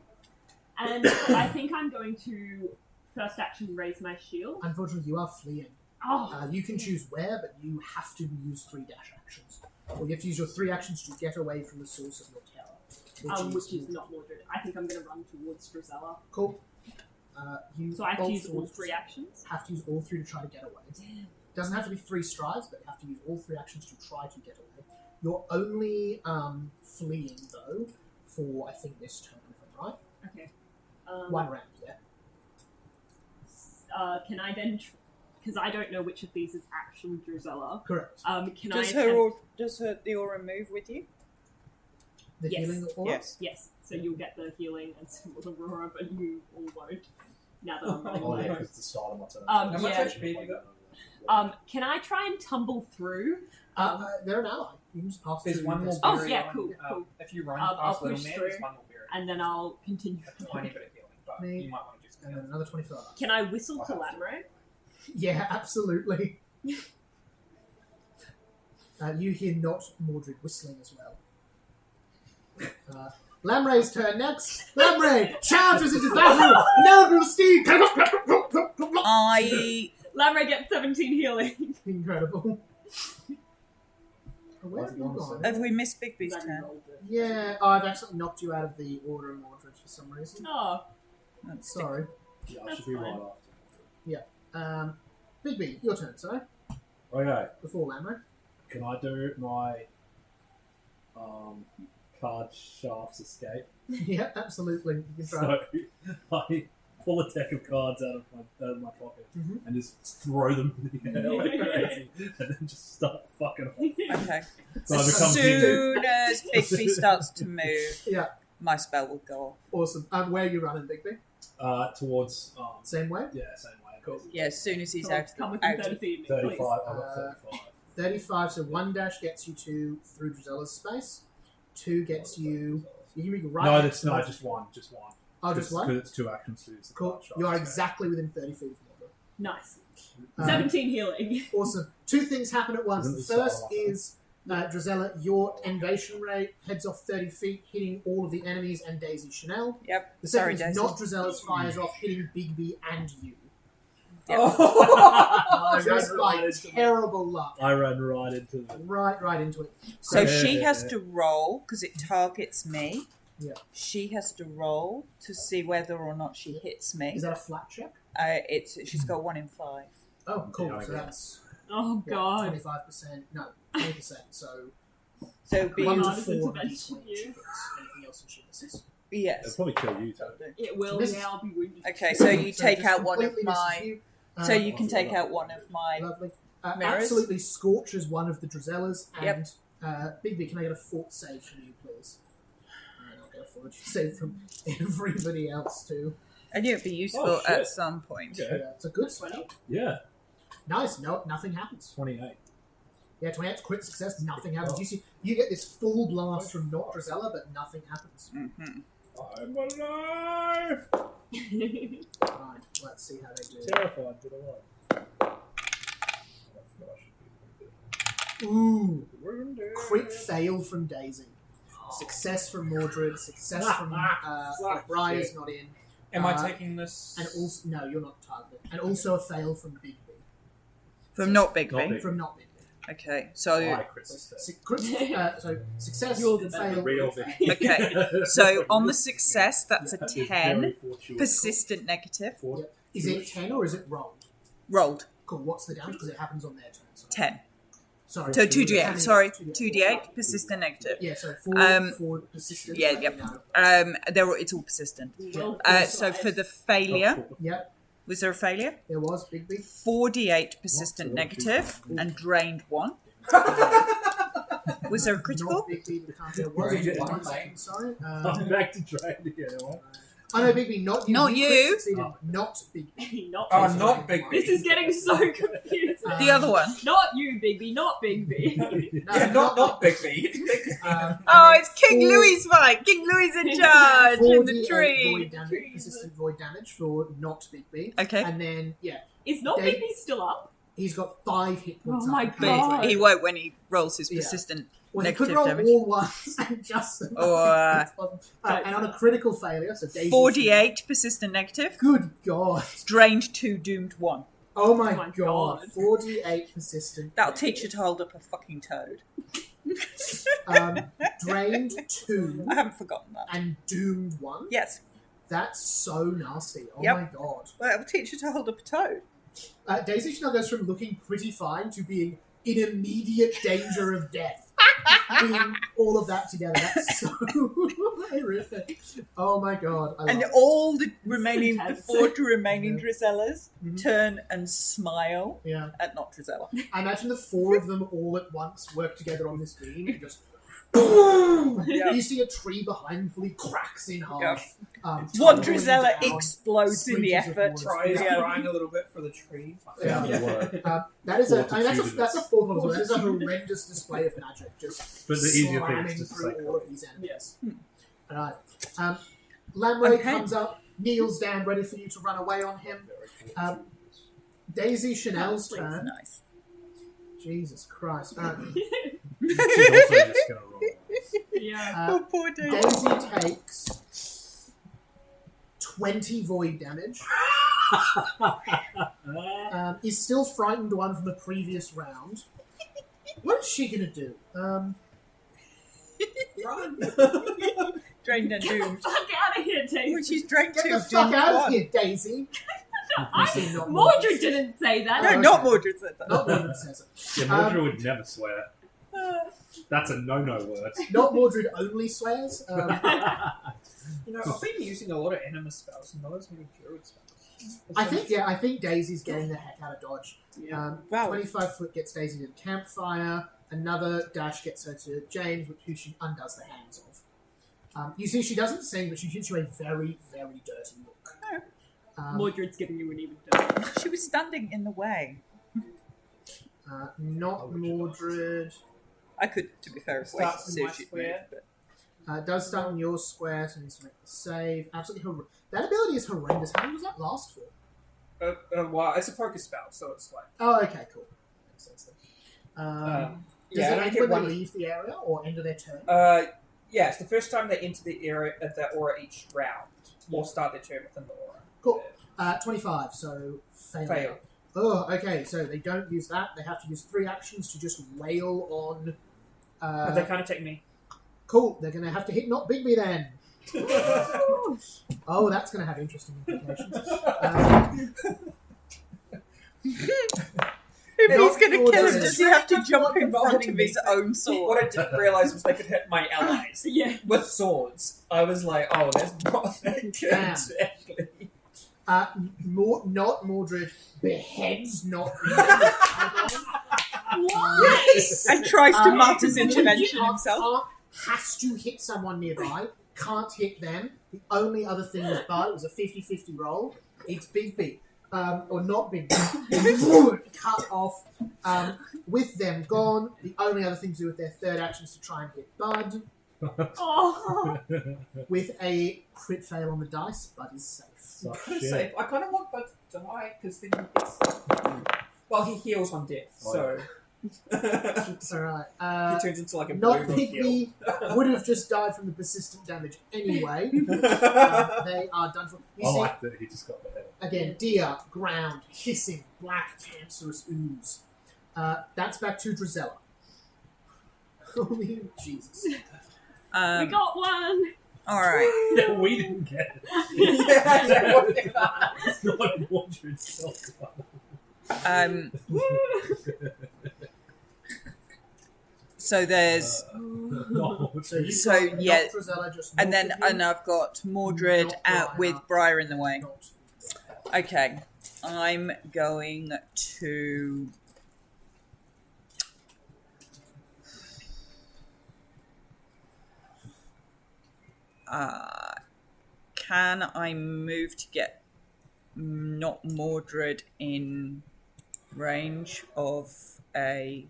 I think I'm going to first action raise my shield. Unfortunately, you are fleeing. Oh, You can choose where, but you have to use 3 dash actions. Or you have to use your 3 actions to get away from the source of your terror. which is not Mordred. I think I'm going to run towards Drizella. Cool. You So I have to use all also 3 actions. have to use all 3 to try to get away. Doesn't have to be 3 strides, but you have to use all 3 actions to try to get away. You're only fleeing, though, for, I think, this turn, if I'm right. Okay. 1 round, yeah. Can I then... Because I don't know which of these is actual Drizella. Correct. Can Does I... the aura move with you? The Yes. healing aura? Yes. Yes, so you'll get the healing and some of the Aurora, but you all won't. Now that I'm running Oh, away. yeah, it's the start of my turn. How much yeah. HP have you got? Can I try and tumble through? They're an ally. You can just pass There's through one more this- Oh, berry yeah, on, cool, cool. If you run I'll past Little push Man, through. there's one more berry. And then I'll continue. A tiny bit of healing, but Me. you might want to just And then another 25. Can I whistle to Lamro? Yeah, absolutely. You hear not Mordred whistling as well. Lamray's turn next. Lamray charges into battle. Noble steed. Lamro gets 17 healing. Incredible. Where have you gone? Have we missed Bigby's Then turn? rolled it. Yeah, I've actually knocked you out of the order of Mordred for some reason. Oh, That's Sorry. Yeah, I should be right after. Bigby, your turn, sorry. Okay, Before Lamray. can I do my card sharps escape? Yeah, absolutely. You can try. So I pull a deck of cards out of my pocket Mhm. and just throw them in the air like crazy, and then just start fucking off. Okay. So I As become soon as Bigby starts to move, Yeah, my spell will go off. awesome. Where are you running, Bigby? towards Same way? yeah, same way. Cool. Yeah, as soon as he's come, out, come within out 30 of... feet, 35. please. I got 35. 35, so 1 dash gets you through Drizella's space. 2 gets you... You can be right No, next that's to no, it. just one. Oh, just one? Because it's 2 actions to use the Cool. card sharps You are escape. exactly within 30 feet of Mordred. Nice. Um, 17 healing. Awesome. 2 things happen at once. Isn't The this the first start of is Drizella, your invasion rate heads off 30 feet, hitting all of the enemies and Daisy Chanel. Yep. The Sorry, second is Daisy. not Drizella's fires off, hitting Bigby and you. I Just ran like right into terrible luck. I ran right into them. Right into it. So Yeah, she yeah, has yeah. to roll, because it targets me. Yeah. She has to roll to see whether or not she hits me. Is that a flat check? She's got 1 in 5. Oh, cool. Yeah, I So agree. that's Oh, what, God. 25%. No, 20%. So So it'd be, 1 to Hardest 4 on intervention each one. you. She hits. Anything else and she misses. It'll yes. probably kill you, too. It will, This is- yeah, I'll be wounded. Okay, so you So take just out one of completely misses my... you. So you can take out one of my... Lovely. mirrors. Absolutely scorches one of the Drizellas. Yep. And Bigby, can I get a fort save from you, please? And I'll get a fortitude save from everybody else too. I knew it'd be useful Oh, shit. at some point. Okay. Yeah, it's a good spell. Yeah, Nice. No, nothing happens. 28. Yeah, 28 crit success. Nothing happens. You get this full blast from not Drizella, but nothing happens. Mm-hmm. I'm alive! Right. Let's see how they do. Terrified, but alive. Ooh. Crit fail from Daisy. Success from Mordred. Success from Briar's not in. Am I taking this? And also, no, you're not targeted. And also a fail from Bigby. From not Bigby. Not Big. From not Bigby. Okay, so... I crit success. So success Yours and is better. fail. Real fail. big. Okay, so on the success, that's a That is 10. very fortuitous. Persistent negative. Yep. Is it 10 or is it rolled? Rolled. Cool. What's the damage? Because it happens on their turn. So. 10. Sorry. So How 2d8. many? Sorry, 2d8. 2d8. Persistent negative. Yeah, so for persistent. Yeah, yep. No. It's all persistent. Well, So for the failure, Yep. Was there a failure? There was Bigby. 4d8 persistent negative and drained 1. Was there a critical? Not Bigby, the can't there was. Right. One second, sorry. I'm back to try it again. I know Bigby, not you. Not you. Succeeded, not Bigby. Not Oh, Bigby. not Big This B. is getting so confused. The other one. Not you, Bigby, not Bigby. No, Yeah, not Big B. Oh, it's King Louis' fight. King Louis in charge in the 48 tree. void damage, persistent void damage for not Bigby. Okay. And then, yeah, Is not Dave- Bigby still up? he's got 5 hit points. Oh my up. God. But he won't when he rolls his Yeah. persistent Well, he could negative roll damage. all ones and just Or, and on a critical failure, so Daisy 48 persistent negative. Good God! Drained 2, doomed 1. Oh my, Oh my God! God. 48 persistent. That'll teach you to hold up a fucking toad. Drained 2 I haven't forgotten that. and doomed 1. Yes. That's so nasty. Oh Yep. my God! Well, it'll teach you to hold up a toad. Daisy now goes from looking pretty fine to being in immediate danger of death. Being all of that together, that's so horrific. Oh my God! I love And it. all the remaining, the intense. 4 remaining Yeah. Drizellas Mhm. turn and smile Yeah, at not Drizella. I imagine the 4 of them all at once work together on this beam and just. Yeah. You see a tree behind them fully cracks in half. One tumbling Drizella down. explodes in the Splinters of effort. wood. Try is Yeah. crying a little bit for the tree. Yeah. Yeah, work. That is that's a Fortitude. 4th one as well. That is a horrendous display of magic, just But the easier thing slamming is just to through say all of these enemies. Hmm. Alright. Lamray Okay. comes up, kneels down, ready for you to run away on him. Daisy Chanel's turn. Nice. Jesus Christ. She's also just going to roll. Yeah. Oh, poor Dave. Daisy takes 20 void damage. Is still frightened 1 from the previous round. What is she going to do? Run. Drained and Get the doomed. fuck out of here, Daisy. Oh, she's drained Get 2, the fuck doomed out of 1. here, Daisy! See, not Mordred didn't say that. No, Okay. not Mordred said that. Not Mordred says it. Yeah, Mordred would never swear. That's a no-no word. Not Mordred only swears. You know, I've been using a lot of enema spells and not as many druid spells. I think Daisy's getting the heck out of Dodge. Yeah. Wow. 25 foot gets Daisy to the campfire. Another dash gets her to James, who she undoes the hands of. You see, she doesn't sing, but she gives you a very, very dirty look. Mordred's giving you an even dirty. She was standing in the way. Not Mordred. I could, to be fair, have waited Starts to in see my if she'd square. moved, but Does start in your square, so needs to make the save. Absolutely that ability is horrendous. How long does that last for? Well, it's a focus spell, so it's like. Oh, okay, cool. Makes sense then. Does Yeah, it I end get when one. they leave the area or end of their turn? Yeah, it's the first time they enter the area of the aura each round, or start their turn within the aura. Cool. 25, so fail. Oh, okay, so they don't use that. They have to use 3 actions to just wail on. But they kind of take me. Cool, they're going to have to hit Not Bigby then. Oh, that's going to have interesting implications. if he's going to Not kill him, Mordred. does he have to jump in front of his own sword? What I didn't realise was they could hit my allies Yeah. with swords. I was like, oh, that's not that good, Damn. actually. Not Mordred beheads Not What? And tries to mount his Can't- intervention himself. has to hit someone nearby. Can't hit them. The only other thing was Bud. It was a 50-50 roll. It's Bigby. Or not Bigby. Cut off. With them gone, the only other thing to do with their third action is to try and hit Bud. Oh. With a crit fail on the dice, Bud is safe. Oh, Kinda shit. safe. I kind of want Bud to die because then he gets. Well, he heals on death, so It's alright. he turns into like a Not blue heal. Bigby would have just died from the persistent damage anyway. They are done for. You I see, like that he just got the head. again, deer, ground, hissing, black, cancerous ooze. That's back to Drizella. Holy Jesus. We got one. All right. Yeah, we didn't get it. Yeah, It's not Mordred itself. So there's No. So, you've So, got yeah, not Drizella, just and then north of you, and I've got Mordred not out with Briar in the way. not- Okay. I'm going to. Can I move to get not Mordred in range of a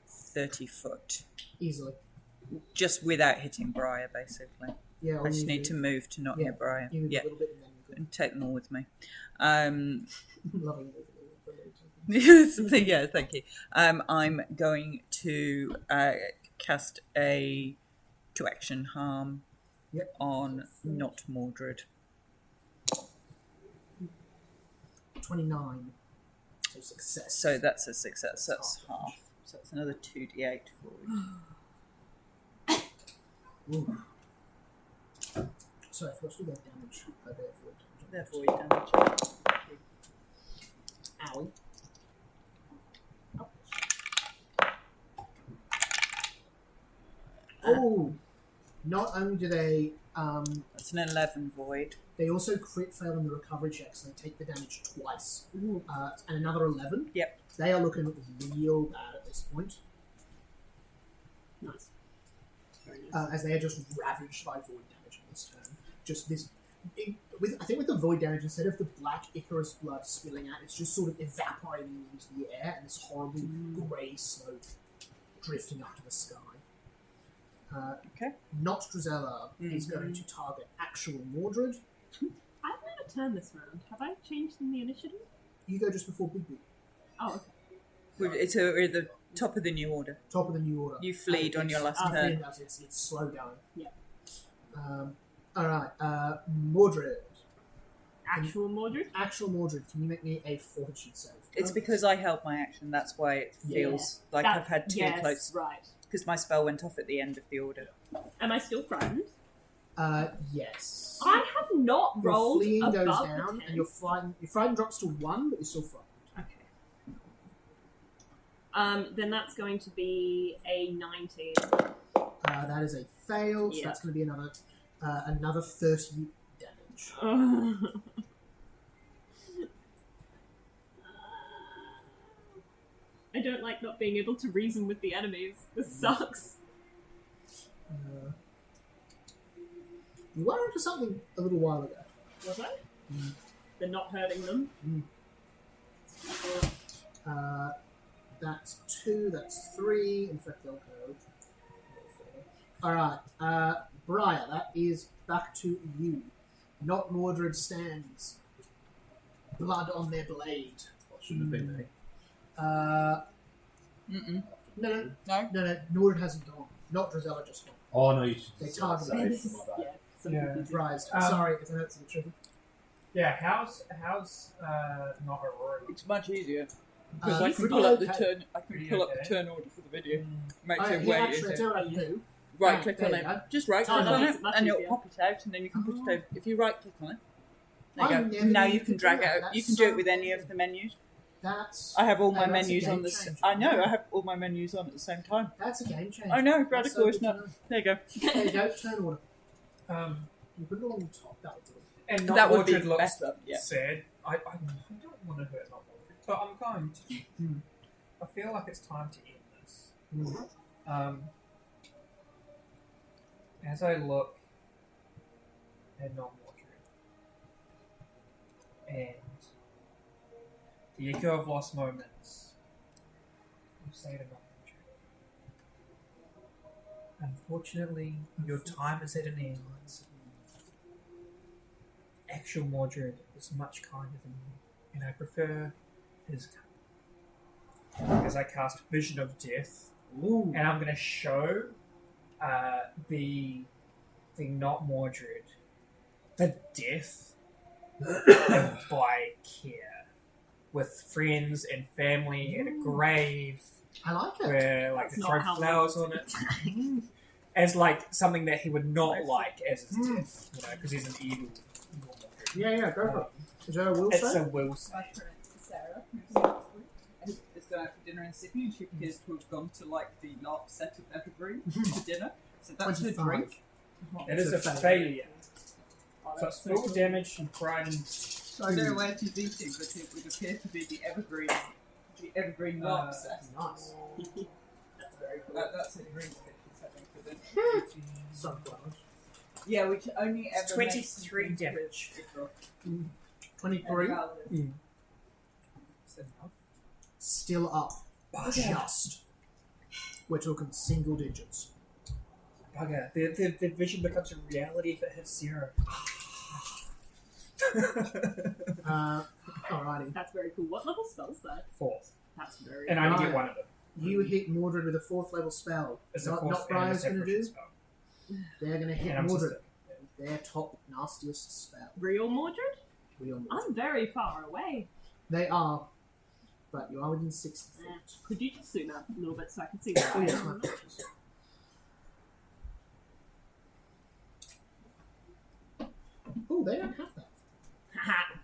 30-foot? Easily. Just without hitting Briar, basically. Yeah. I just need to move to not hit Briar. You move Yeah, a little bit and then you and take them all with me. Loving Yeah, thank you. I'm going to cast a 2-action harm on not Mordred. 29. So success. So that's a success. That's half. So it's another 2d8 for you. Ooh. Sorry, I forgot to do that damage. Therefore, you damage. Owie. Oh! Not only do they... That's an 11 void. They also crit fail in the recovery check, so they take the damage twice. And another 11. Yep. They are looking real bad at this point. Nice. As they are just ravaged by void damage in this turn. Just this... I think with the void damage, instead of the black Icarus blood spilling out, it's just sort of evaporating into the air, and this horrible grey smoke drifting up to the sky. Okay. Not Drizella is going to target actual Mordred. I've never turned this round. Have I changed in the initiative? You go just before Big Big. Oh, okay. It's at the top of the new order. Top of the new order. You fleed on your last turn. It's slow going. Yeah. Alright, Mordred. Actual Mordred? Actual Mordred, can you make me a fortitude save? It's because I held my action. That's why it feels like I've had two close. Right. Because my spell went off at the end of the order. Am I still frightened? Yes. I have not Your rolled fleeing above goes the down, 10. and your frightened drops to 1, but you're still frightened. Okay. Then that's going to be a 19. That is a fail, so that's going to be another 30 damage. I don't like not being able to reason with the enemies. This sucks. You went onto something a little while ago. Was I? They're not hurting them. That's 2, that's 3. In fact, they'll go. Alright, Briar, that is back to you. Not Mordred stands. Blood on their blade. Shouldn't have been me. No. No? Mordred hasn't gone. Not Drizella just gone. Oh no, you should They say targeted my it. bad. Yeah. Surprised. Um, Sorry, it's an absolute tricky. Yeah, how's not Aurora? It's much easier. Uh, Because I can pretty pull up the okay. turn. I can Pretty pull up okay. the turn order for the video. Make Oh, sure yeah, where it actually, I is. tell you what I do. Right click there on you it. go. Just right click Oh, on makes it, it much and it'll easier. pop it out, and then you can put it over. If you right click on it, there I you never go. Now knew you you can could drag do it that. out. You That's can do so it with any cool. of the menus. That's I have all my that's a menus game on this. changer. I know. I have all my menus on at the same time. That's a game changer. I know. That's Radical so is good to not. know. There you go. There you go. Turn order. You You put it on the top. That would do it. and not That would be Mordred looks better. Yeah. sad. I don't want to hurt not Mordred, but I'm going to. I feel like it's time to end this. As I look at not Mordred and the echo of lost moments, I say to not Mordred, unfortunately, your time is at an end. Actual Mordred is much kinder than you, and I prefer his kind. As I cast Vision of Death, and I'm going to show the not Mordred the death by care, with friends and family at a grave I like it. where like That's they not throw how flowers on it. As like something that he would not like as his death, because he's an evil. Yeah, go for it. Is there a will It's save? a will save. I turn it to Sarah, who's going out for dinner in Sydney, and she appears to have gone to like the last set of Evergreen for dinner. So that's her 25. drink. That is a failure. So it's full damage and frightened. So I don't know where she's eating, but it would appear to be the evergreen lobster. Nice. That's very cool. That's a drink that she's having for the Sunflowers. Yeah, which only ever 23 damage. 23. Is that enough? Still up. Just. We're talking single digits. Bugger. The vision becomes a reality if it hits 0. Alrighty. That's very cool. What level spell is that? 4th. That's very And I only get one of them. You hit Mordred with a 4th level spell. It's a Not 4th and Briar's a going to separation do. spell. They're going to hit And I'm Mordred with their top nastiest spell. Real Mordred? Real Mordred. I'm very far away. They are, but you are within 60 feet. Could you just zoom out a little bit so I can see where Oh I yes, am? my apologies. Oh, they don't have that. Haha.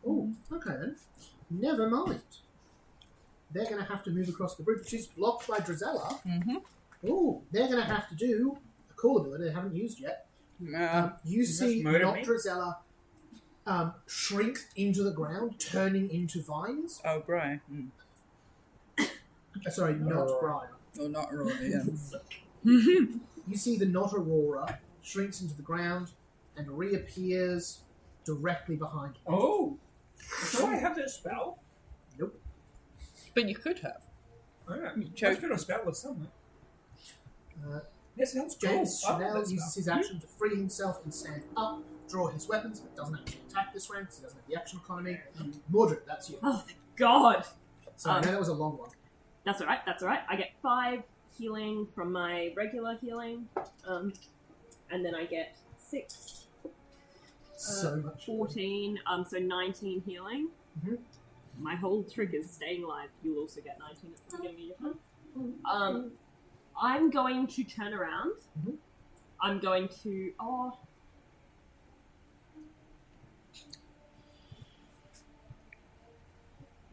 Oh, okay then. Never mind. They're going to have to move across the bridge, which is blocked by Drizella. Mm-hmm. Oh, they're going to have to do a cool ability they haven't used yet. You see murder not me? Drizella shrink into the ground, turning into vines. Oh, Brian. Sorry, not Briar. Oh, not really, yeah. You see the not Aurora shrinks into the ground and reappears directly behind you. Oh! Do I have that spell? Nope. But you could have. Oh, yeah. You I chose- could have spell with something. Uh, Yes, it helps. James Oh, Chanel that's uses spell. his action to free himself and stand up, draw his weapons, but doesn't actually attack this round because he doesn't have the action economy. Mordred, that's you. Oh, thank God. So I know that was a long one. That's alright, that's alright. I get 5 healing from my regular healing. And then I get 6, So much. 14, so 19 healing. Mhm. My whole trick is staying alive. You'll also get 19 at the beginning of your turn. I'm going to turn around. Mhm. I'm going to... Oh.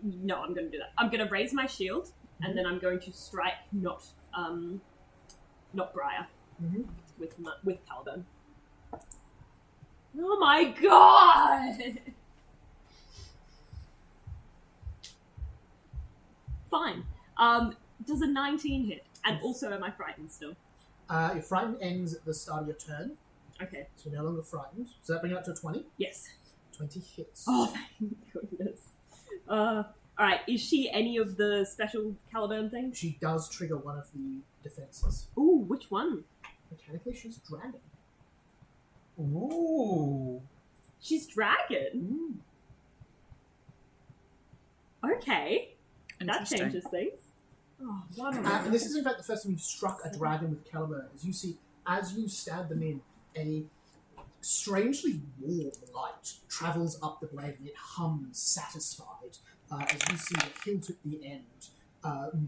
No, I'm going to do that. I'm going to raise my shield, and then I'm going to strike not Briar Mhm. with Caliban. Oh my God! Fine. Does a 19 hit? And also, am I frightened still? Your frightened ends at the start of your turn, Okay. so you're no longer frightened. So that brings it up to a 20. Yes. 20 hits. Oh, thank goodness. Alright, is she any of the special Caliban things? She does trigger one of the defenses. Ooh, which one? Mechanically, she's dragon. Ooh. She's dragon. Okay. That Interesting. changes things. Oh, wonderful. And this is in fact the first time you've struck a dragon with Caliban. As you see, as you stab them in, a strangely warm light travels up the blade and it hums satisfied as you see the hilt at the end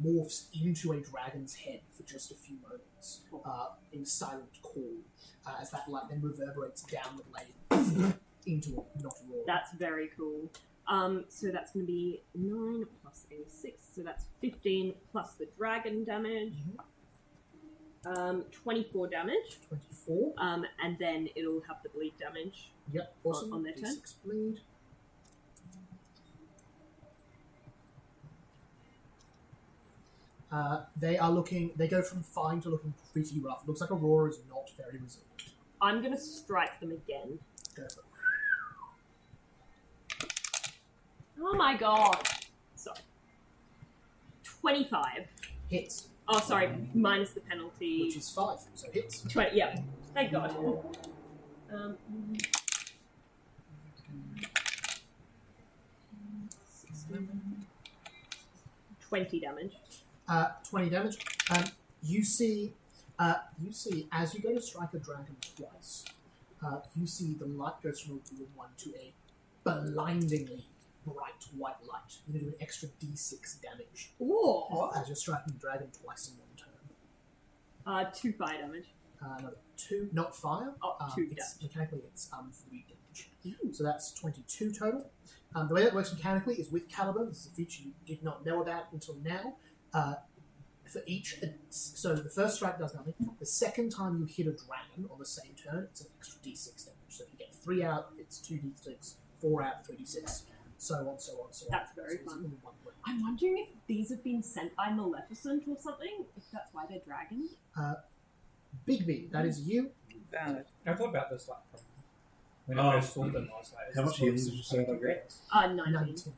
morphs into a dragon's head for just a few moments in silent call as that light then reverberates down the blade into a not a roar. That's very cool. So that's going to be 9 plus a 6, so that's 15 plus the dragon damage. 24 damage. 24. And then it'll have the bleed damage. Yep, awesome. on their turn. D6 bleed. They go from fine to looking pretty rough. It looks like Aurora is not very resilient. I'm going to strike them again. Go for it. Oh my god. Sorry. 25. Hits, Oh, sorry, minus the penalty. which is 5, so hits. 20, yeah. Thank God. 20 damage. 20 damage. You see, as you go to strike a dragon twice, you see the light goes from a blue one to a blindingly bright white light. You're going to do an extra d6 damage Ooh. as you're striking the dragon twice in one turn. 2 fire damage. Another 2, not fire. Oh, 2 it's, mechanically, it's 3 damage. So that's 22 total. The way that works mechanically is with Caliban. This is a feature you did not know about until now. For each, so the first strike does nothing. The second time you hit a dragon on the same turn, it's an extra d6 damage. So if you get 3 out, it's 2d6. 4 out, 3d6. So on, so on, so on. That's very So it's fun. only 1 point. I'm wondering if these have been sent by Maleficent or something. If that's why they're dragons. Bigby, that is you. Valid. I thought about this like from when Um, I first saw them. I was like, is how this much what healing this did you is say going to that be? was? 19.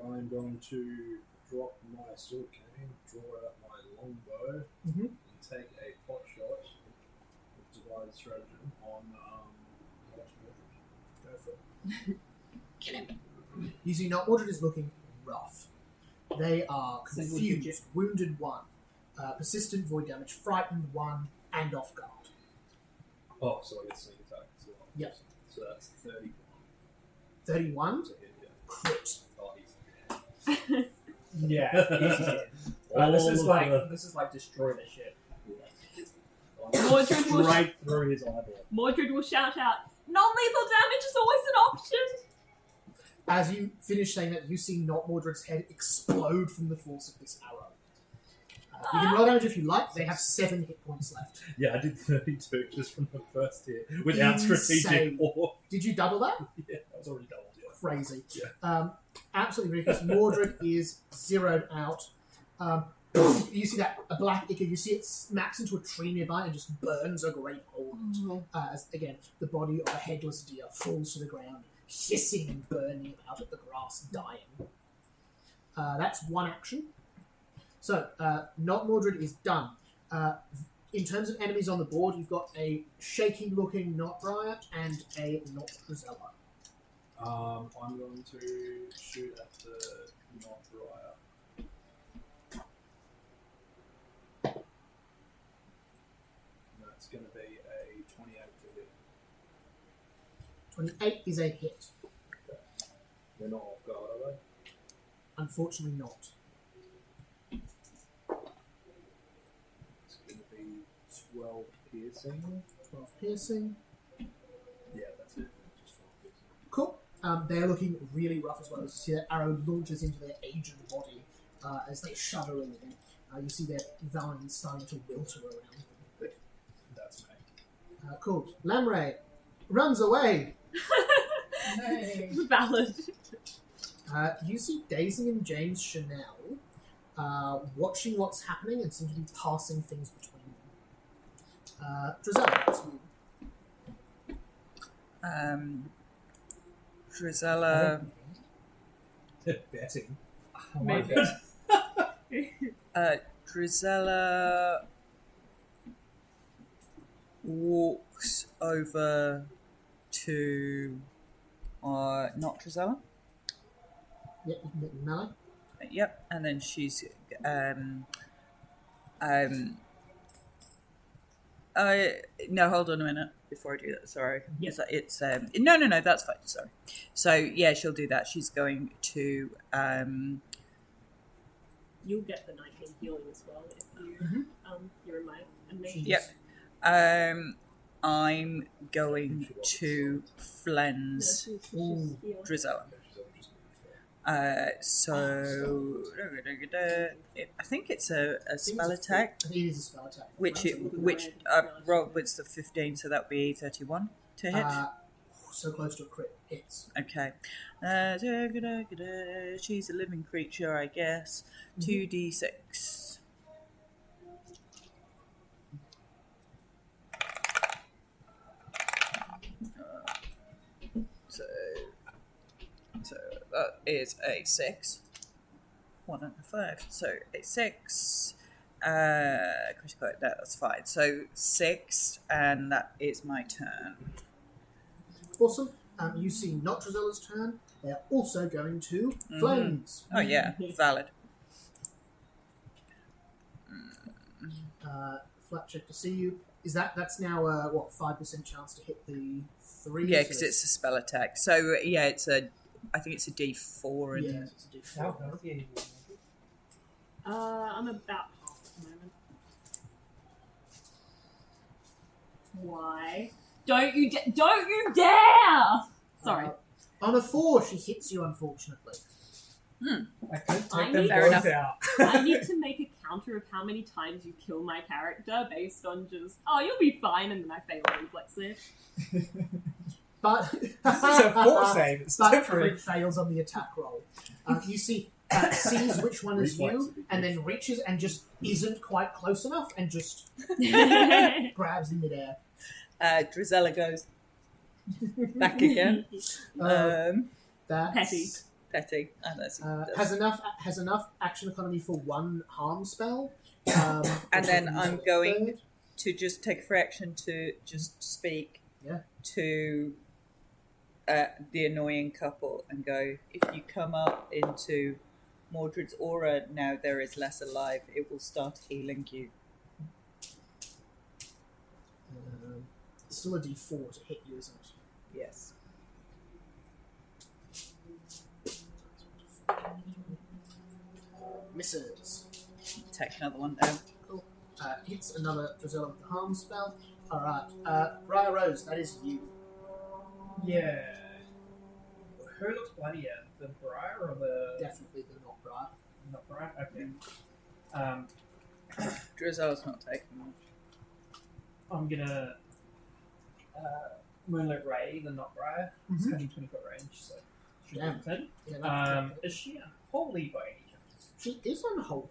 I'm going to drop my sword cane, draw out my longbow, Mhm. and take a pot shot with Divide Stratagem on Lost Mordred. Go for it. Kill him. You see, Not Mordred is looking rough. They are Single confused, digit. wounded 1, persistent void damage, frightened 1, and off guard. Oh, so I get sneak attack as well. Yep. So that's 31 31, to hit, yeah. crit. Oh, he's dead. Yeah, easy hit. Like, this is like destroy the shit. Mordred will, Straight through his eyeball. Mordred will shout out, non-lethal damage is always an option! As you finish saying that, you see Not Mordred's head explode from the force of this arrow. You can roll damage if you like. They have 7 hit points left. Yeah, I did 32 just from the first hit without strategic Insane. war. Did you double that? Yeah, that was already doubled. Yeah. Crazy. Yeah. Absolutely ridiculous. Mordred is zeroed out. You see that a black ichor. You see it smacks into a tree nearby and just burns a great hole. As again, the body of a headless deer falls to the ground, hissing and burning about at the grass, dying. That's 1 action. So, Not Mordred is done. In terms of enemies on the board, you've got a shaky-looking Not Riot and a Not Drizella. I'm going to shoot at the Not Riot. That's going to be a 28 to hit. 28 is a hit. They're not off guard, are they? Unfortunately not. It's going to be 12 piercing. 12 piercing. Yeah, that's it. Just 12 piercing. Cool. They're looking really rough as well. You see that arrow launches into their aged body as they shudder a little. You see their vines starting to wilter around them. That's me. Cool. Lamray runs away. Valid. You see Daisy and James Chanel watching what's happening and seem to be passing things between them. Drizella, that's you. Drizella. Betting. Oh my Maybe. God. Drizella walks over to not Drizella. Yep, you can get melee. Yep, and then she's no, hold on a minute before I do that. Sorry, it's no, that's fine. Sorry. So yeah, she'll do that. She's going to You'll get the 19 healing as well if you you're in my amazing. Yep. I'm going to flens Drizella. So I think it's a spell attack, I think it is a spell attack. which rolled was the 15, so that would be 31 to hit. So close to a crit. Hits. Okay. She's a living creature, I guess. 2d6. So that is a 6. 1 and a 5. So a 6. Critical, that's fine. So 6, and that is my turn. Awesome. You see Not Drizella's turn. They are also going to flames. Oh yeah, valid. Flat check to see you. Is that's now 5% chance to hit the 3? Yeah, because it's a spell attack. So yeah, I think it's a D4. And yeah, it's a D4. How healthy are you? I'm about half at the moment. Why? Don't you dare! Sorry. On a 4, she hits you, unfortunately. I could I take them need- Fair both enough. out. I need to make a counter of how many times you kill my character based on just, oh, you'll be fine, and then I fail reflexly. But This is a fort save. It's but different. it fails on the attack roll. You see, sees which one is you, and then reaches and just isn't quite close enough, and just grabs in midair. Drizella goes back again. That's Petty. has enough action economy for one harm spell. And then which I'm is going third. to just take free action to just speak to the annoying couple and go, if you come up into Mordred's aura now there is less alive, it will start healing you. Still a D4 to hit you, isn't it? Yes. Misses. Take another one down. Cool. Hits another Drizella with the harm spell. Alright. Briar Rose, that is you. Yeah. Who looks bloodier? The Briar or the... Definitely the not Briar. Not Briar? Okay. Drizella's not taking much. I'm gonna... Moonlit Ray, the not Briar. It's 120 foot range, so... Should Damn. be good. Yeah, Is she unholy by any chance? she is unholy.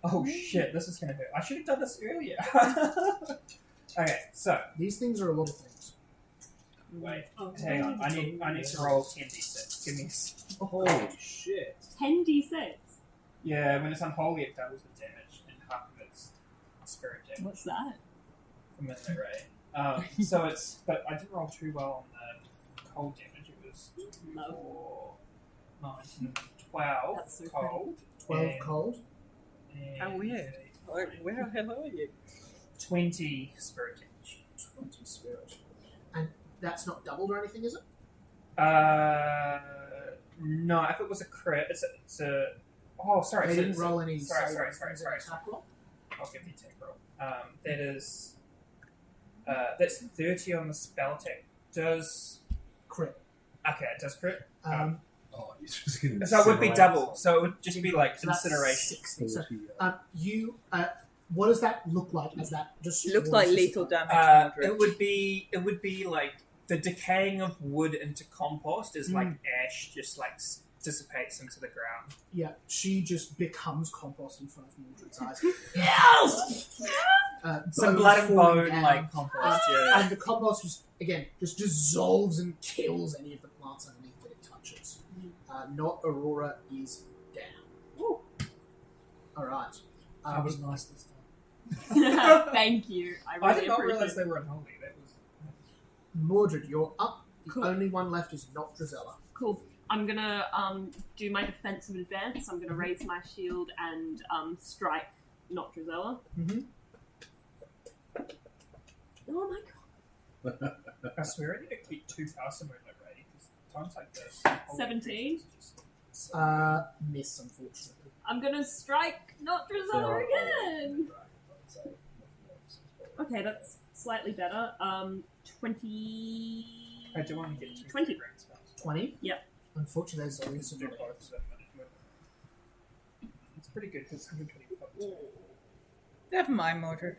Oh shit, this is gonna hurt. I should have done this earlier. Okay, so... These things are a lot of things. Wait, hang on. I need to roll 10d6. Give me... Holy shit. 10d6. Yeah, when it's unholy, it doubles the damage, and half of it's spirit damage What's that? from Moonlit Ray. So it's... But I didn't roll too well on the cold damage. It was 4, 9, 12 That's so cold. 12 and- cold. and How weird. Where the hell are you? 20 spirit damage. 20 spirit. And that's not doubled or anything, is it? No, if it was a crit, it's a oh, sorry. They so didn't it's a- roll any Sorry. attack roll. I'll give you a attack roll. That is, that's 30 on the spell attack. Does Crit. okay? It does crit. Oh, you're just gonna So it would be incinerate double. something. So it would just be like So that's incineration. 60. So, 40, what does that look like? As that just Looks like lethal damage. Mordred. It would be like the decaying of wood into compost is like ash, just like dissipates into the ground. Yeah, she just becomes compost in front of Mordred's eyes. Some Bones blood and falling bone down. like compost. Yeah. And the compost just dissolves and kills any of the plants underneath that it touches. Not Aurora is down. Woo. All right. That was nice this time. Thank you. I I really did not appreciate realize it. they were unholy. That was Mordred, you're up. The Cool. only one left is not Drizella. Cool. I'm gonna do my defensive advance. I'm gonna raise my shield and strike not Drizella. Oh my god. I swear I need to keep 2,000 when they're ready because times like this. 17? Miss, unfortunately. I'm gonna strike not Drizella again. Okay, that's slightly better. 20. I do want to get 20. grand spells. 20? Yep. Unfortunately, there's a So miss. do both of them. It's pretty good because 125. Never mind, Mordred.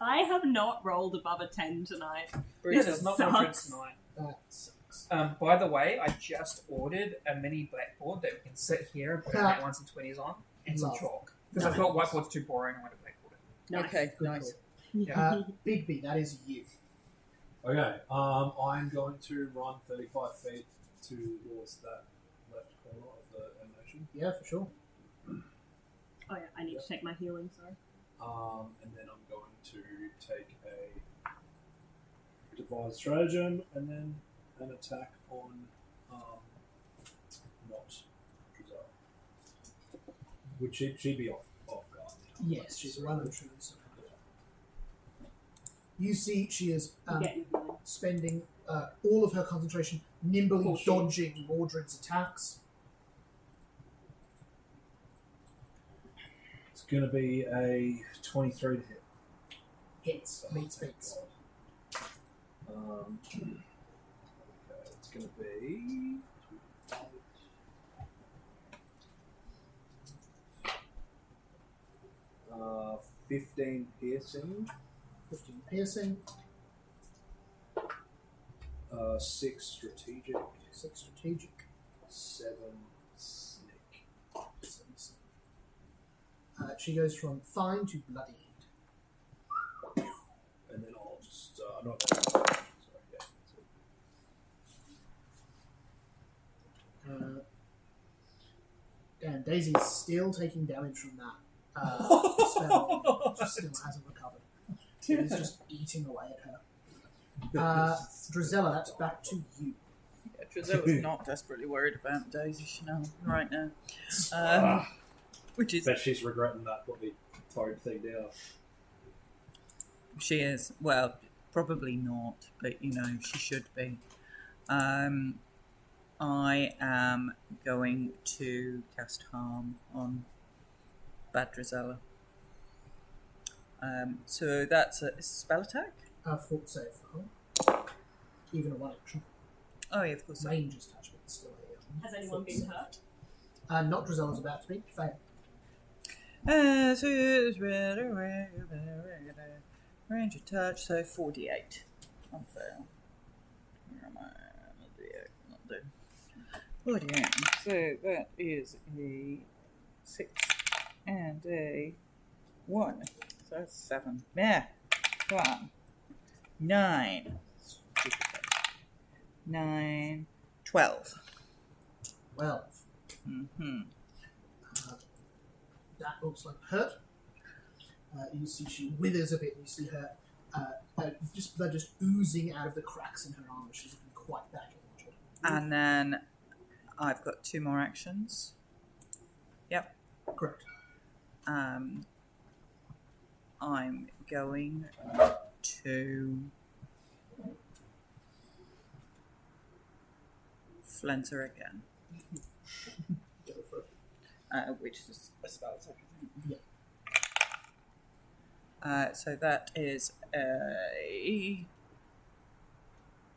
I have not rolled above a 10 tonight. Yes, it's not Sucks. Mordred's tonight. That sucks. By the way, I just ordered a mini blackboard that we can sit here and put our 1s and 20s on and some Love. chalk. Because I thought whiteboard's too boring, I want a blackboard. Nice. Okay, Good nice. call. Bigby, that is you. Okay, I'm going to run 35 feet towards that left corner of the animation. Yeah, for sure. Oh yeah, I need to take my healing, sorry. And then I'm going to take a devise stratagem and then an attack on not Giselle. Would she be off guard? Yes, she's well and truly so. You see, she is You get your healing. spending all of her concentration nimbly Cool, she- dodging Mordred's attacks. It's going to be a 23 to hit. Hits, meets. Okay, it's going to be. 15 piercing. 15 piercing. 6 strategic. 6 strategic. 7 sneak. 7 sneak. She goes from fine to bloodied. And then I'll just not that. Sorry, yeah. And Daisy's still taking damage from that spell. She still hasn't recovered. It's just eating away at her. Drizella, that's back to you. Yeah, Drizella's not desperately worried about Daisy Chanel right now. Which is... Bet she's regretting that bloody torrid thing down. She is. Well, probably not, but you know, she should be. I am going to cast harm on Bad Drizella. So that's a spell attack? Fort save. Even a 1 action. Oh, yeah, of course. Range is touch, but it's still a Has anyone been hurt? Not Drizella's about to be. Fail. Range of touch, so 48. On fail. Where am I? Not there. 48. So that is a 6 and a 1. So that's 7. Yeah. Come on. 9. 9. 12. 12. Mm-hmm. That looks like hurt. You see she withers a bit. You see her just blood just oozing out of the cracks in her armor. She's looking quite badly injured. And then I've got 2 more actions. Yep. Correct. I'm going to Flenser again. Go for it. Which is a spell attack, I think. Yeah. So that is a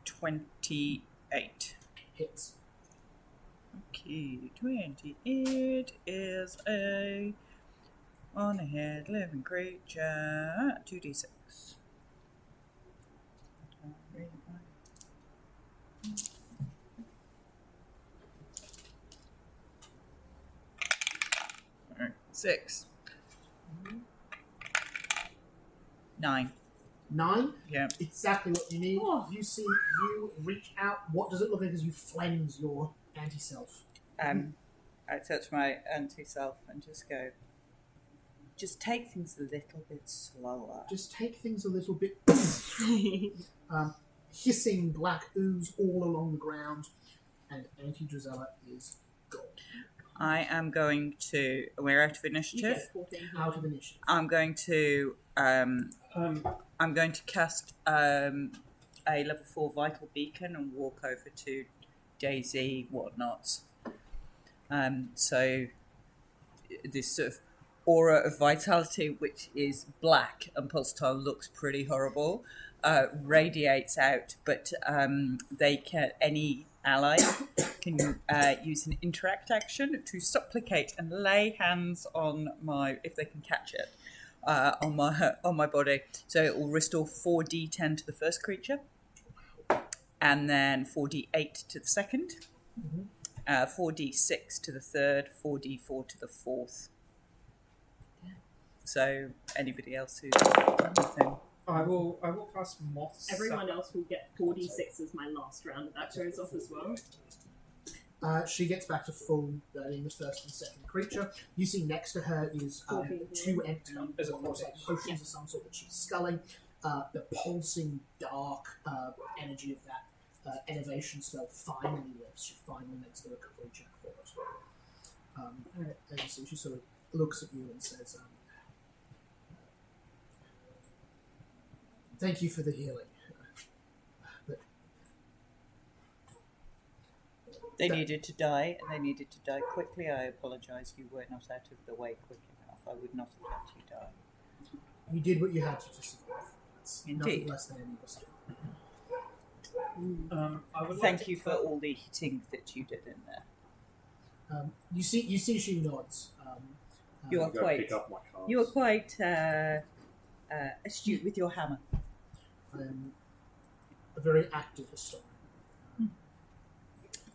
28. Hits. Okay, 28 is a on-ahead living creature, 2d6. Alright, 6. 9. 9? Yeah. Exactly what you need. You see, you reach out. What does it look like as you flames your anti-self? I touch my anti-self and just go, just take things a little bit slower. Just take things a little bit. Hissing black ooze all along the ground, and Anti-Drizella is gone. I am going to, we're out of You initiative. get 14. Out of initiative. I'm going to cast a level 4 vital beacon and walk over to Daisy whatnots. So this sort of aura of vitality, which is black and pulsatile, looks pretty horrible, radiates out, but they can, any ally can use an interact action to supplicate and lay hands on my, if they can catch it, on my body. So it will restore 4d10 to the first creature, and then 4d8 to the second, 4d6 to the third, 4d4 to the fourth. So anybody else who's anything. I will cast Moth. Everyone else will get 46 as my last round. That goes off as well. She gets back to full being the first and second creature. You see next to her is 2 empty potions of some sort that she's sculling. The pulsing dark energy of that innovation spell finally lifts. She finally makes the recovery check for it. As you see, she sort of looks at you and says, "Thank you for the healing." But They needed to die, and they needed to die quickly. I apologise, you were not out of the way quick enough. I would not have let you die. you did what you had to survive. That's nothing Indeed. less than any of us do. I would Thank you for all the hitting that you did in there. You see she nods. You are Go quite. pick up my cards. You are quite astute with your hammer. I am a very active historian.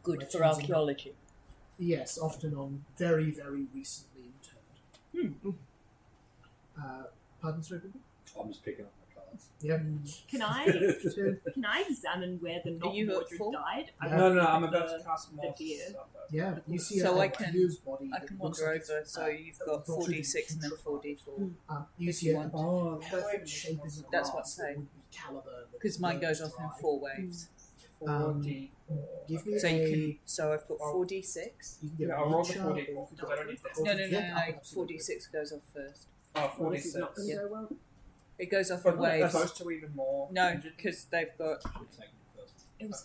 Good My for tunes are archaeology. Yes, often on very, very recently interred. Pardon, sorry, people? I'm just picking up my cards. Yeah. Can I examine where the not you at Mordred full? died? Yeah. No, I'm The- about to cast more gear. stuff. Yeah, you see So a I can- Peer's body. I that can looks wander like it's, over, so you've got rotted 4d6 and then putrefied. 4d4. You If see you a want. Oh, perfect shape as a That's glass what I'm saying. that would be caliber. that Because mine burns goes off in dry. 4 waves. 4d4. Give me So a. you can. So I've got 4d6. You can get Yeah, a I'll roll the nature 4d4 or- because I don't need that. No, Yeah, absolutely. 4d6 goes off first. Oh, Well, this is not 46. going to go well. It goes off But in look, waves. those two even more. No, because they've got. Should take it first. It was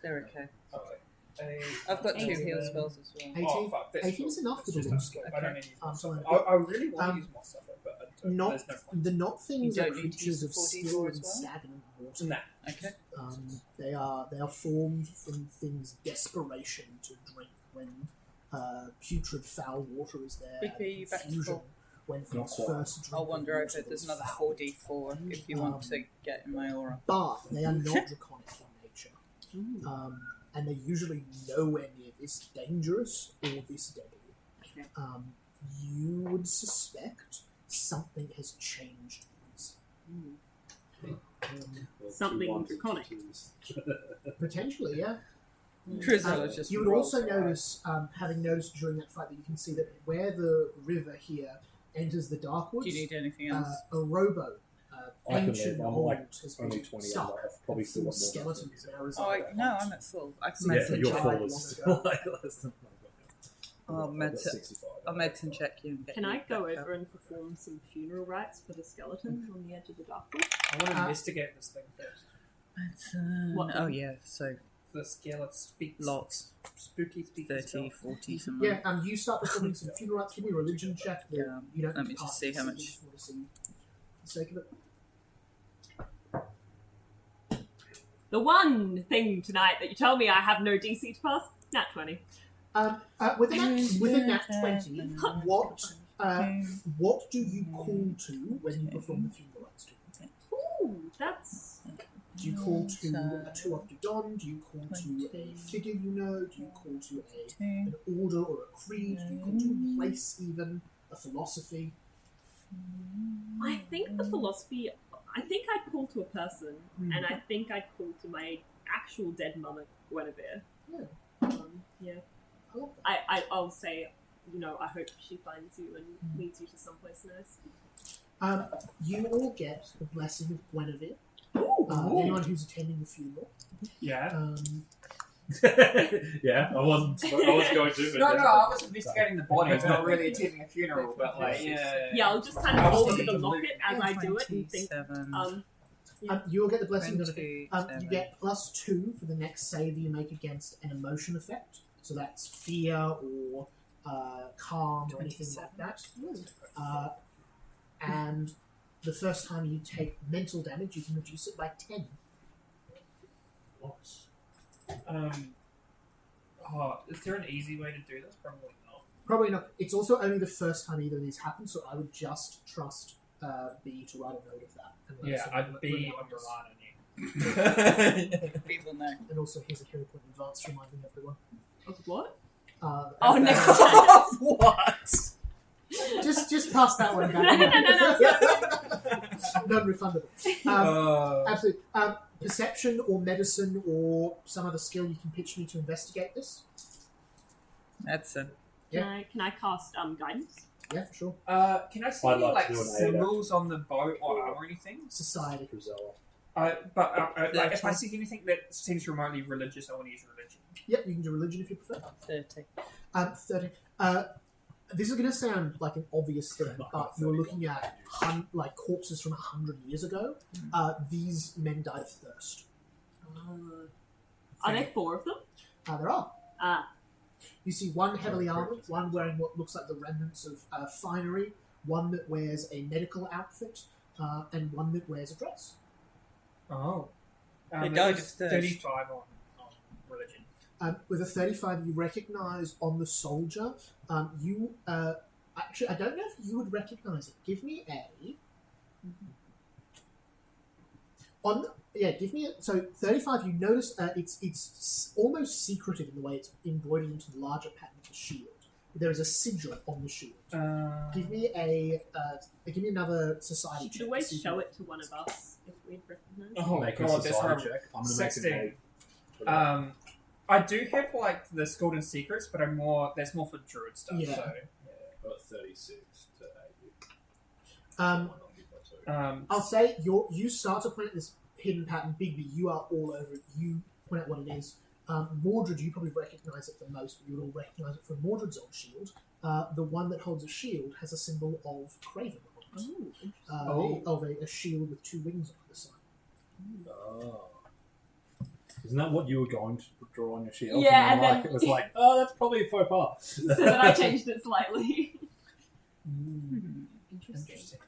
They're okay. Okay. I've got 2 18. heal spells as well. 18. Oh, fuck, that's 18 is cool. enough That's for the just loot. a- I don't need to use more sorry. stuff. I really want to Um, use more stuff, but I don't, Not there's no point. the not things You are don't need to creatures use of the 4d4 still as and well? stagnant water. Nah. Okay. They are formed from things desperation to drink when putrid foul water is there. Bigby, and back to confusion full. when things quite. first drink I'll of wander water over. There's that is another foul. 4d4 if you want to get in my aura. But they are not draconic in nature. And they're usually nowhere near this dangerous or this deadly. Okay. You would suspect something has changed these. Well, Something 2 1s and draconic. 2s. Potentially, yeah. Drizzle just You would rolls also around. notice, having noticed during that fight, that you can see that where the river here enters the Darkwoods, Do you need anything else? a rowboat, I can ancient live. I'm old, like has only been 20. stuck. I've probably still got more. Skeletons now Oh, reside no, on I'm it. at full. I can Yeah, Yeah, medicine but your died full long is ago. still like less than Oh, I've got medicine. 65. I'll medicine check you and get Can you I go back over and perform some funeral rites for the skeleton on the edge of the Darkwood? I want to investigate this thing first. Medicine. What? Oh, yeah, so The skeleton speaks. lots. Spooky, spooky 30, stuff. 40 something. Yeah, you start performing some funeral rites. Give me a religion check. Yeah, You don't let me pass just see this, how you much. just want to see for the sake of it. The one thing tonight that you tell me I have no DC to pass? Nat 20. With a nat 20, what do you call to when you perform the funeral rites? Ooh, that's... Do you call to a two after dawn? Do you call to a figure you know? Do you call to an order or a creed? Do you call to a place even? A philosophy? I think the philosophy... I think I'd call to a person, and I think I'd call to my actual dead mother, Guinevere. Yeah. Yeah. I love that. I'll say, you know, I hope she finds you and leads you to someplace nice. You all get the blessing of Guinevere. Ooh. Anyone who's attending the funeral. Yeah. Yeah, I was going to. But No, I was investigating the body. It's not really attending a funeral, but like, yeah. Yeah, I'll just kind I of was hold looking the for locket loot. as I do it and think, 27, You will get the blessing of Guinevere. 27. You get +2 for the next save you make against an emotion effect. So that's fear or calm or anything like that. And the first time you take mental damage, you can reduce it by 10. Nice. Is there an easy way to do this? Probably not. Probably not. It's also only the first time either of these happen, so I would just trust B to write a note of that. And let Yeah, us- I'd be remind on us. relying on you. People know. And also, here's a hero point in advance reminding everyone. of what? Oh, next What? Just pass that one back. No. Non-refundable. Absolutely. Perception or medicine or some other skill you can pitch me to investigate this? Medicine. Yeah. Can I cast guidance? Yeah, for sure. Can I see I'd any like like to do an aid symbols on the boat or arm or anything? Society. Priscilla. Like if I see anything that seems remotely religious, I want to use religion. Yep, you can do religion if you prefer. 30. 30. This is going to sound like an obvious thing, but you're looking at like corpses from 100 years ago. These men died of thirst. Are there 4 of them? There are. Ah. You see one heavily armored, one wearing what looks like the remnants of finery, one that wears a medical outfit, and one that wears a dress. Oh. They It died was of thirst. 35 on religion. With a 35, you recognize on the soldier. You actually, I don't know if you would recognize it. Give me a. Give me a. So 35, you notice it's almost secretive in the way it's embroidered into the larger pattern of the shield. There is a sigil on the shield. Give me another society You check. should always show it to one of us if we'd recognize. Oh Make a god, that's society horrible. check. I'm gonna 16. make an 8. I do have like the Schooled in Secrets, but that's more for druid stuff. Yeah. So Got 36 to 80. I'll say you start to point at this hidden pattern. Bigby, you are all over it. You point out what it is. Mordred, you probably recognise it the most, but you would all recognise it from Mordred's old shield. The one that holds a shield has a symbol of Craven on it. Of a shield with 2 wings on the side. Oh. Isn't that what you were going to draw on your shield? Yeah, and and then then- it was like, oh, that's probably a faux pas. So then I changed it slightly. Interesting.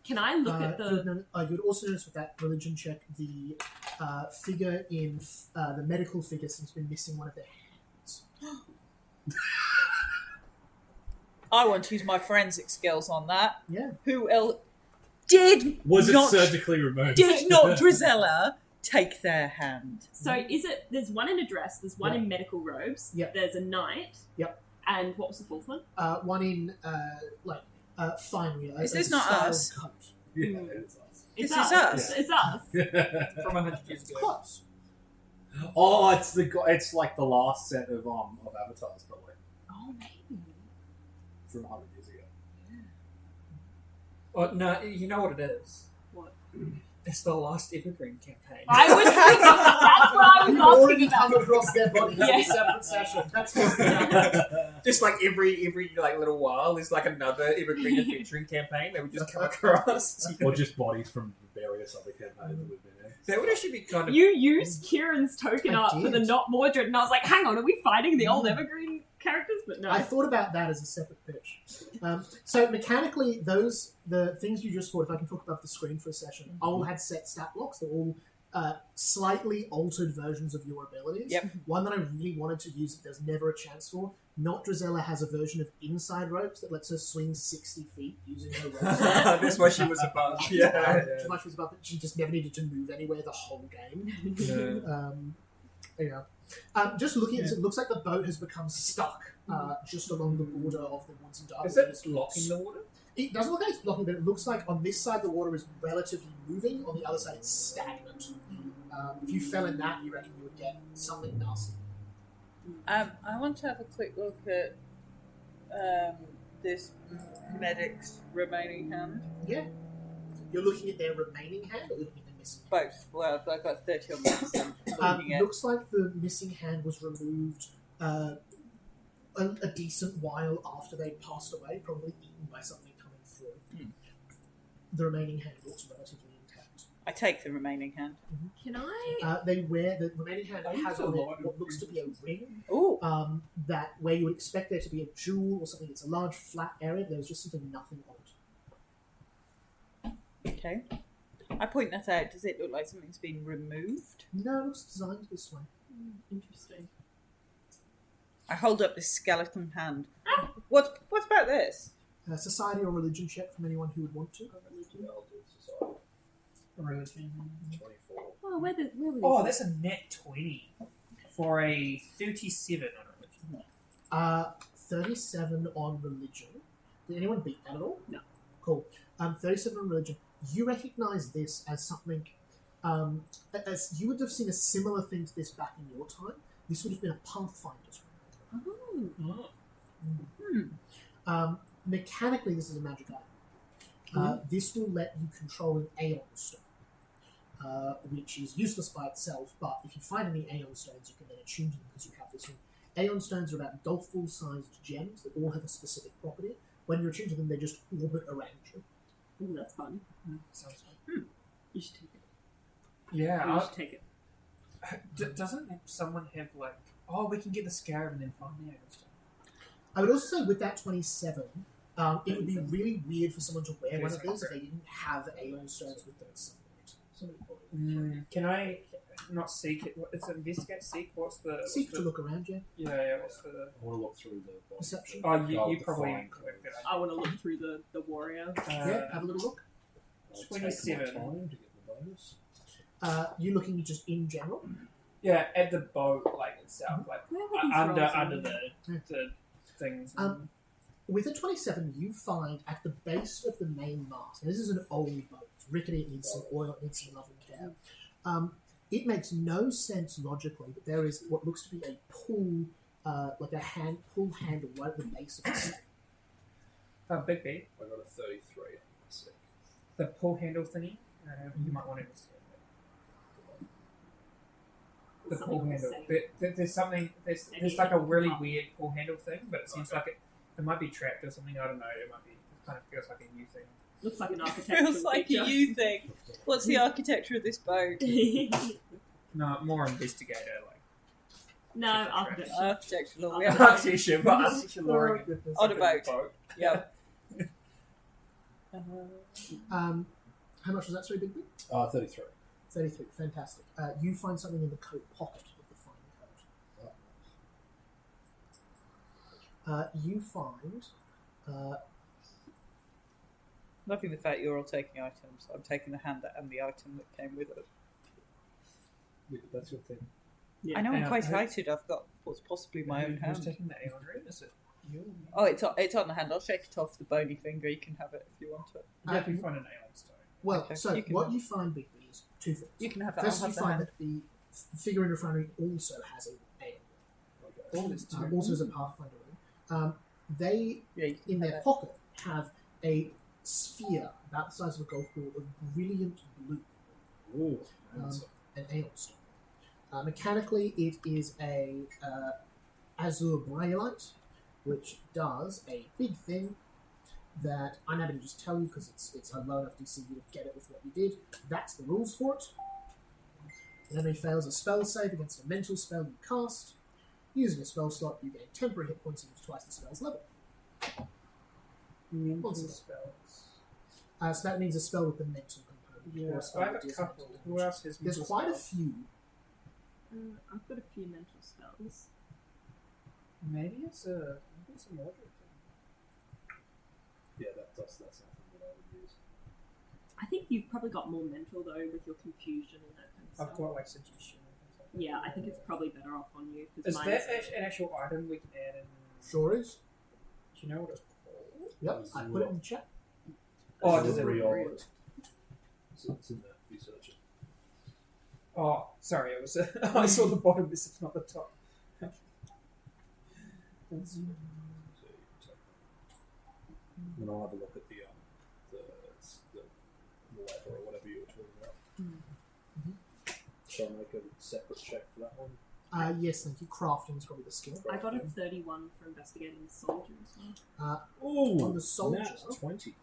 Can I look at the... You'd also notice with that religion check, the figure in the medical figure seems to be missing one of their hands. I want to use my forensic skills on that. Yeah. Who else Was it not surgically removed? did not Drizella take their hand? So is it... There's one in a dress, there's one in medical robes, Yep. there's a knight, Yep. and what was the fourth one? One in finery. Is this not us? Coat. Yeah, it's us. It's This is us. us. It's us. from 100 years ago. Close. Oh, it's like the last set of avatars, probably Oh, maybe. from 100 years ago. Oh, no, you know what it is? What? It's the last Evergreen campaign. I was thinking... That's what I was You've asking already about. come across their bodies in Yeah. a separate session. That's what's happening. Just like every like little while, there's like another Evergreen adventuring campaign that would just come across. Or just bodies from various other campaigns that we've been in. That would actually be kind of. You used Kieran's token I art for the did. not Mordred, and I was like, hang on, are we fighting the old Evergreen characters? But no. I thought about that as a separate pitch. So mechanically, the things you just fought, if I can talk above the screen for a session, all had set stat blocks. They're all slightly altered versions of your abilities. Yep. One that I really wanted to use that there's never a chance for. Not Drizella has a version of inside ropes that lets her swing 60 feet using her ropes. That's why she was above. Yeah. Too much was about that. She just never needed to move anywhere the whole game. Just looking at it, it looks like the boat has become stuck just along the border of the woods and dark. Is it blocking the water? It doesn't look like it's blocking, but it looks like on this side the water is relatively moving. On the other side, it's stagnant. If you fell in that, you reckon you would get something nasty. I want to have a quick look at this medic's remaining hand. Yeah. You're looking at their remaining hand or looking at the missing hand? Both. Well, I've got 30 on this. I'm looking at. Looks like the missing hand was removed a decent while after they passed away, probably eaten by something coming through. The remaining hand looks relatively intact. I take the remaining hand. Can I? The remaining hand has on it what looks to be a ring. Ooh. That where you would expect there to be a jewel or something. It's a large flat area. There's just simply nothing on it. Okay. I point that out. Does it look like something's been removed? No, it looks designed this way. Interesting. Ah. I hold up this skeleton hand. What about this? Society or religion check from anyone who would want to. Religion. 24. Oh, where were Oh, that's a net 20 for a 37 on religion. 37 on religion. Did anyone beat that at all? No. Cool. 37 on religion. You recognise this as something, as you would have seen a similar thing to this back in your time. This would have been a Pathfinder's ring. Mechanically, this is a magic item. This will let you control an Aeon Stone, which is useless by itself, but if you find any Aeon Stones, you can then attune to them because you have this ring. Aeon Stones are about golf ball-sized gems that all have a specific property. When you're attuned to them, they just orbit around you. Ooh, that's fun. Sounds fun. You should take it. Yeah. You should take it. Doesn't someone have like? Oh, we can get the scarab and then find the Aeon Stone. I would also say with that 27, it would be really weird for someone to wear one of these if they didn't have Aeon Stones with them at some point. Can I? not seek it. It's investigate, seek. What's the Seek to look around, yeah. Yeah. What's the? I want to look through the body. Perception. Oh, you the probably fine clicked it. I want to look through the warrior. Yeah, have a little look. I'll take 27. my time to get the bonus. You looking just in general? Yeah, at the boat like itself, like Where were these under rolls under in? the things. With a 27, you find at the base of the main mast, and this is an old boat, it's rickety, it needs some oil, it needs some love and care. It makes no sense logically, but there is what looks to be a pull, like a pull handle right at the base of the stick. Big B, I got a 33 on my stick. the pull handle thingy. You might want to investigate that. The Something pull handle. insane. There's something. There's like a really weird pull handle thing, but it seems like it might be trapped or something. I don't know. It might be. It kind of feels like a new thing. Looks like an architectural Feels like feature. a you thing. What's the architecture of this boat? No, more investigator like. No, architecture. Architectural. Yeah. Architecture, but architecture Oh, Lauren. goodness. On a boat. Yep. How much was that, sorry, Big B? 33. 33, fantastic. You find something in the coat pocket of the fine coat. You find... Loving the fact you're all taking items. I'm taking the hand and the item that came with it. Yeah, that's your thing. Yeah. I know I'm Yeah, quite I- excited. I've got what's possibly my own Who's hand. taking the Aeon Ring? Is it you? Oh, it's on the hand. I'll shake it off the bony finger. You can have it if you want it. Yeah, if you find an Aeon stone. Well, Okay, so you can what have you find, Big B, is two things. You can have it. First, I'll you have the find hand. that the figure in front of you also has a ale. Oh, there's two. Also has a Pathfinder ring. They, Yeah, you can in have their it. pocket, have a sphere about the size of a golf ball of brilliant blue, Ooh. an ale stone. Mechanically, it is a azure bryolite, which does a big thing that I'm not going to just tell you because it's a low enough DC you to get it with what you did. That's the rules for it. An enemy fails a spell save against a mental spell you cast. Using a spell slot, you gain temporary hit points equal to twice the spell's level. Mental What's it? spells. So that means a spell with the mental component. Yeah, or a spell I have that a deals couple. mental Who damage. else has There's mental quite a spells? few. I've got a few mental spells. Maybe it's a Mordred thing. Yeah, that's something that I would use. I think you've probably got more mental though with your confusion and that kind of I've stuff. got like suggestion. and things like that. Yeah, I think it's probably better off on you. 'Cause Is mine that an actual item we can add in? Sure is. Do you know what it's called? Yep, I put it in the chat. Oh, This does is it a real? real? It's in there. Research it. Oh, sorry, it was. I saw the bottom. This is not the top. So you can take that. Then I'll have a look at the lever or whatever you were talking about. Shall I make a separate check for that one? Yes, thank you. Crafting is probably the skill. I got a 31 for investigating the soldier as well. Ooh, On the soldier. nat 20.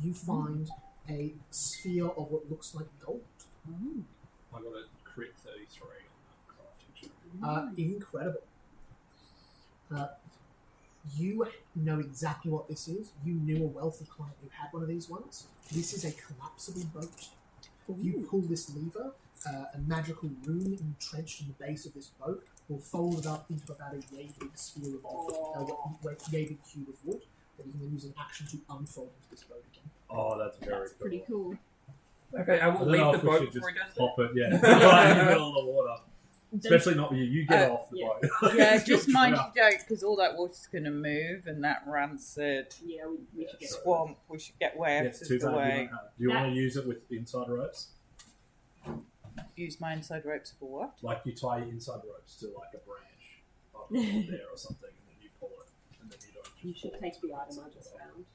You find a sphere of what looks like gold. I got a crit 33 on that crafting check. Incredible. You know exactly what this is. You knew a wealthy client who had one of these ones. This is a collapsible boat. If you pull this lever, a magical rune entrenched in the base of this boat will fold it up into about a yay big sphere of yay big cube of wood that you can then use an action to unfold into this boat again. Oh, that's very That's pretty cool. Okay, I I will don't know leave if the we boat should just before he does pop it, yeah, right in the middle of the water. Especially not you. You get off the yeah. boat. Yeah, just mind you don't, because all that water's going to move, and that rancid Yeah, we should get swamp. We should get way out Yes, of too the bad you way. don't have. Do you want to use it with inside ropes? Use my inside ropes for what? Like you tie inside ropes to like a branch up there or something, and then you pull it, and then you don't. You should take the item I just found.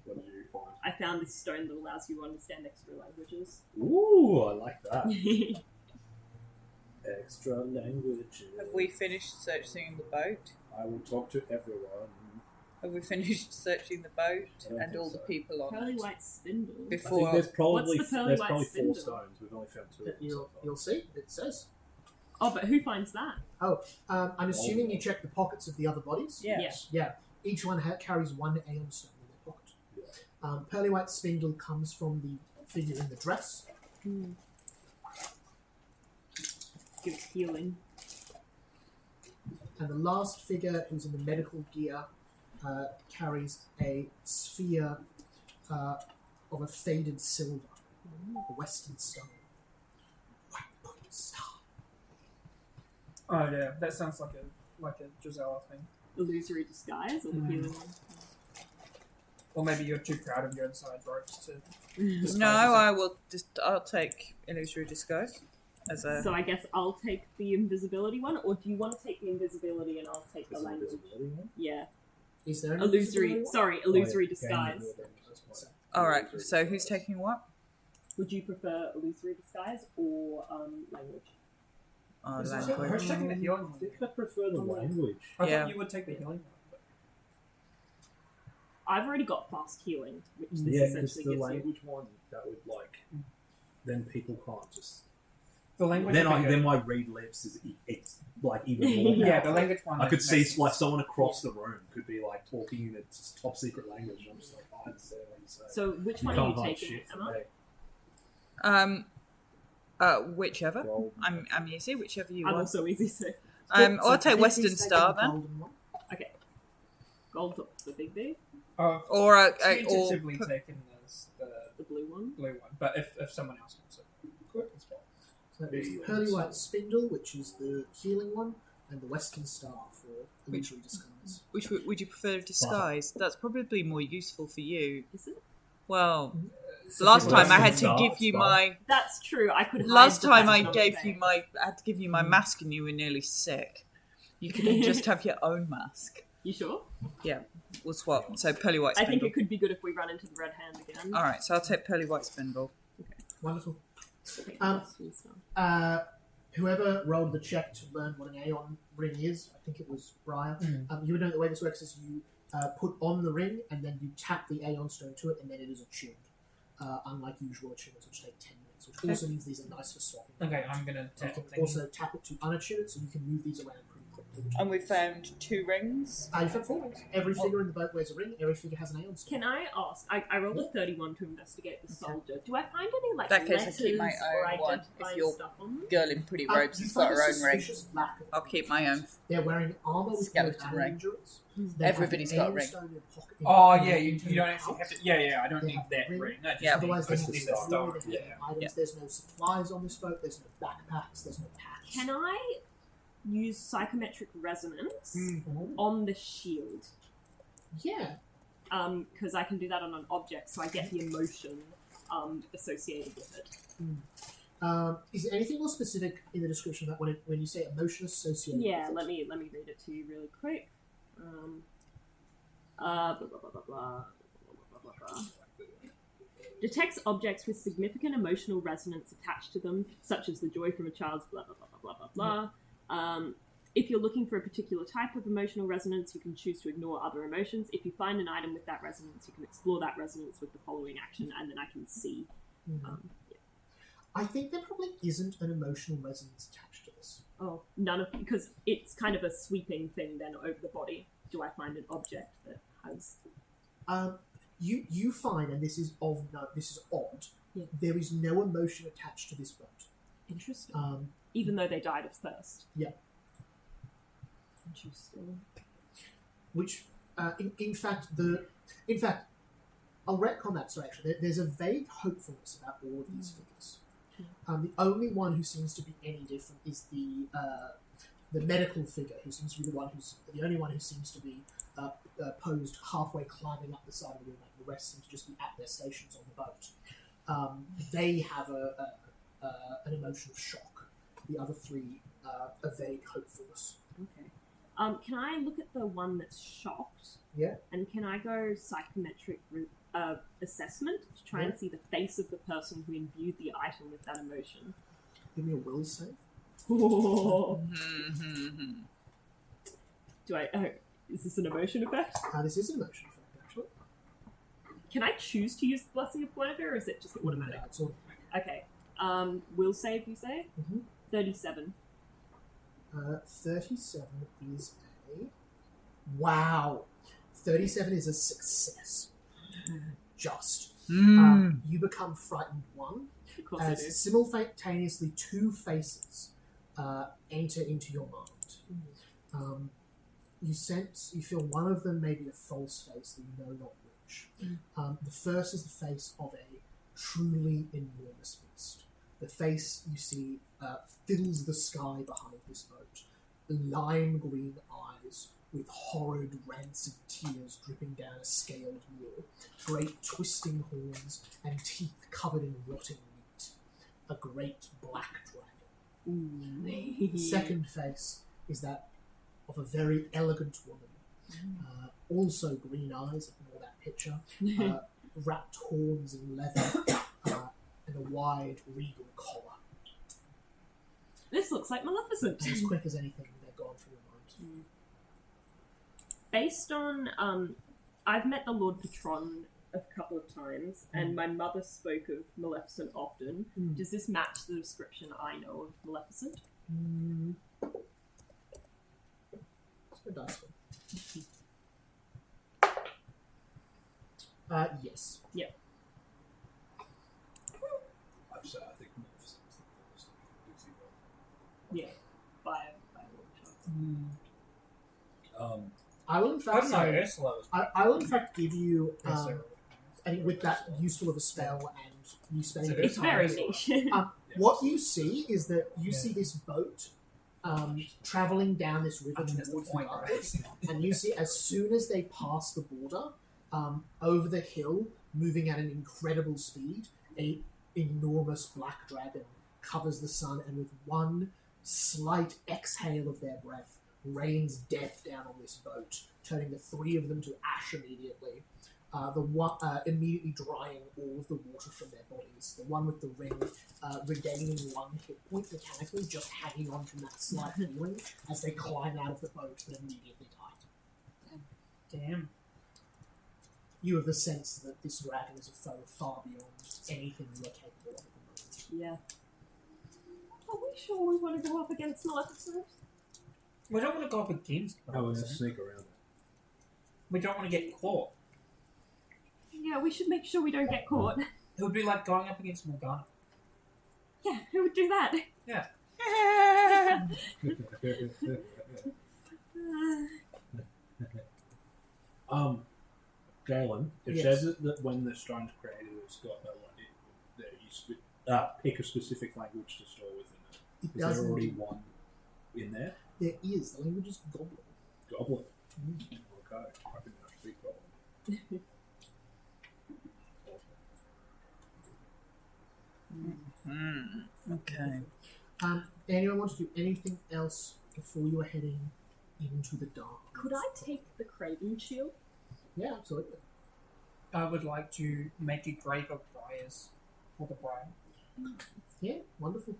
What did you find? I found this stone that allows you to understand extra languages. Ooh, I like that. Extra languages. Have we finished searching the boat? I will talk to everyone. Have we finished searching the boat I don't and think all the so. people on Pearly it? white spindle. I think Before there's probably What's the pearly there's white probably spindle? 4 stones. We've only found 2 of them so You'll far. see. It says. Oh, but who finds that? I'm assuming you check the pockets of the other bodies. Yeah. Yeah. Yeah. Each one carries one aeon stone in their pocket. Yeah. Pearly white spindle comes from the figure in the dress. give us healing. And the last figure, who's in the medical gear, carries a sphere of a faded silver, a western star. White star. Oh yeah, that sounds like a Gisela thing. Illusory disguise or the healing one? Or maybe you're too proud of your inside ropes to. disguise No, yourself. I'll take illusory disguise as a. So I guess I'll take the invisibility one, or do you want to take the invisibility and I'll take the Is it language? invisibility one? Yeah. Is there an Illusory. invisibility one? Sorry, illusory Oh, yeah. disguise. Yeah, that's fine. All right. So who's taking what? Would you prefer illusory disguise or language? Oh, Who's language. taking the healing I one? think I prefer the language. I Yeah. thought you would take the healing one. But... I've already got fast healing, which this Yeah, because essentially the gives you. language one, that would then people can't just. The language. Then my read lips is it's like even more. Yeah, the language one. I could see makes like sense. someone across the room could be like talking in a top secret language. And I'm just like, I understand what you say. So which You one are can't you hide taking, shit from Emma? me. Whichever. Well, I'm easy. Whichever you I'm want. also easy to. I'll take Big Western B's taking Star the then, golden one. Gold top for Big B, Or or tentatively taking the blue one. blue one. But if someone else wants it, good as well. So that is the Pearly White Spindle, which is the healing one, and the Western Star for illusory disguise. which would you prefer disguise? That's probably more useful for you. Is it? Well, So last people- time I had to Star, give you Star. my. That's true. I could. Last hide the time I fact gave that you I'm my. I had to give you my mask, and you were nearly sick. You can just have your own mask. You sure? We'll swap. So pearly white I spindle. think it could be good if we run into the red hand again. All right, so I'll take pearly white spindle. Wonderful. Okay, Um, that's good stuff. Whoever rolled the check to learn what an Aeon ring is, I think it was Briar, you would know the way this works is you put on the ring and then you tap the Aeon stone to it and then it is attuned. Unlike usual attunements, which take 10 minutes, which also means these are nice for swapping. Okay, I'm gonna You take can it. also tap it to unattune it, so you can move these around pretty quickly. which And we is- found 2 rings. You found 4 rings. Every figure in the boat wears a ring. Every figure has an Aeon stone. Can I ask? I rolled a 31 to investigate the soldier. Do I find any like That case, I letters keep my or own one, if identifying you're- stuff on them? Girl in pretty robes You has find got a her own ring. suspicious lack of I'll keep my own. They're wearing armor with Skeleton arrow ring. injuries. Mm. They have Everybody's an got a Aeon ring. stone in pocket- Oh in- yeah, in- you in don't the actually have pouch. to. Yeah, I don't They need have that ring. ring. I just Yeah. Otherwise, I they just have need the the star. star. They have Yeah. items. Yeah. There's no supplies on this boat. There's no backpacks. There's no packs. Can I use psychometric resonance Mhm. on the shield? Yeah. Because I can do that on an object, so I get the emotion associated with it. Is there anything more specific in the description that when you say emotion associated? Yeah, with let it? me read it to you really quick. Blah, blah, blah, blah, blah, blah, blah, blah, blah. Detects objects with significant emotional resonance attached to them, such as the joy from a child's blah blah blah blah blah blah. If you're looking for a particular type of emotional resonance, you can choose to ignore other emotions. If you find an item with that resonance, you can explore that resonance with the following action, and then I can see. I think there probably isn't an emotional resonance attached to this. Oh, none of because it's kind of a sweeping thing then over the body. Do I find an object that has? You find, and this is this is odd. Yeah. There is no emotion attached to this boat. Interesting. Even though they died of thirst. Yeah. Interesting. Which, in fact, I'll retcon that. So actually, there's a vague hopefulness about all of these figures. The only one who seems to be any different is the medical figure, who seems to be the only one who seems to be posed halfway climbing up the side of the room. Like the rest seem to just be at their stations on the boat. They have an emotion of shock. The other 3 a vague hopefulness. Okay. Can I look at the one that's shocked? Yeah. And can I go psychometric assessment to try and see the face of the person who imbued the item with that emotion? Give me a will save. Do I? Is this an emotion effect? This is an emotion effect, actually. Can I choose to use the Blessing of Guinevere, or is it just automatic? Yeah, it's automatic. Okay. Will save, you say? Mhm. 37. 37 is a... Wow. 37 is a success. Just. You become frightened 1, Of course I do. as simultaneously 2 faces enter into your mind. You feel one of them may be a false face that you know not which. The first is the face of a truly enormous beast. The face you see fills the sky behind this boat. Lime green eyes with horrid rancid tears dripping down a scaled wall. Great twisting horns and teeth covered in rotting meat. A great black dragon. Second face is that of a very elegant woman. Also green eyes, ignore that picture. Wrapped horns in leather and a wide regal collar. This looks like Maleficent. As quick as anything, they're gone from your mind. Based on, I've met the Lord Patron a couple of times, and my mother spoke of Maleficent often. Does this match the description I know of Maleficent? Let's go dice roll. Yes. Yep. I think Maleficent is the first Disney film. Yeah, by a long shot. I will in I fact don't know. say, Ursula was I will in fact give you Ursula. I think with that useful of a spell and you spending a bit It's of time very with it, niche. what you see is that you see this boat traveling down this river I mean, that's the towards the point, darkness, right? and you see as soon as they pass the border, over the hill, moving at an incredible speed, a enormous black dragon covers the sun, and with one slight exhale of their breath, rains death down on this boat, turning the three of them to ash immediately. The one immediately drying all of the water from their bodies. The one with the ring regaining one hit point mechanically, just hanging on from that slight healing as they climb out of the boat but immediately die. Damn. You have the sense that this dragon is a foe far beyond anything you are capable of at the moment. Yeah. Are we sure we want to go up against Maleficent? We don't want to go up against How are we going to Maleficent. sneak around it? We don't want to get caught. Yeah, we should make sure we don't get caught. It would be like going up against Morgana. Yeah, who would do that? Yeah. Galen, it Yes. says that when the stone's created, it's got that you pick a specific language to store within it. It Is there doesn't. already one in there? There is. The language is Goblin. Goblin. Okay, I think I speak Goblin. Okay. Anyone want to do anything else before you are heading into the dark? Could I take the Craven shield? Yeah, absolutely. I would like to make a grave of briars for the briar. Yeah, wonderful.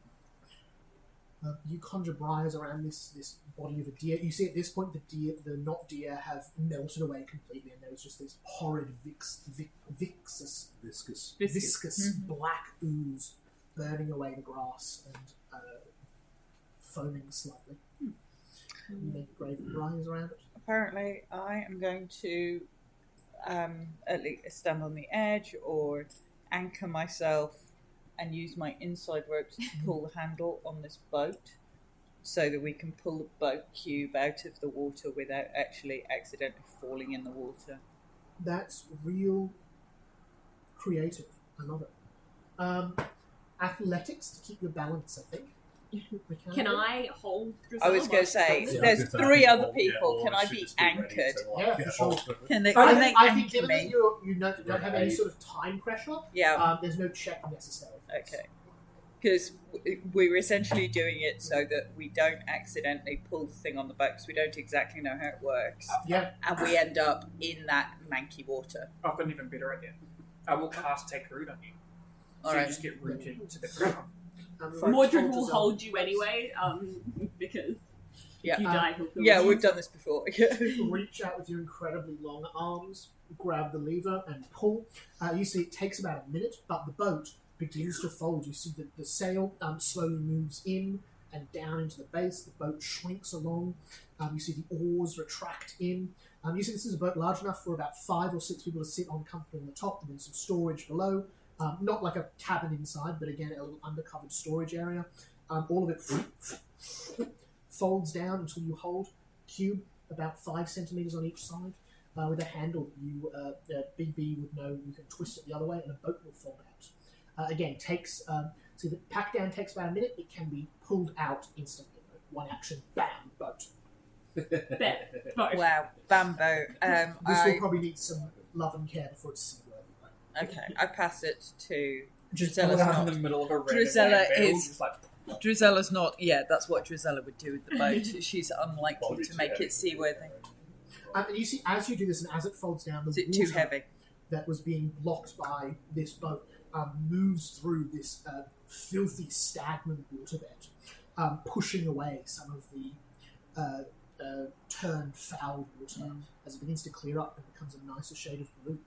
You conjure briars around this body of a deer. You see at this point the not deer have melted away completely, and there is just this horrid viscous black ooze burning away the grass and foaming slightly. You make grave briars around it. Apparently, I am going to at least stand on the edge or anchor myself and use my inside ropes to pull the handle on this boat so that we can pull the boat cube out of the water without actually accidentally falling in the water. That's real creative. I love it. Athletics to keep your balance, I think. Can I hold Drusilla? I was going to say, Yeah, there's three other people. Can I be anchored? Yeah, for sure. Can they, I can they think anchor given that me? you don't have any sort of time pressure, Yeah, there's no check necessary. okay. Because we were essentially doing it so that we don't accidentally pull the thing on the boat because we don't exactly know how it works. Yeah. And we end up in that manky water. I've got an even better idea. I will cast Take Root on you. So Alright. you just get rooted to the ground. Mordred will hold you anyway, because Yeah. if you die, he'll feel Yeah, you. we've done this before. Reach out with your incredibly long arms, grab the lever, and pull. You see it takes about a minute, but the boat begins to fold. You see that the sail slowly moves in and down into the base. The boat shrinks along. You see the oars retract in. You see this is a boat large enough for about 5 or 6 people to sit on comfortably on the top, and then some storage below. Not like a cabin inside, but again, a little undercovered storage area. all of it folds down until you hold cube about 5 centimeters on each side. With a handle, you Big B would know you can twist it the other way, and a boat will fold out. Again, takes so the pack down takes about a minute. It can be pulled out instantly. One action, bam, boat. Bet. Both. Wow, bamboo. This will probably need some love and care before it's seaworthy. Okay, I pass it to Just Drizella's pull it out in not. the middle of a random Drizella landfill, is- just like, Drizella's not. Yeah, that's what Drizella would do with the boat. She's unlikely to make it seaworthy. And you see, as you do this, and as it folds down, the Is it water too heavy? that was being blocked by this boat moves through this filthy, stagnant waterbed, pushing away some of the turned foul water as it begins to clear up and becomes a nicer shade of blue.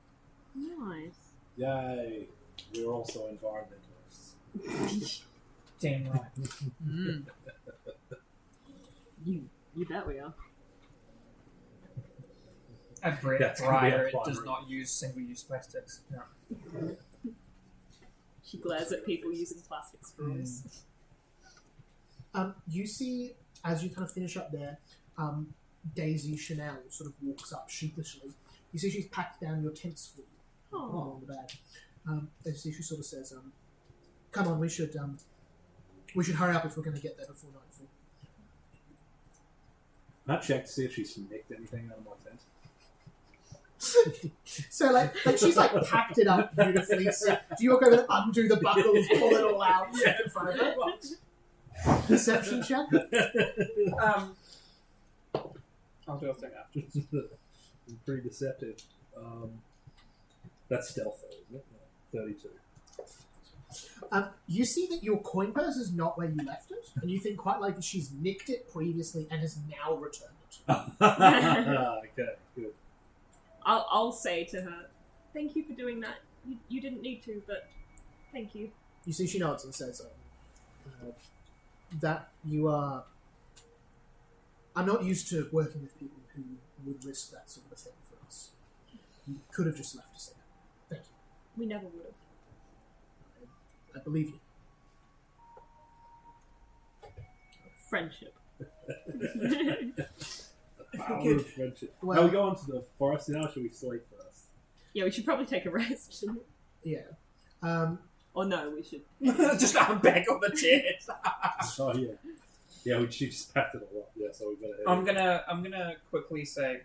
Nice. Yay! We're also environmentalists. damn right. Mm. You bet we are. A bread That's gonna be dryer, a it does primary. not use single-use plastics. No. She glares at people using plastic straws. You see, as you kind of finish up there, Daisy Chanel sort of walks up sheepishly. You see she's packed down your tents for you Oh. along the bag. And you see she sort of says, "Come on, we should hurry up if we're going to get there before nightfall." I checked to see if she snicked anything out of my tent. So like she's like packed it up beautifully. So do you walk over and undo the buckles, pull it all out, stick it in front of her? Deception check. I'll do a thing after. Pretty deceptive. That's stealth, though, isn't it? 32. You see that your coin purse is not where you left it, and you think quite likely she's nicked it previously and has now returned it. Okay, good. I'll say to her, "Thank you for doing that. You didn't need to, but thank you." You see she nods and says, that you are... I'm not used to working with people who would risk that sort of a thing for us. You could have just left us there. Thank you. We never would have. I believe you. Friendship. Power of friendship. Well- Now we go on to the forest now, or should we sleep first? Yeah, we should probably take a rest. Yeah. Or no, we should. Just I'm back on the chairs. Oh, yeah. Yeah, we just packed it all up. Yeah, so we better head I'm gonna quickly say,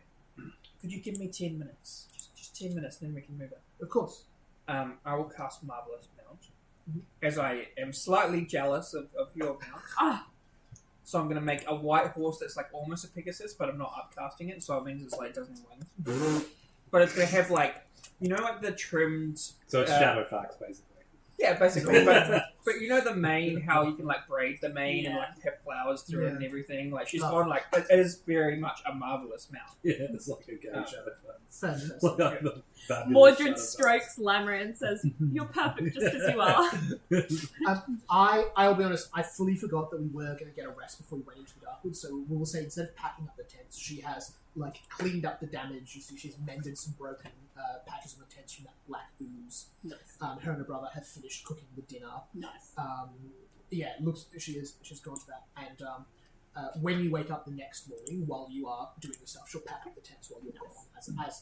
could you give me 10 minutes? Just 10 minutes, then we can move it. Of course. I will cast Marvelous Mount, as I am slightly jealous of your mount. Ah, So I'm going to make a white horse that's like almost a Pegasus, but I'm not upcasting it, so it means it's like it doesn't have wings. But it's going to have like, you know, like the trimmed. So it's Shadowfax, basically. Yeah, basically. But you know the mane, how you can like braid the mane and Yeah. like have flowers through it and Yeah. everything. Like she's Oh. gone like it is very much a marvelous mount. Yeah, it's like a gay Oh. Shadowfax. Fantastic. Like the fabulous Mordred Shadowfax. strokes Lamra and says, "You're perfect just as you are." I'll be honest, I fully forgot that we were going to get a rest before we went into the Darkwood, so we will say instead of packing up the tents, she has like cleaned up the damage. You see she's mended some broken patches on the tents from that black ooze. Nice. Her and her brother have finished cooking the dinner. Nice. Yeah, it looks she's gone to that. And when you wake up the next morning, while you are doing the stuff, she'll pack up the tents while you're gone,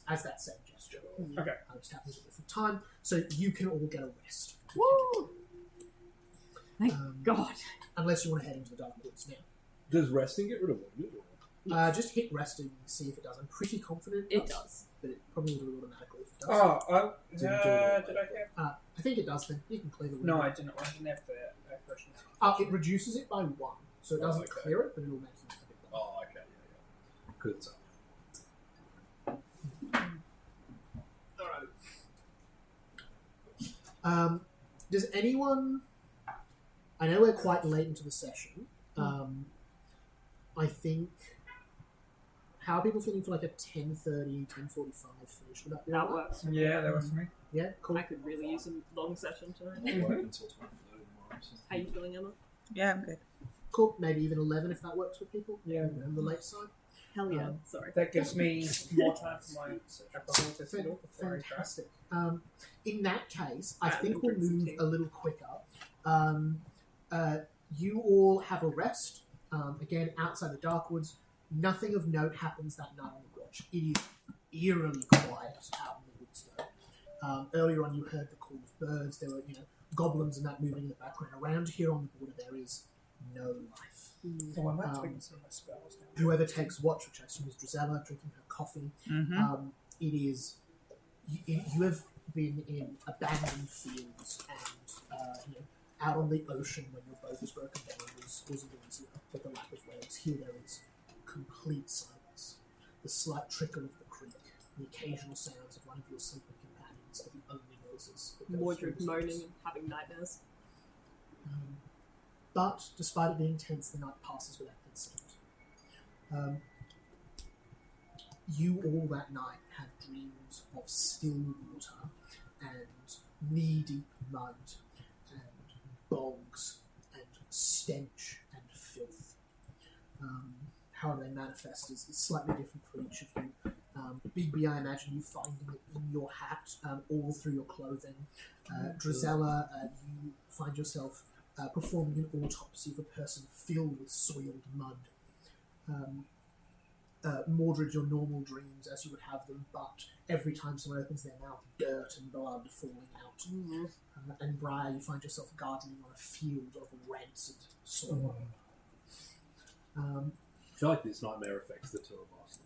as that same gesture. Okay. It just happens at a different time, so you can all get a rest. Woo! Thank God. Unless you want to head into the dark woods now. Does resting get rid of wounded? Or? Just hit rest and see if it does. I'm pretty confident It does. but it probably will do it automatically if it does. Oh, Didn't do it. did I have? I think it does then. You can clear the wound. No, I didn't. I didn't have that question. It reduces it by 1, so it doesn't okay. clear it, but it'll make you a bit better. Oh, okay, yeah. Good stuff. Does anyone... I know we're quite late into the session. I think... How are people feeling for like a 10:30, 10:45 finish? Would that be That alright? works. Yeah, that was me. Yeah, cool. I could really use a long session tonight. Work until 12:30 tomorrow. So. How you feeling, Emma? Yeah, I'm good. Cool. Maybe even 11 if that works for people. Yeah. On the late side. Hell yeah. Sorry. That gives me more time for my alcohol to settle before I try. Fantastic. In that case, I And think we'll drink some move tea. a little quicker. You all have a rest. Again, outside the Darkwoods, nothing of note happens that night on the watch. It is eerily quiet out in the woods, though. Earlier on, you heard the call of birds. There were, goblins and that moving in the background. Around here on the border, there is no life. Oh, I might tweak some of my spells now. Whoever takes watch, which I assume is Drizella, drinking her coffee, it is... You have been in abandoned fields and out on the ocean when your boat was broken down was easier with the lack of waves. Here there is complete silence. The slight trickle of the creek, the occasional sounds of one of your sleeping companions are the only noises. Mordred moaning and having nightmares. But despite it being tense, the night passes without incident. You all that night have dreams of still water and knee-deep mud and bogs and stench and filth. How they manifest is slightly different for each of you. Bigby, I imagine you finding it in your hat, all through your clothing. Drizella, you find yourself performing an autopsy of a person filled with soiled mud. Mordred, your normal dreams as you would have them, but every time someone opens their mouth, dirt and blood falling out. And Briar, you find yourself gardening on a field of rancid soil. I feel like this nightmare affects the two of us the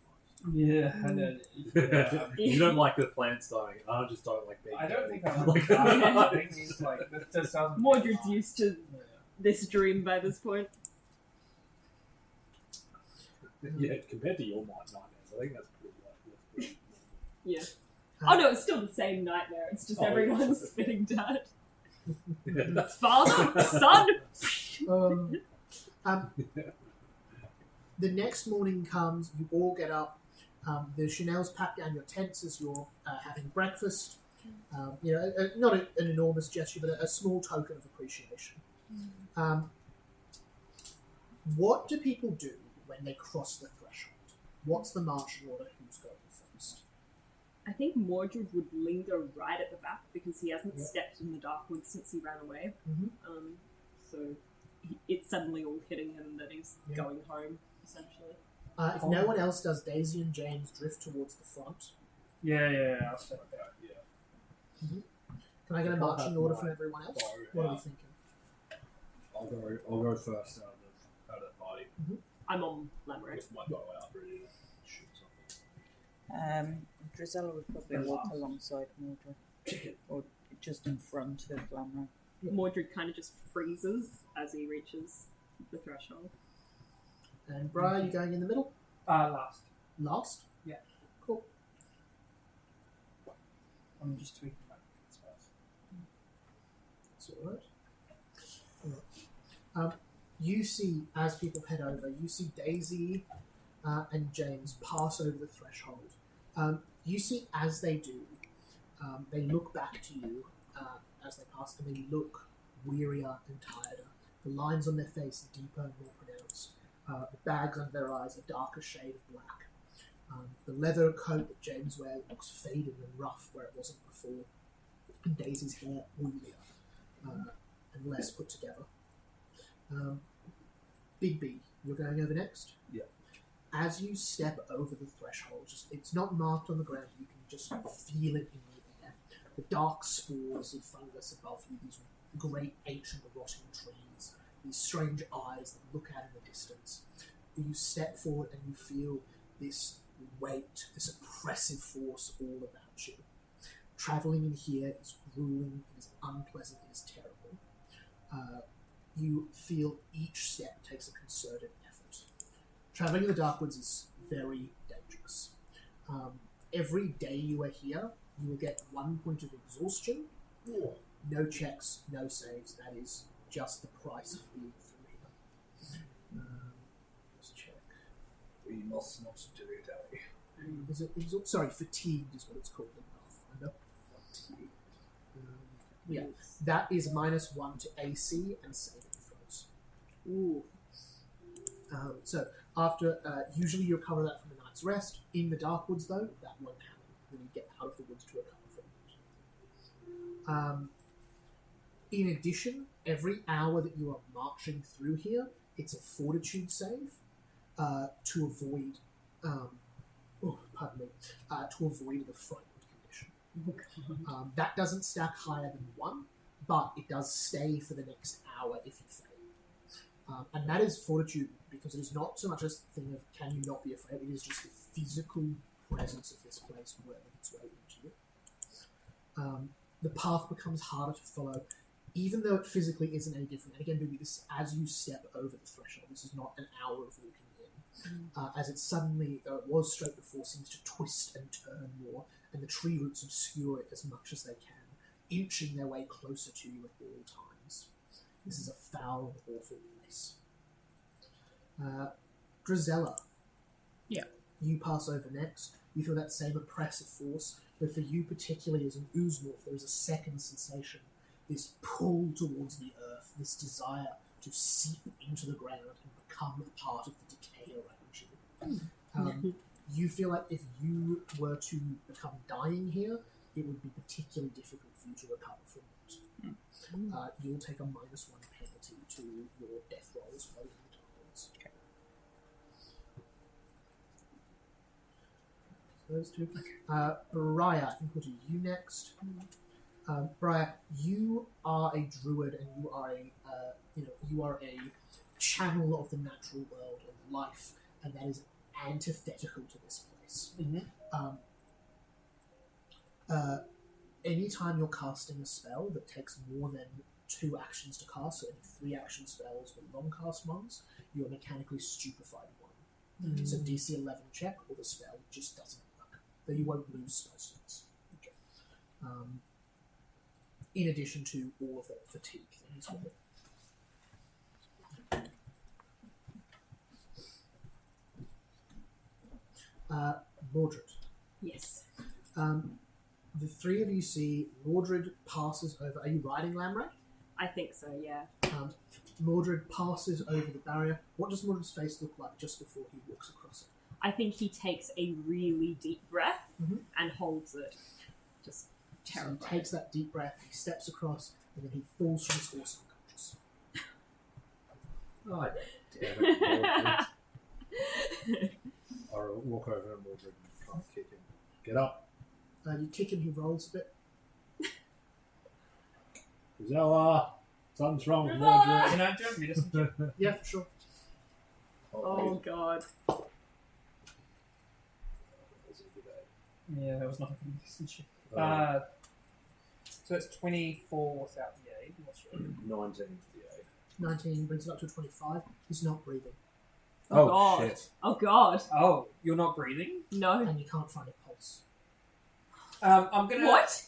most. Yeah, I know. Yeah. You don't like the plants dying. I just don't like being I don't dirty. think I like I think it's like this doesn't. Mordred's used to this dream by this point. Yeah, compared to your nightmares, I think that's pretty Yeah. Oh no, it's still the same nightmare. It's just everyone's spitting dirt. Yeah. Father, son. The next morning comes, you all get up. The Chanel's pack down your tents as you're having breakfast. Not an enormous gesture, but a small token of appreciation. What do people do when they cross the threshold? What's the marching order? Who's going first? I think Mordred would linger right at the back because he hasn't stepped in the Darkwood since he ran away. So it's suddenly all hitting him that he's going home, essentially. If no one else does, Daisy and James drift towards the front. Yeah, I'll start with that. Yeah. Can I get a marching order from everyone else? What are we thinking? I'll go first out of the party. I'm on Lamray. With my bow out, ready to shoot something. Drizella would probably walk alongside Mordred, or just in front of Lamray. Mordred kind of just freezes as he reaches the threshold. And Briar, you going in the middle? Last. Last? Yeah. Cool. I'm just tweaking my spells. That's all right. You see, as people head over, you see Daisy and James pass over the threshold. You see, as they do, they look back to you as they pass, and they look wearier and tireder. The lines on their face deeper and more pronounced. The bags under their eyes a darker shade of black. The leather coat that James wears looks faded and rough where it wasn't before. And Daisy's hair oilier and less put together. Bigby, you're going over next? Yeah. As you step over the threshold, it's not marked on the ground, you can just feel it in the air. The dark spores of fungus above you, these great ancient rotting trees, these strange eyes that look out in the distance. You step forward and you feel this weight, this oppressive force all about you. Travelling in here is grueling, it is unpleasant, it is terrible. You feel each step takes a concerted effort. Travelling in the Darkwoods is very dangerous. Every day you are here, you will get 1 point of exhaustion. No checks, no saves. That is just the price of being through here. Let's check. We must not do it, Ellie. Is it sorry, fatigued is what it's called in Pathfinder. Fatigued. Yeah, that is -1 to AC and saving throws. Ooh. So after, usually you recover that from a night's rest. In the Darkwoods, though, that won't happen. When you get out of the woods to recover from it. In addition, every hour that you are marching through here, it's a fortitude save to avoid, to avoid the frightened condition. That doesn't stack higher than 1, but it does stay for the next hour if you fail. And that is fortitude because it is not so much a thing of can you not be afraid, it is just the physical presence of this place working its way into you. The path becomes harder to follow, even though it physically isn't any different. And again, maybe this as you step over the threshold, this is not an hour of walking in. As it suddenly was straight before, seems to twist and turn more, and the tree roots obscure it as much as they can, inching their way closer to you at all times. This is a foul, awful place. Drizella. Yeah. You pass over next. You feel that same oppressive force, but for you particularly as an oozemorph, there is a second sensation. This pull towards the earth, this desire to seep into the ground and become a part of the decay around you. You feel like if you were to become dying here, it would be particularly difficult for you to recover from it. You'll take a -1 penalty to your death rolls while you're in the darkness. Okay. Those two. Briar, I think we'll do you next. Briar, you are a druid and you are a channel of the natural world of life, and that is antithetical to this place. Anytime you're casting a spell that takes more than 2 actions to cast, so any 3 action spells or long cast ones, you are mechanically stupefied 1. So DC 11 check or the spell just doesn't work. Though you won't lose spell slots. Okay. In addition to all of the fatigue things with it. Mordred. Yes. The 3 of you see Mordred passes over. Are you riding Lamray? I think so, yeah. Mordred passes over the barrier. What does Mordred's face look like just before he walks across it? I think he takes a really deep breath and holds it. Just So terrified. he takes that deep breath, he steps across, and then he falls from his horse unconscious. Oh, damn it. I'll walk over to Mordred and try and kick him. Get up. You kick him, he rolls a bit. Zella! Something's wrong with Mordred. Can I do a medicine check? Yeah, for sure. Oh god. Yeah, that was not a good medicine check. Uh, So it's 24 without the aid. What's your 19 for the 8. 19 brings it up to 25. He's not breathing, Oh, Oh, god. shit. Oh god. Oh, you're not breathing? No. and you can't find a pulse. I'm gonna. What?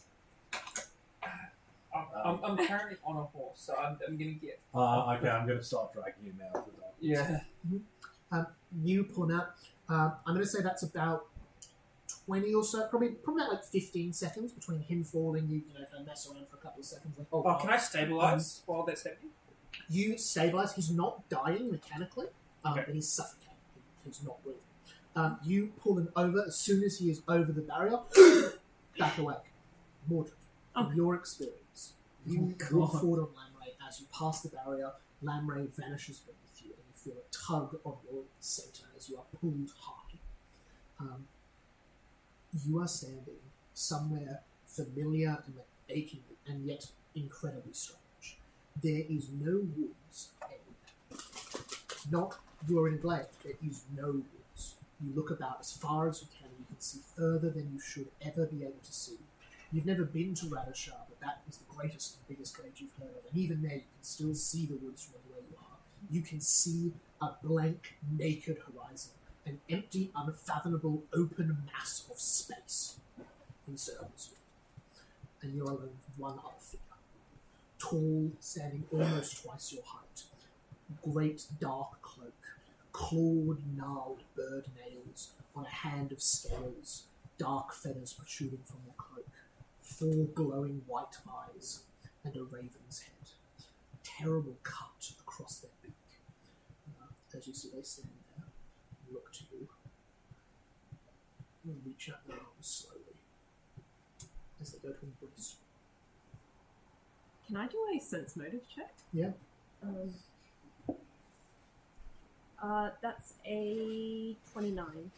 I'm currently on a horse, so I'm gonna get. Okay, I'm going to start dragging him out of the dark. Yeah. You pull him out. I'm going to say that's about 20 or so, probably about like 15 seconds between him falling, you kind of mess around for a couple of seconds. Like, Oh, can I stabilize while that's happening? You stabilize. He's not dying mechanically, Okay. but he's suffocating. He's not breathing. You pull him over. As soon as he is over the barrier, back away. Mordred, from your experience, you walk forward on Lamray. As you pass the barrier, Lamray vanishes beneath you, and you feel a tug on your center as you are pulled high. You are standing somewhere familiar and aching, and yet incredibly strange. There is no woods anywhere. Not you are in a glade. There is no woods. You look about as far as you can. You can see further than you should ever be able to see. You've never been to Radishar, but that is the greatest and biggest glade you've heard of. And even there, you can still see the woods from where you are. You can see a blank, naked horizon. An empty, unfathomable, open mass of space encircles you. And you're alone with one other figure. Tall, standing almost twice your height. Great dark cloak. Clawed, gnarled bird nails on a hand of scales. Dark feathers protruding from your cloak. 4 glowing white eyes. And a raven's head. Terrible cut across their beak. As you see, they stand there. Look to you and reach out their arms slowly as they go to embrace Can I do a sense motive check? Yeah. That's a 29.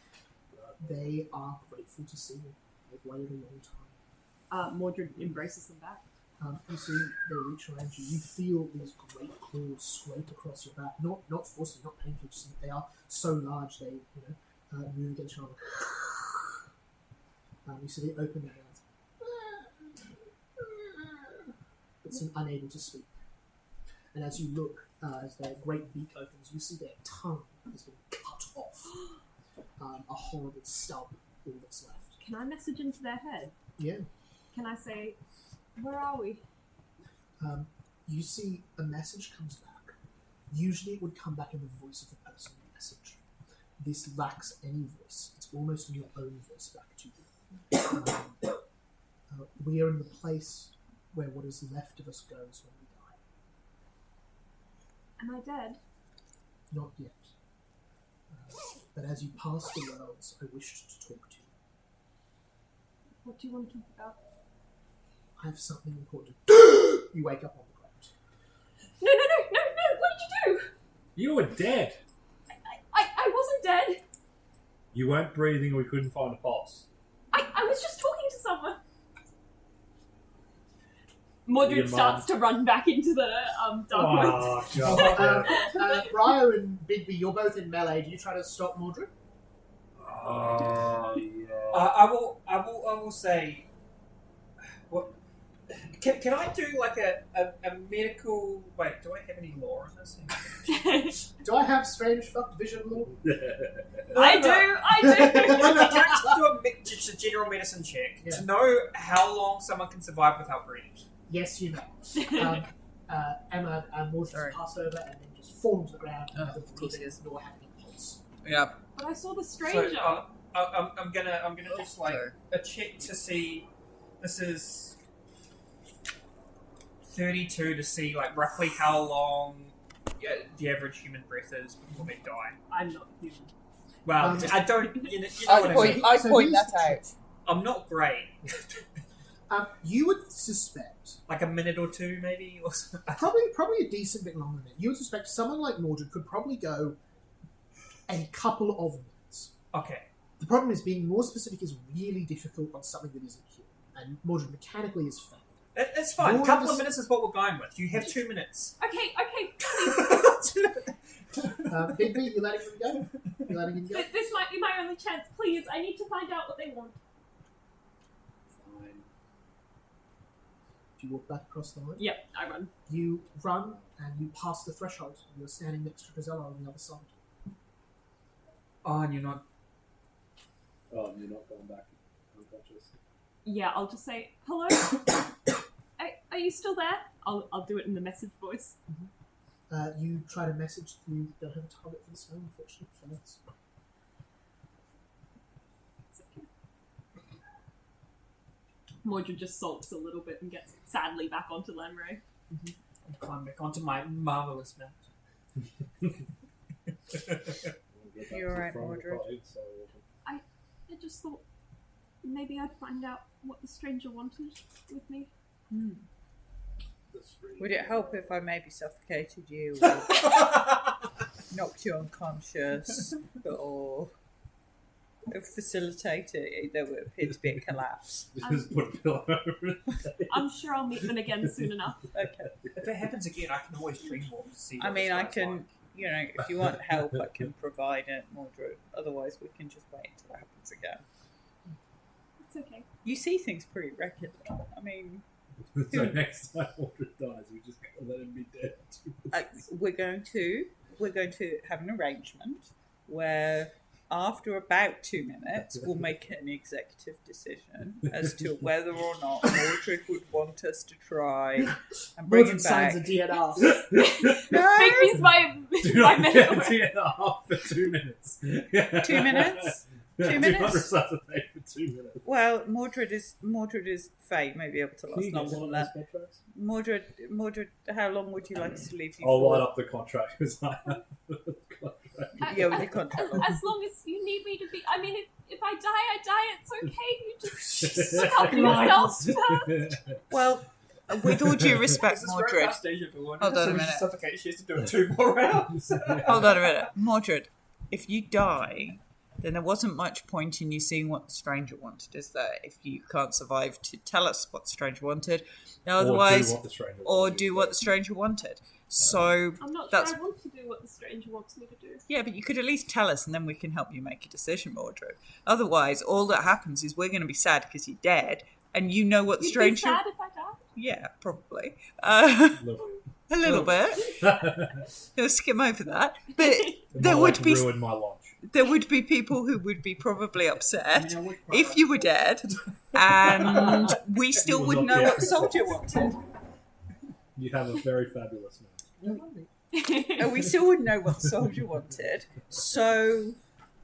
They are grateful to see you. They've waited a long time. Mordred embraces them back. You see, they reach around you. You feel these great claws scrape across your back. Not forcefully, not painfully, just that they are so large they, move against your arm. You see they open their mouths, but seem unable to speak. And as you look, as their great beak opens, you see their tongue has been cut off. A horrible stub, all that's left. Can I message into their head? Yeah. Can I say, where are we? You see a message comes back. Usually it would come back in the voice of the person in the message. This lacks any voice. It's almost in your own voice back to you. We are in the place where what is left of us goes when we die. Am I dead? Not yet. But as you pass the worlds, I wished to talk to you. What do you want to talk about? I have something important. You wake up on the ground. No! What did you do? You were dead. I wasn't dead. You weren't breathing. We couldn't find a pulse. I was just talking to someone. Mordred Your starts to run back into the dark woods. God. Briar and Bigby, you're both in melee. Do you try to stop Mordred? Oh, yeah. I will say. What? Can I do like a medical? Wait, do I have any lore in this? Do I have strange fucked vision law? I do. No, just a general medicine check Yeah. to know how long someone can survive without breathing. Yes, you know. Emma and Mordred pass over and then just fall to the ground and neither breathing nor have any pulse. Yeah. But I saw the So stranger. I'm gonna just like a check to see. This is 32 to see like roughly how long the average human breath is before they die. I'm not human. Well, I don't. You know what I mean. I So point here's that the trick. out. I'm not great. You would suspect Like a minute or two, maybe, or something. probably a decent bit longer than that. You would suspect someone like Mordred could probably go a couple of minutes. Okay. The problem is being more specific is really difficult on something that isn't human, and Mordred mechanically is failed. It's fine. A More couple of of minutes is what we're going with. You have 2 minutes. Okay. Bigby, you letting him go? You letting him go? This might be my only chance. Please, I need to find out what they want. Fine. Do you walk back across the line? Yep, I run. You run and you pass the threshold. You're standing next to Grisella on the other side. Oh, and you're not. Oh, and you're not going back unconscious. Yeah, I'll just say, hello? Are you still there? I'll do it in the message voice. You try to message. You don't have a target for this phone, unfortunately. For this. Mordred just sulks a little bit and gets sadly back onto Lamray. I climb back onto my marvelous mount. You're right, Mordred. I just thought maybe I'd find out what the stranger wanted with me. Would it help if I maybe suffocated you or knocked you unconscious or facilitated there would appear to be a collapse? Just put a pillow over it. I'm sure I'll meet them again soon enough. Okay. If it happens again, I can always dream walk to see. I what mean, this I guy's can, like. you know, if you want help, I can provide it, Mordred. Otherwise, we can just wait until it happens again. It's okay. You see things pretty regularly. I mean, So next time Mordred dies, we just gotta let him be dead. we're going to have an arrangement where after about 2 minutes we'll make an executive decision as to whether or not Mordred would want us to try and bring him Mordred back. signs a DNR. No! Bigby's my medical. For 2 minutes. 2 minutes? 2 Do not minutes? resuscitate for 2 minutes. Well, Mordred is fate may be able to last longer than that. contracts? Mordred, how long would you like us to leave you I'll for? line up the contract because I have the contract. Yeah, with your contract. As long as you need me to be. I mean, if I die, I die. It's okay. You just look after yourselves first. Well, with all due respect, This is Mordred. very fast deja vu. Hold on a So we minute. just suffocate. She has to do it 2 more rounds. Hold on a minute. Mordred, if you die, then there wasn't much point in you seeing what the stranger wanted, is there? If you can't survive to tell us what the stranger wanted. Otherwise, or do what the stranger wanted. So I'm not that's sure I want to do what the stranger wants me to do. yeah, but you could at least tell us, and then we can help you make a decision, Mordred. Otherwise, all that happens is we're going to be sad because you're dead, and you know what the You'd stranger. be sad if I died? Yeah, probably. A little bit. You'll skim over that, but there would be ruin my lunch. there would be people who would be probably upset if you were dead, and we still You would will know not what be the soldier wanted. You have a very fabulous man. And we still would know what the soldier wanted. So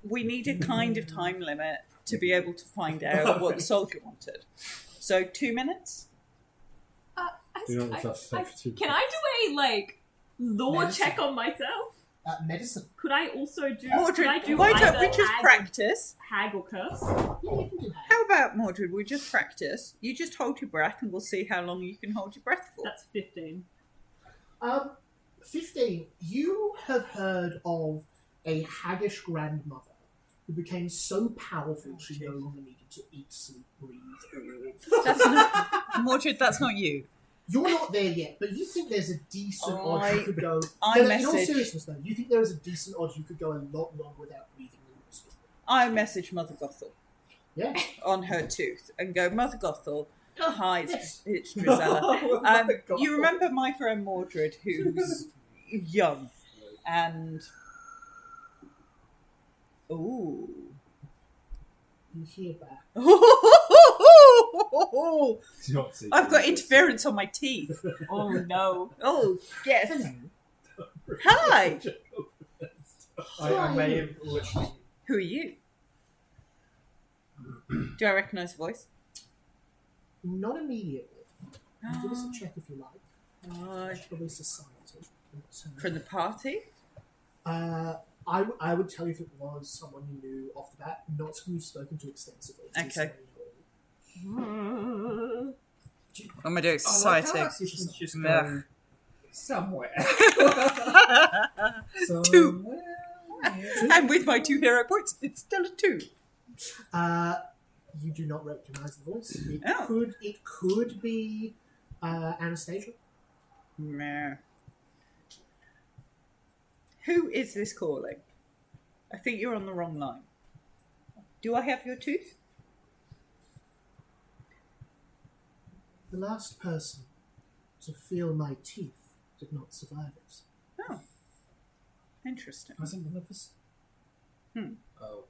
we need a kind of time limit to be able to find out what the soldier wanted. So 2 minutes? You know what's safe to Can I do a law Medicine. check on myself? Medicine. Could I also do? Mordred, could I do why don't either we just hag, practice? hag or curse? Yeah, you can do that. How about, Mordred, we just practice? You just hold your breath and we'll see how long you can hold your breath for. That's 15. 15. You have heard of a haggish grandmother who became so powerful she no longer needed to eat, sleep, breathe, or... That's not, Mordred, that's not you. You're not there yet, but you think there's a decent odd you could go... I in all message- seriousness, though, you think there is a decent odd you could go a lot longer without breathing and sleep. I message Mother Gothel Yeah. on her tooth and go, Mother Gothel, oh, hi, Yes. it's Drizella. Mother Gothel. You remember my friend Mordred, who's young and... Ooh. You hear back. I've got interference on my teeth. Oh no. Oh, yes. Hi. I may have literally. Who are you? Do I recognise the voice? Not immediately. Give us a check if you like. Right. Probably society. From the party? I would tell you if it was someone you knew off the bat, not someone you've spoken to extensively. It's Okay. someone you I'm going to do exciting. She's just Ugh. going somewhere. Two. And with my 2 hero points, it's still a 2. You do not recognise the voice. It Oh. could be Anastasia. Meh. Who is this calling? I think you're on the wrong line. Do I have your tooth? The last person to feel my teeth did not survive it. Oh. Interesting. Was it Maleficent? Oh.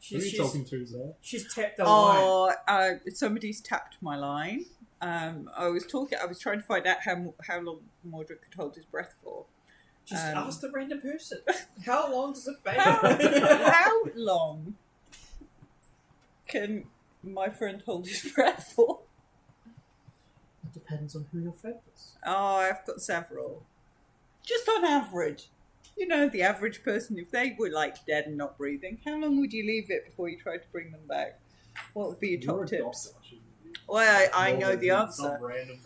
Who are you talking to, Zara? She's tapped the line. Oh, somebody's tapped my line. I was trying to find out how long Mordred could hold his breath for. Just ask the random person. How long does it fade? How long can my friend hold his breath for? It depends on who your friend is. Oh, I've got several. Just on average. You know, the average person, if they were like dead and not breathing, how long would you leave it before you tried to bring them back? What would be your top tips? Well, I know the answer.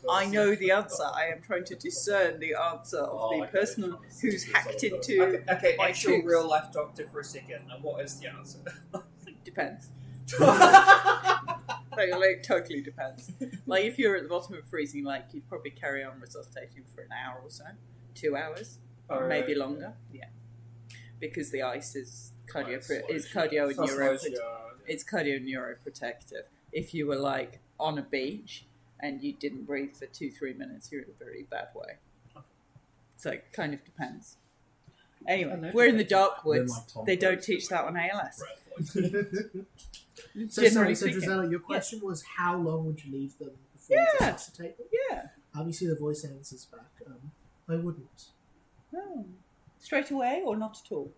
I know the answer. I am trying to discern the answer of the person who's hacked into Okay, my actual tooth. real life doctor for a second. And what is the answer? Depends. Like, totally depends. Like, if you're at the bottom of a freezing lake, you'd probably carry on resuscitating for an hour or so. 2 hours. Maybe longer. Yeah. Because the ice is it's cardio-neuroprotective. If you were like on a beach and you didn't breathe for 2-3 minutes, you're in a very bad way. So it kind of depends. Anyway, we're in the dark woods. They don't teach that on ALS. So, Generally so speaking. Gisela, your question was how long would you leave them before you Yeah. resuscitate them? Yeah. Obviously, the voice answers back. I wouldn't. Oh. Straight away or not at all?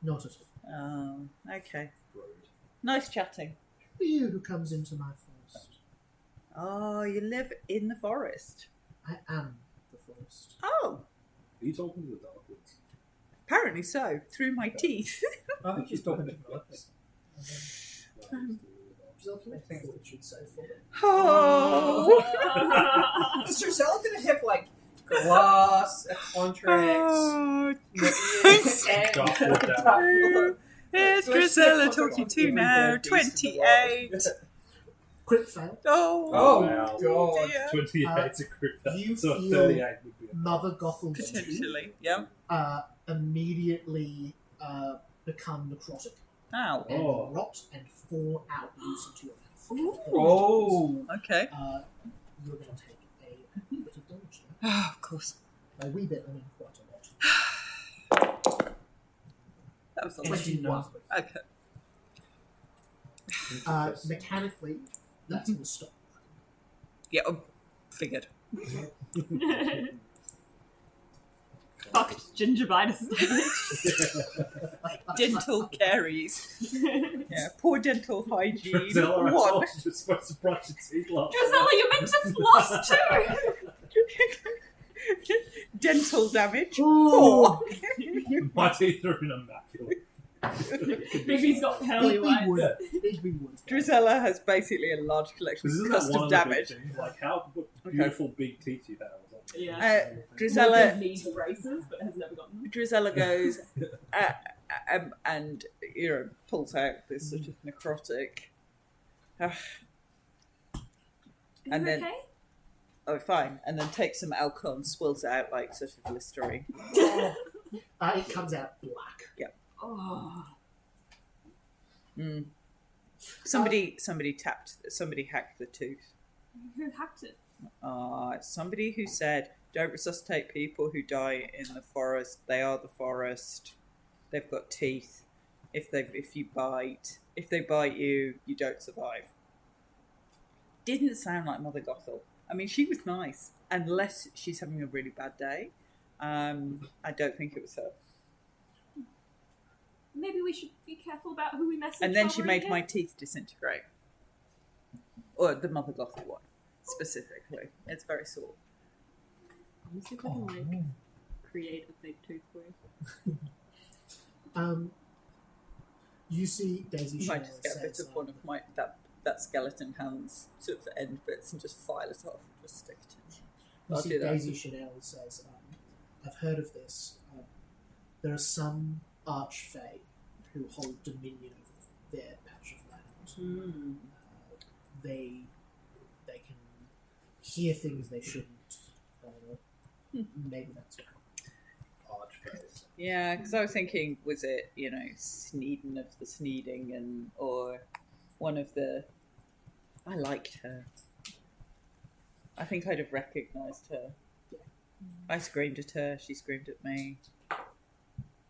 Not at all. Oh, okay. Nice chatting. Who are you who comes into my forest? Oh, you live in the forest. I am the forest. Oh, Are you talking to the dark woods? apparently so. Through my teeth. I think she's talking to Maleficent. Giselle, can you make a fortitude save for me? Oh. Is Giselle gonna have like glass, a contract? Oh. and Here's Drizella talking to now. 28. Crit fail. Oh, Wow. God. 28's a crit. You So feel 38 would be a Mother Gothel's Potentially. Yeah. immediately become necrotic Ow. and Oh. rot and fall out loose into your mouth. Oh. Okay. You're going to take a bit of damage now. Oh, of course. By a wee bit, I mean quite a lot. That was a lot. 21. Okay. Mechanically, that's going to stop. Yeah, figured. Fucked gingivitis damage. Dental caries. Yeah, poor dental hygiene. Drizella, I One. told you you're supposed to brush your teeth last Gisella, you meant to floss too! Dental damage. Ooh. 4. My teeth are immaculate. Bigby's got pearly Big whites. wood. Big wood. Drizella has basically a large collection This of isn't that custom one of the big damage. things, like how beautiful big teeth you have. Yeah. Drizella needs braces, but has never gotten them. Drizella goes and pulls out this sort of necrotic. Is And it then- okay? Oh, fine. And then takes some alcohol and swills it out like sort of Listerine. It comes out black. Oh. Mm. Somebody hacked the tooth. Who hacked it? Somebody who said, "Don't resuscitate people who die in the forest. They are the forest. They've got teeth. If they bite you, you don't survive." Didn't sound like Mother Gothel. I mean, she was nice, unless she's having a really bad day. I don't think it was her. Maybe we should be careful about who we message. And then while she we're made here. my teeth disintegrate, or the Mother Gothel one specifically. It's very sore. I'm just gonna create a fake tooth for you. You see Daisy You might Chanel just get a bit says, of one of my that skeleton hand's sort of end bits and just file it off and just stick it in. you I'll see do that. Daisy Chanel says, I've heard of this. There are some archfey who hold dominion over their patch of land. They can hear things they shouldn't. Maybe that's what Archface. Yeah, because I was thinking, was it Sneeden of the Sneeding or one of the? I liked her. I think I'd have recognised her. I screamed at her. She screamed at me.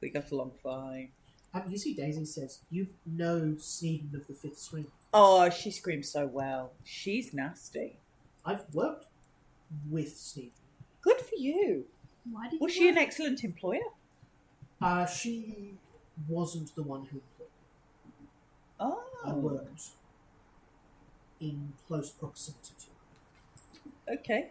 We got along fine. you see Daisy says, you know Sneeden of the Fifth Swing. Oh, she screams so well. She's nasty. I've worked with Sneeden. Good for you. Why did Was you she an work? excellent employer? She wasn't the one who employed me. I Oh, worked in close proximity to her. okay.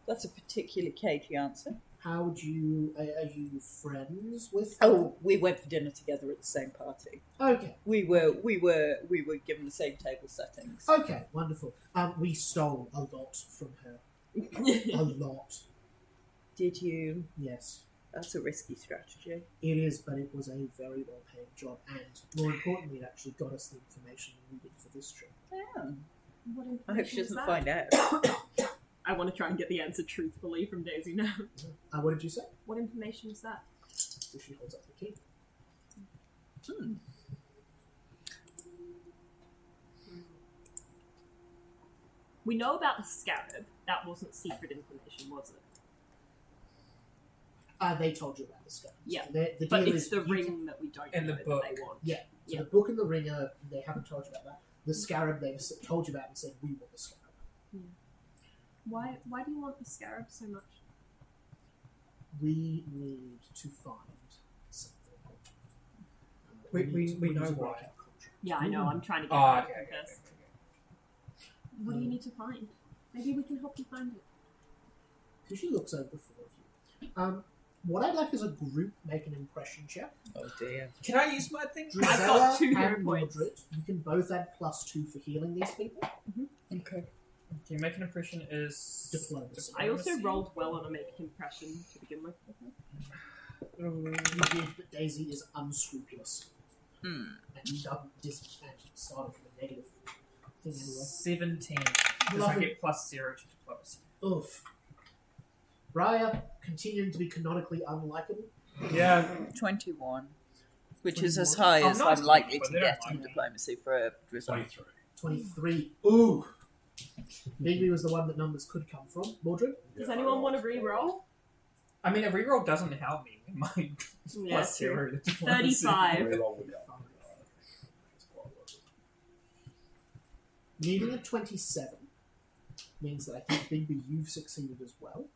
That's a particularly cagey answer. How would you... Are you friends with her? Oh, we went for dinner together at the same party. Okay. We were given the same table settings. Okay, wonderful. We stole a lot from her. A lot. Did you? Yes. That's a risky strategy. It is, but it was a very well-paid job, and more importantly, it actually got us the information we needed for this trip. Yeah. What I hope she information doesn't is find that? out. I want to try and get the answer truthfully from Daisy now. What did you say? What information is that? So she holds up the key. We know about the scarab. That wasn't secret information, was it? They told you about the scarab. Yeah, The But deal it's is the you ring can- that we don't And know the that book. they want. Yeah. So Yeah. the book and the ringer, they haven't told you about that. The scarab, they've told you about and said, we want the scarab. Why do you want the scarab so much? We need to find something. We need know to break why. our contract. Yeah, I know. I'm trying to get Oh, that okay. first. What do you need to find? Maybe we can help you find it. So she looks over the four of you. What I'd like is a group make an impression check. Oh dear. Can I use my thing? I've got Drizella 2 hero and points. Mordred, you can both add +2 for healing these people. Okay. Okay, make an impression is Diplomacy. I also rolled well on a make impression to begin with. You did, but Daisy is unscrupulous. Hmm. And you started from a negative thing anyway. 17. Because I Lovely. get +0 to diplomacy. Oof. Briar, continuing to be canonically unlikable. Yeah. 21. Which is as high Oh, as nice I'm likely but to they don't get in like me. diplomacy for a result. 23. 23. Ooh. Bigby was the one that numbers could come from. Mordred? Does anyone want to re-roll? I mean, a reroll doesn't help me with my Yeah, +0 to diplomacy. 35. Reroll with that. Needing a 27 means that I think Bigby, you've succeeded as well.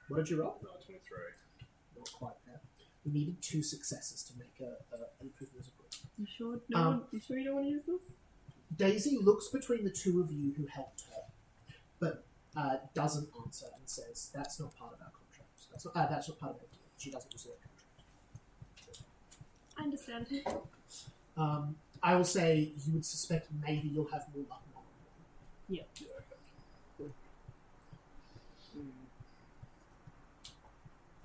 What did you roll? 23. Not quite there. You needed 2 successes to make an improvement as a group. You sure? You sure you don't want to use this? Daisy looks between the two of you who helped her, but doesn't answer and says, "That's not part of our contract. That's not part of our deal." She doesn't use the word I understand. contract. I will say you would suspect maybe you'll have more luck now.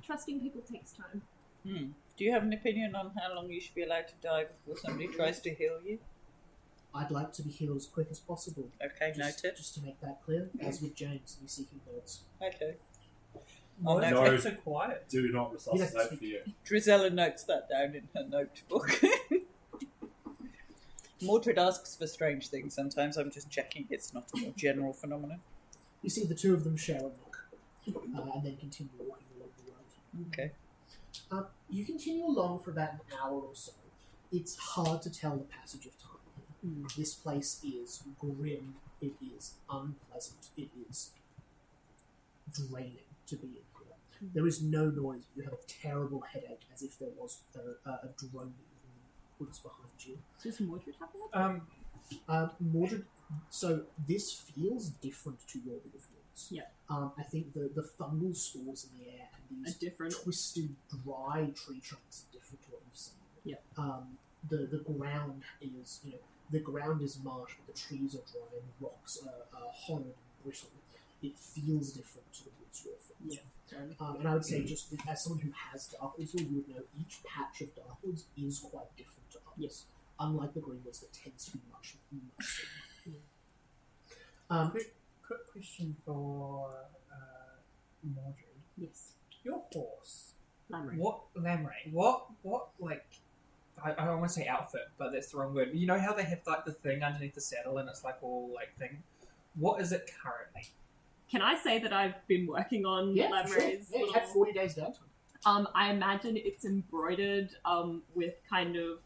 Trusting people takes time. Do you have an opinion on how long you should be allowed to die before somebody tries to heal you? I'd like to be healed as quick as possible. Okay, noted. Just to make that clear, as with James, we seeking notes. Okay. Oh, no. no. It's so quiet. Do not resuscitate for you. Drizella notes that down in her notebook. Mordred asks for strange things sometimes. I'm just checking it's not a more general phenomenon. You see the two of them share a look, and then continue walking along the road. Okay. You continue along for about an hour or so. It's hard to tell the passage of time. This place is grim. It is unpleasant. It is draining to be in here. There is no noise. You have a terrible headache, as if there was a drone in the woods behind you. Does Mordred have that? Mordred, so this feels different to your bit of woods. Yeah. I think the fungal spores in the air and these different. twisted, dry tree trunks are different to what you've seen. Yeah. The ground is, the ground is marsh, but the trees are dry and the rocks are hard and brittle. It feels different to the woods you're from. Yeah. And I would say, just as someone who has Darkwoods, you would know each patch of Darkwoods is quite different to others. Yes. Unlike the Greenwoods, that tends to be much similar. Quick question for Mordred. Yes. Your horse. Lamray. What, like, I don't want to say outfit, but that's the wrong word. You know how they have, like, the thing underneath the saddle and it's, like, all, like, thing? What is it currently? Can I say that I've been working on Yeah, for sure. Lamray's Yeah, you had 40 days downtime. I imagine it's embroidered with kind of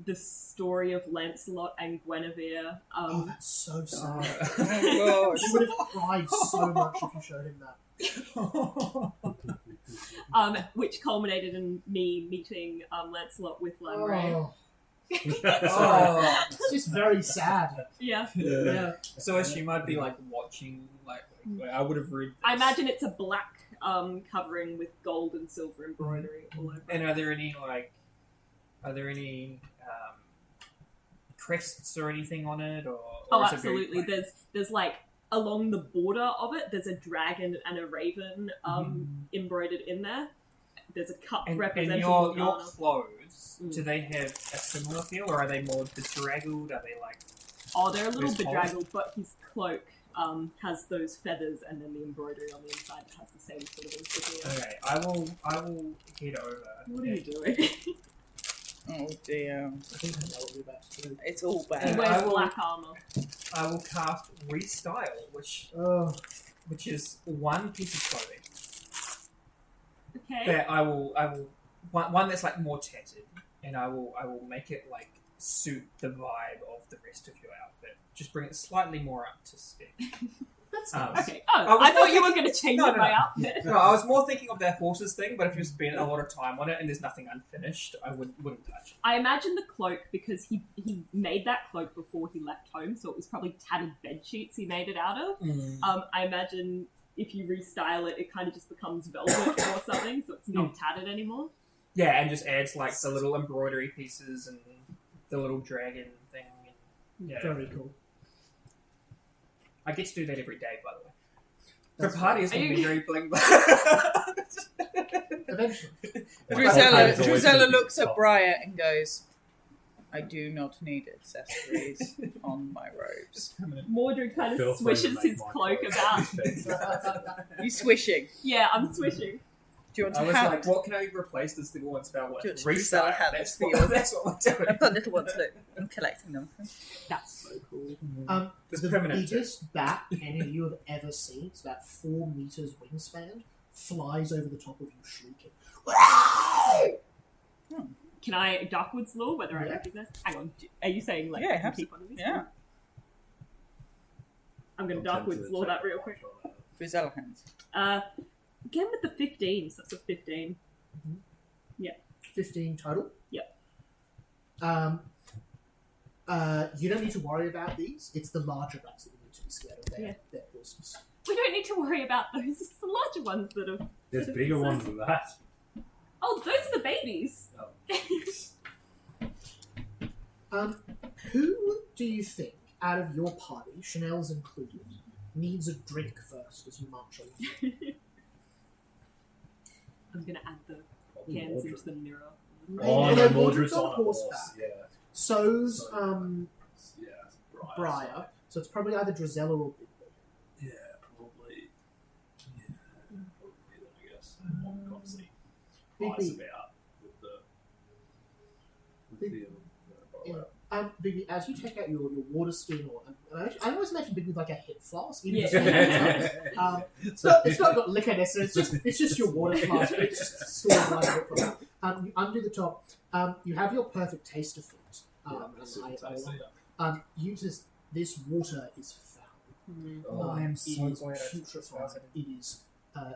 the story of Lancelot and Guinevere. Oh, that's so sad. Oh, You would have cried so much if you showed him that. Which culminated in me meeting Lancelot with Lamray. Oh, Oh. it's just very sad. Yeah. Yeah. So I assume I'd be, like, watching, like I would have read this. I imagine it's a black covering with gold and silver embroidery all over. And are there any crests or anything on it, or Oh, is it very absolutely. plain? There's like along the border of it, there's a dragon and a raven embroidered in there. There's a cup And representing your Morgana. clothes, do they have a similar feel, or are they more bedraggled? Are they like? Oh, they're a little There's bedraggled, but his cloak has those feathers and then the embroidery on the inside that has the same sort of insignia. Okay, I will head over. What are you doing? oh dear. I think I know what we're about to do. It's all He bad. Wait. wears I will- black armor. I will cast Restyle, which is one piece of clothing Okay. that I will one that's like more tattered, and I will make it like suit the vibe of the rest of your outfit. Just bring it slightly more up to spec. That's Um, nice. Okay. Oh, I was I thought you more were going to change No, it no, by no. outfit. No, I was more thinking of that horses thing, but if you spend a lot of time on it and there's nothing unfinished, I wouldn't touch it. I imagine the cloak because he made that cloak before he left home, so it was probably tattered bed sheets he made it out of. I imagine if you restyle it, it kind of just becomes velvet or something, so it's not tattered anymore. Yeah, and just adds like the little embroidery pieces and the little dragon thing. And, yeah, Very cool. I get to do that every day, by the way. That's For party, it's Are going to you- be very bling bling. Eventually. Drusella looks at Briar and goes, I do not need accessories on my robes. Mordred kind Feel of free to swishes make his my cloak clothes about. You swishing. Yeah, I'm swishing. Do you want I to was have like, what can I replace this little one spell with? Do you want to Restyle. resell a That's habit for that's what we're doing. I've got little ones, look. I'm collecting them. That's so cool. It's The permanent. biggest bat any of you have ever seen, it's about 4 meters wingspan, flies over the top of you shrieking. Can I Darkwoods Law whether I Yeah. recognize? Hang on, are you saying like Yeah, I can have keep one of these? Yeah. I'm going to Darkwoods Law that real quick. Drusella hands. Again with the 15, so that's a 15. 15 total? Yep. You don't need to worry about these. It's the larger bats that you need to be scared of. Yeah. Their poisons. We don't need to worry about those. It's the larger ones that are. There's bigger ones than that. Oh, those are the babies. Who do you think, out of your party, Chanel's included, needs a drink first as you march along? I'm going to add the cans into the mirror. Oh, Yeah, no, Mordred's Mordred's on on a horseback. horse. Yeah. So's Yeah. Briar, so it's probably either Drusella or Bigby. Yeah, probably. Yeah, probably then, I guess. Obviously, Big ice B. about with the Big- Bigby, as you take out your water skin, or I always imagine Bigby like a hip flask. Even Yeah. just it's not got liquor in it, so it's just your water flask. It's just stored right up. You undo the top. You have your perfect taster fruit. This water is foul. Oh, I am It so is glad I putrefied. took It is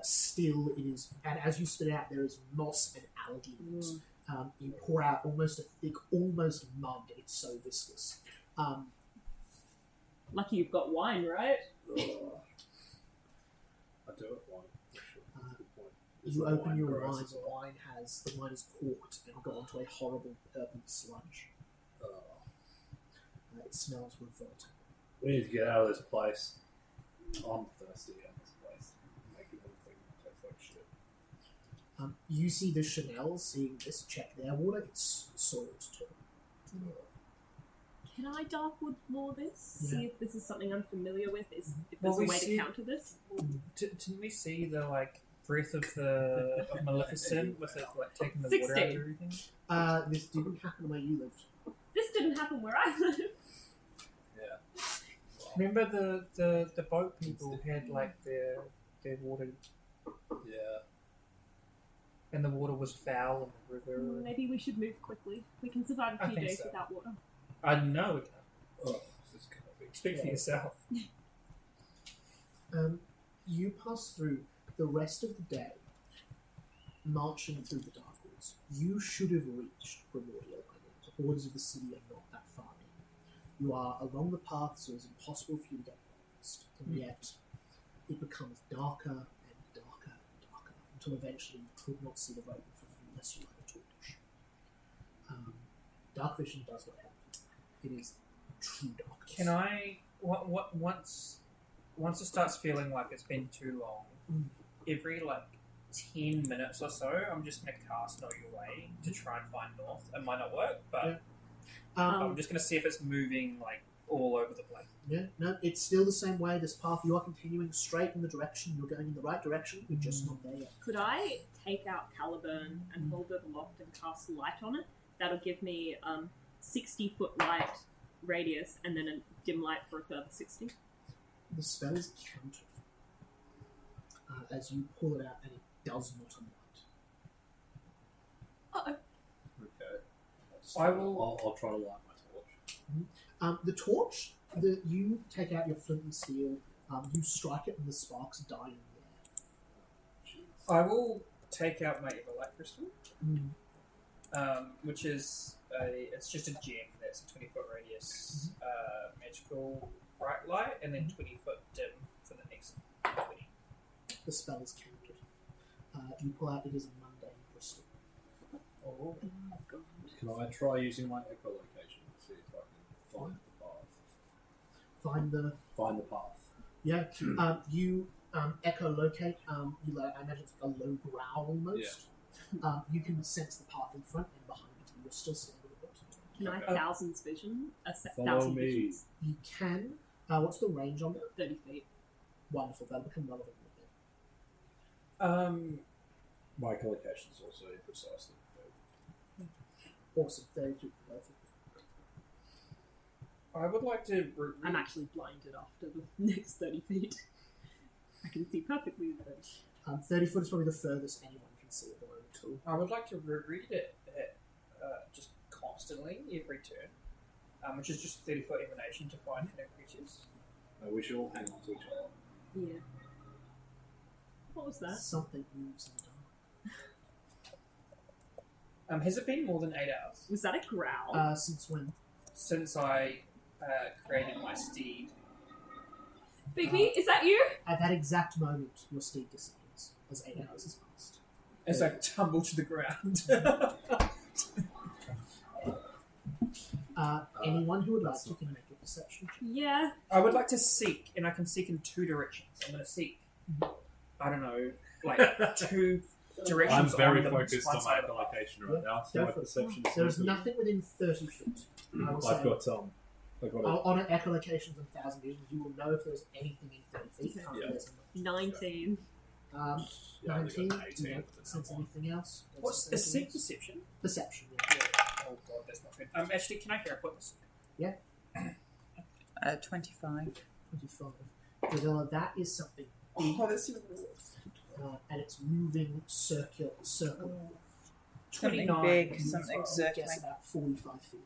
still. It is, and as you spit it out, there is moss and algae in it. You pour out almost a thick, almost mud. It's so viscous. Lucky you've got wine, right? I do have one. Good point. Is You the open your gross wine. as well? The wine is corked and gone to a horrible purple sludge. It smells revolting. We need to get out of this place. I'm thirsty out of this place. Making everything taste like shit. You see the Chanel seeing this check their water. It's soiled too. Can I Darkwood Law this? Yeah. See if this is something I'm familiar with. If Well, there's we a way see- to counter this. Didn't we see the like breath of the of Maleficent with it like taking the water out 16. of everything? This didn't happen where you lived. This didn't happen where I live. Remember the boat people had like their water, Yeah. and the water was foul in the river. Maybe we should move quickly. We can survive a I few think days so. without water. I know we can. Oh, this is gonna be. Speak for yourself. You pass through the rest of the day, marching through the dark woods. You should have reached Primordial Island. The borders of the city are not that far in. You are along the path, so it's impossible for you to get lost. And yet, it becomes darker and darker and darker until eventually you could not see the road in front of you unless you had a torch. Dark vision does not help you. It is true darkness. Can I? What once it starts feeling like it's been too long, every like 10 minutes or so, I'm just gonna cast Know Your Way to try and find north. It might not work, but I'm just gonna see if it's moving like all over the place. Yeah, no, it's still the same way. This path, you are continuing straight in the direction. You're going in the right direction. You're just not there yet. Could I take out Caliburn and hold it aloft and cast light on it? That'll give me 60-foot light radius and then a dim light for a further 60. The spell is countered as you pull it out, and it does not light. Okay. I'll try to light my torch. The torch that you take out your flint and steel, you strike it, and the sparks die in the I will take out my Everlight Crystal, air. which is it's just a gem that's a 20-foot radius magical bright light, and then 20-foot dim for the next 20. the spell is countered. You pull out, it is a mundane crystal. Oh, God. Can I try using my echolocation to see if I can find the path? Find the path. Yeah. You echolocate. I imagine it's like a low growl almost. Yeah. You can sense the path in front and behind you. You're still standing a bit. Can I thousands vision? Follow Thousand me. visions. You can. What's the range on that? 30 feet. Wonderful. That'll become relevant. My echolocation is also precisely. Awesome. 32 for both of you. I would like to. I'm actually blinded after the next 30 feet. I can see perfectly the 30 foot is probably the furthest anyone can see at the moment too. I would like to read it just constantly every turn, which is just 30-foot emanation to find hidden creatures. We should all hang on to each other. Yeah. What was that? Something moves in the dark. Has it been more than 8 hours Was that a growl? Since when? since I created my steed? Baby, is that you? At that exact moment, your steed disappears as 8 hours has passed. As I tumble to the ground. Anyone who would like to can make a perception check. Yeah. I would like to seek, and I can seek in 2 directions. I'm going to seek, I don't know, like 2 directions. I'm very on the focused one on side my of the path. echolocation right now, so Go my for it. perception is There is nothing within 30 feet. I will I've say, got on an echolocations and 1,000 visions, you will know if there's anything in 30 feet. Yeah. There's 19. Yeah, I 19. think I've got Do you 18 not with the sense number. anything else? What's a seek perception? Perception, yeah. Oh god, that's not good. Actually, can I hear a put this? 25. 25. Drizella, that is something big, Oh, that's even and it's moving circle. Something 29. big, You something guess circling. about 45 feet.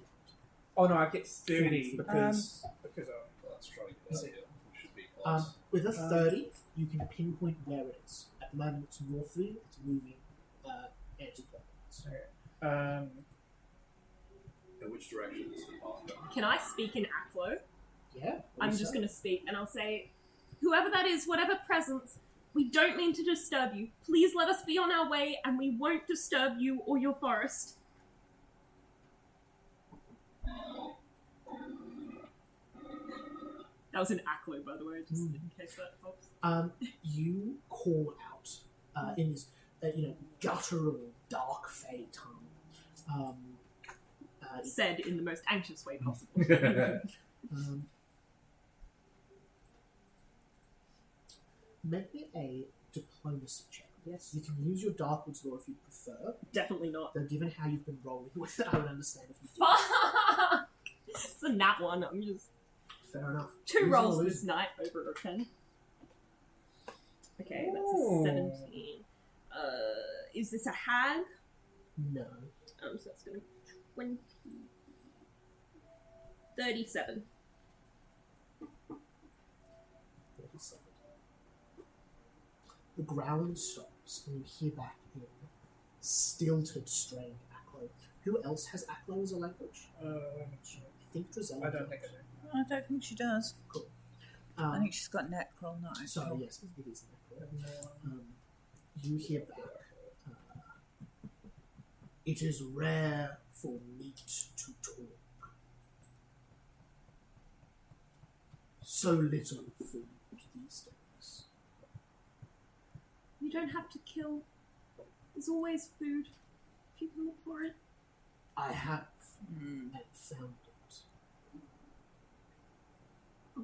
Oh no, I get 30 because Let's try to get out here. We should be close. With a 30, you can pinpoint where it is. At the moment, it's north of you. It's moving anti-clockwise. In which direction is the path going? Can I speak in Aklo? Yeah. I'm just going to speak and I'll say, whoever that is, whatever presence, we don't mean to disturb you. Please let us be on our way and we won't disturb you or your forest. That was an Aklo, by the way, just in case that helps. You call out in this, guttural, dark fey tongue. Said in the most anxious way possible. Make me a diplomacy check. Yes, you can use your Darkwood's law if you prefer. Definitely not. Though, given how you've been rolling with it, I would understand if you did. Fuck! It's a nat one. I'm just Fair enough. 2 Use rolls or this lose. night over a 10. Okay, that's a 17. Is this a hag? No. So that's gonna be 20. 37. 37. The growling stops, and you hear back in stilted, strained Aklo. Who else has Aklo as a language? I think Drizella. I don't think I do. I don't think she does. Cool. I think she's got Necrol now. So yes, it is Aklo. You hear back. It is rare for meat to talk. So little food these days. You don't have to kill. There's always food. If you can look for it. I have and found it.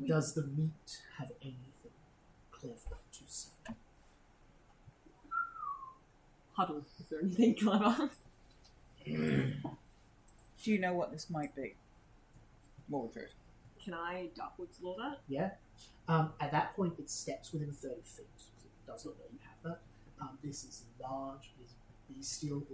We- Does the meat have anything clever to say? Huddle. Is there anything clever? Do you know what this might be? Mordred. Can I Darkwoods Law that? Yeah. At that point, it steps within 30 feet. It does not know you have that. This is large. It is bestial.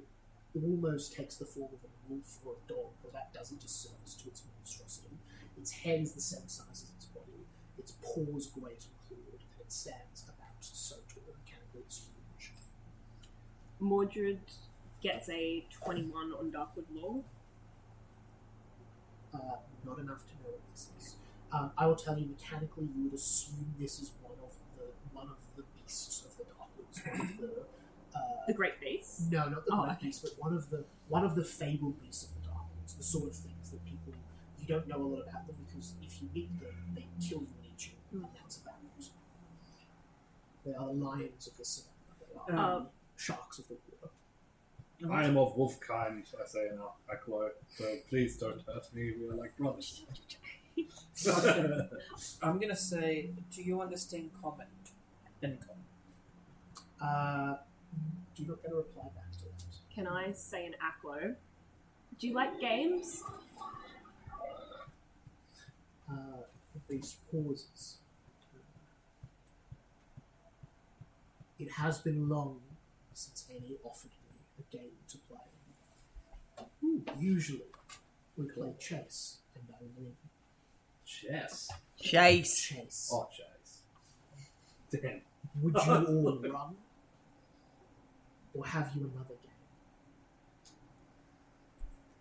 It almost takes the form of a wolf or a dog, but that doesn't disservice to its monstrosity. Its head is the same size as its body. Its paws great and clawed, and it stands about so tall. Mechanically, it's huge. Mordred gets a 21 on Darkwood Law. Not enough to know what this is. I will tell you mechanically, you would assume this is one of the beasts of the dark one of the The Great Beast. no, not the Oh, great okay. beast, but one of the fabled beasts of the dark ones. The sort of things that people you don't know a lot about them because if you meet them, they kill you and eat you, and that's about it. They are the lions of the sea. They are the sharks of the water. I am of wolf kind, I say in Aklo, so please don't hurt me, we are like brothers. I'm gonna say, do you understand common? In common. Do not get a reply back to that. Can I say an Aklo? Do you like games? The beast pauses. It has been long since any offered me a game to play. Usually, we play chess, and I win. Chess. Chase. Chase. Oh, chess. Damn. Would you all run? Or have you another game?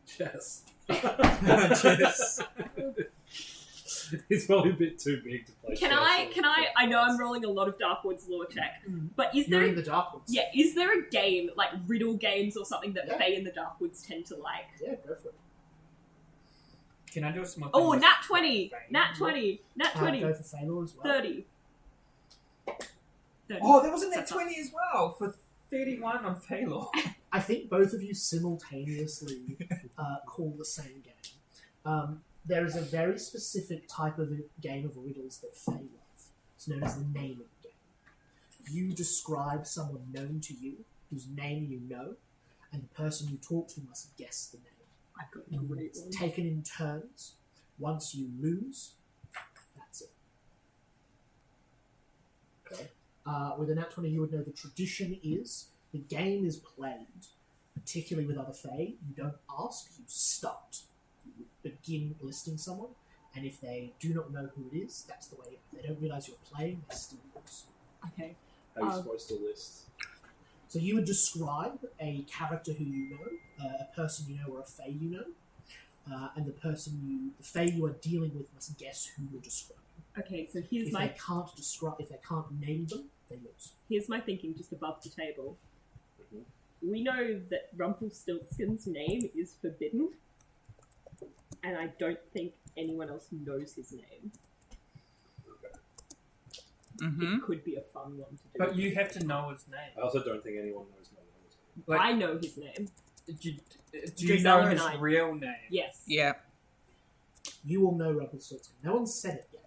Chess. Chess. It's probably a bit too big to play. Can I know I'm rolling a lot of Darkwoods lore check, but is You're there in the dark ones. yeah, is there a game, like riddle games or something that Yeah. Fae in the Darkwoods tend to like? Yeah, go for it. Can I do a small thing Oh, with nat 20! Fame? Nat 20! Nat 20! Go for Phalor as well. 30. 30. Oh, there was a net That's 20 as well for 31 on Phalor. I think both of you simultaneously call the same game. There is a very specific type of game of riddles that Fae love. It's known as the naming game. You describe someone known to you, whose name you know, and the person you talk to must guess the name. I've got a great It's one. taken in turns. Once you lose, that's it. Okay. With a nat 20, you would know the tradition is the game is played, particularly with other Fae. You don't ask, you start. You begin listing someone, and if they do not know who it is, that's the way. If they don't realise you're playing, they still lose. Okay. How are you supposed to list? So you would describe a character who you know, a person you know, or a Fae you know, and the Fae you are dealing with must guess who you're describing. Okay, so here's If my if they can't name them, they lose. here's my thinking just above the table. We know that Rumpelstiltskin's name is forbidden, and I don't think anyone else knows his name. Mm-hmm. It could be a fun one to do. But you have to know his name. I also don't think anyone knows my name. Like, I know his name. do you know Gisela his and I- real name? Yes. Yeah. You all know Rumpelstiltskin. No one said it yet.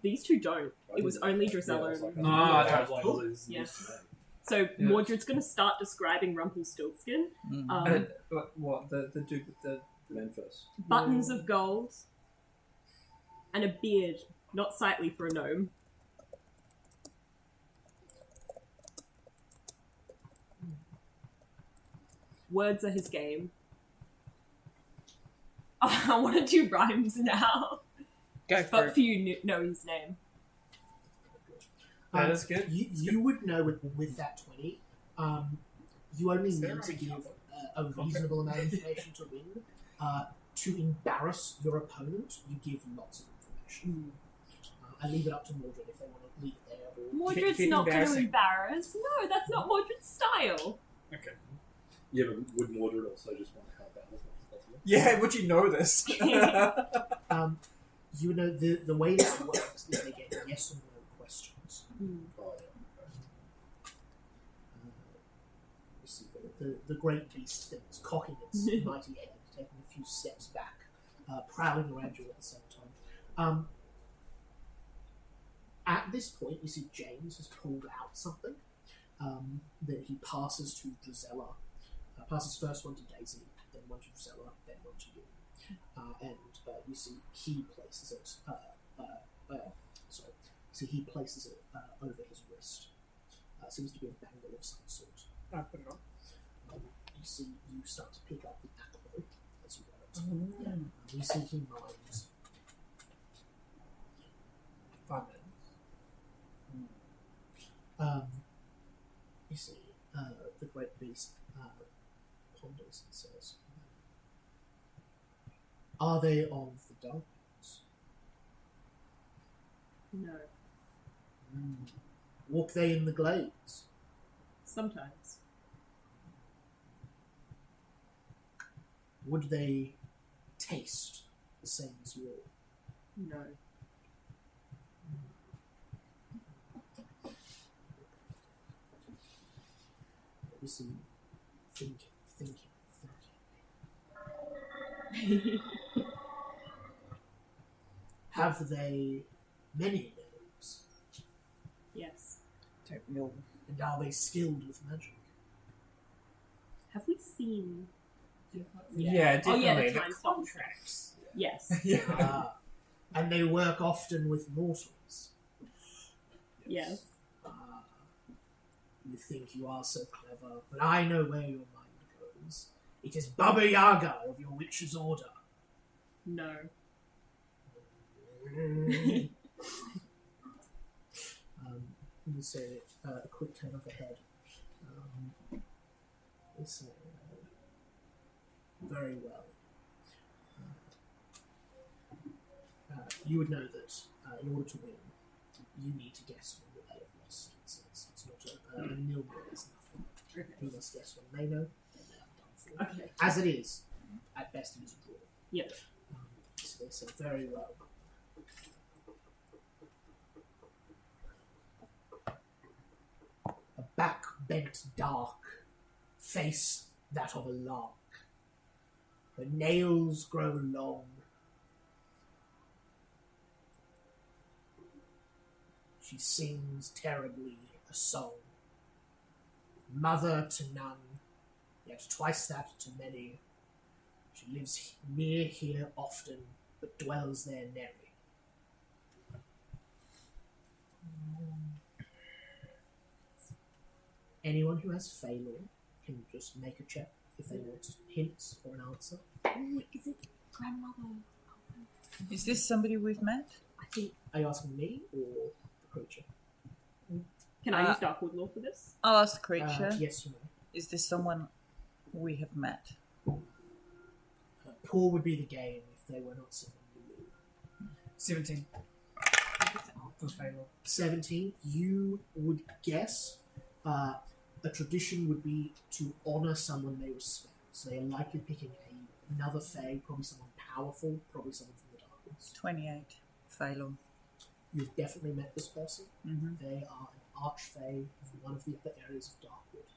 These two don't. It was only Drizella Yeah, and... No, I was like, Cool. what is Yeah. this name? So Yeah. Mordred's going to start describing Rumpelstiltskin. Mm. What the dude with the Memphis. Buttons of gold. And a beard. Not sightly for a gnome. Words are his game. I want to do rhymes now. Go for But it. few know his name. That is good. You would know with that 20. You only Is there need to any give cover? a reasonable amount of information to win. To embarrass your opponent, you give lots of information. I leave it up to Mordred if they want to leave it there. Or Mordred's Keep not going to embarrassing. embarrass. No, that's not Mordred's style. Okay. Yeah, but would Mordred also just want to help out as much as possible? Yeah, would you know this? you would know the way this works is they get yes or no questions. Oh, You see the great beast things cocking its mighty head, taking a few steps back, prowling around you at the same time. At this point, you see James has pulled out something that he passes to Drizella. Passes first one to Daisy, then one to Drizella, then one to you. And you see he places it. He places it over his wrist. Seems to be a bangle of some sort. I put it on. You see, you start to pick up the aqua as you go. You see he mines. 5 minutes. You see, the great beast ponders and says, "Are they of the dark ones?" No. Walk they in the glades? Sometimes. Would they taste the same as you all? No. Obviously, thinking. Have they many names? Yes. Don't we all? And are they skilled with magic? Have we seen? Yeah, Oh yeah, definitely. the The time stop. contracts. Yes. Ah, and they work often with mortals. Yes. Ah, you think you are so clever, but I know where your mind goes. It is Baba Yaga of your witch's order. No. Let me say a quick turn of the head. Let's say, very well. You would know that in order to win, you need to guess when they have lost. It's not a nil-nil, it's nothing. Okay. You must guess when they know, and they are done for. Okay. As it is, at best it is a draw. Yep. So they say very well. A back bent dark, face that of a lark. Her nails grow long. She sings terribly a song. Mother to none, yet twice that to many. She lives near here often, but dwells there nary. Anyone who has failure can just make a check if they want hints or an answer. Oh, is it grandmother? Is this somebody we've met? I think. Are you asking me or the creature? Can I use Darkwood Law for this? I'll ask the creature. Yes, you may. Is this someone we have met? Poor would be the game if they were not someone you knew. 17. For failure. 17, you would guess a tradition would be to honour someone they respect. So they are likely picking another Fae, probably someone powerful, probably someone from the Darkness. 28. Failure. You've definitely met this person. Mm-hmm. They are an Archfey from one of the other areas of Darkwood.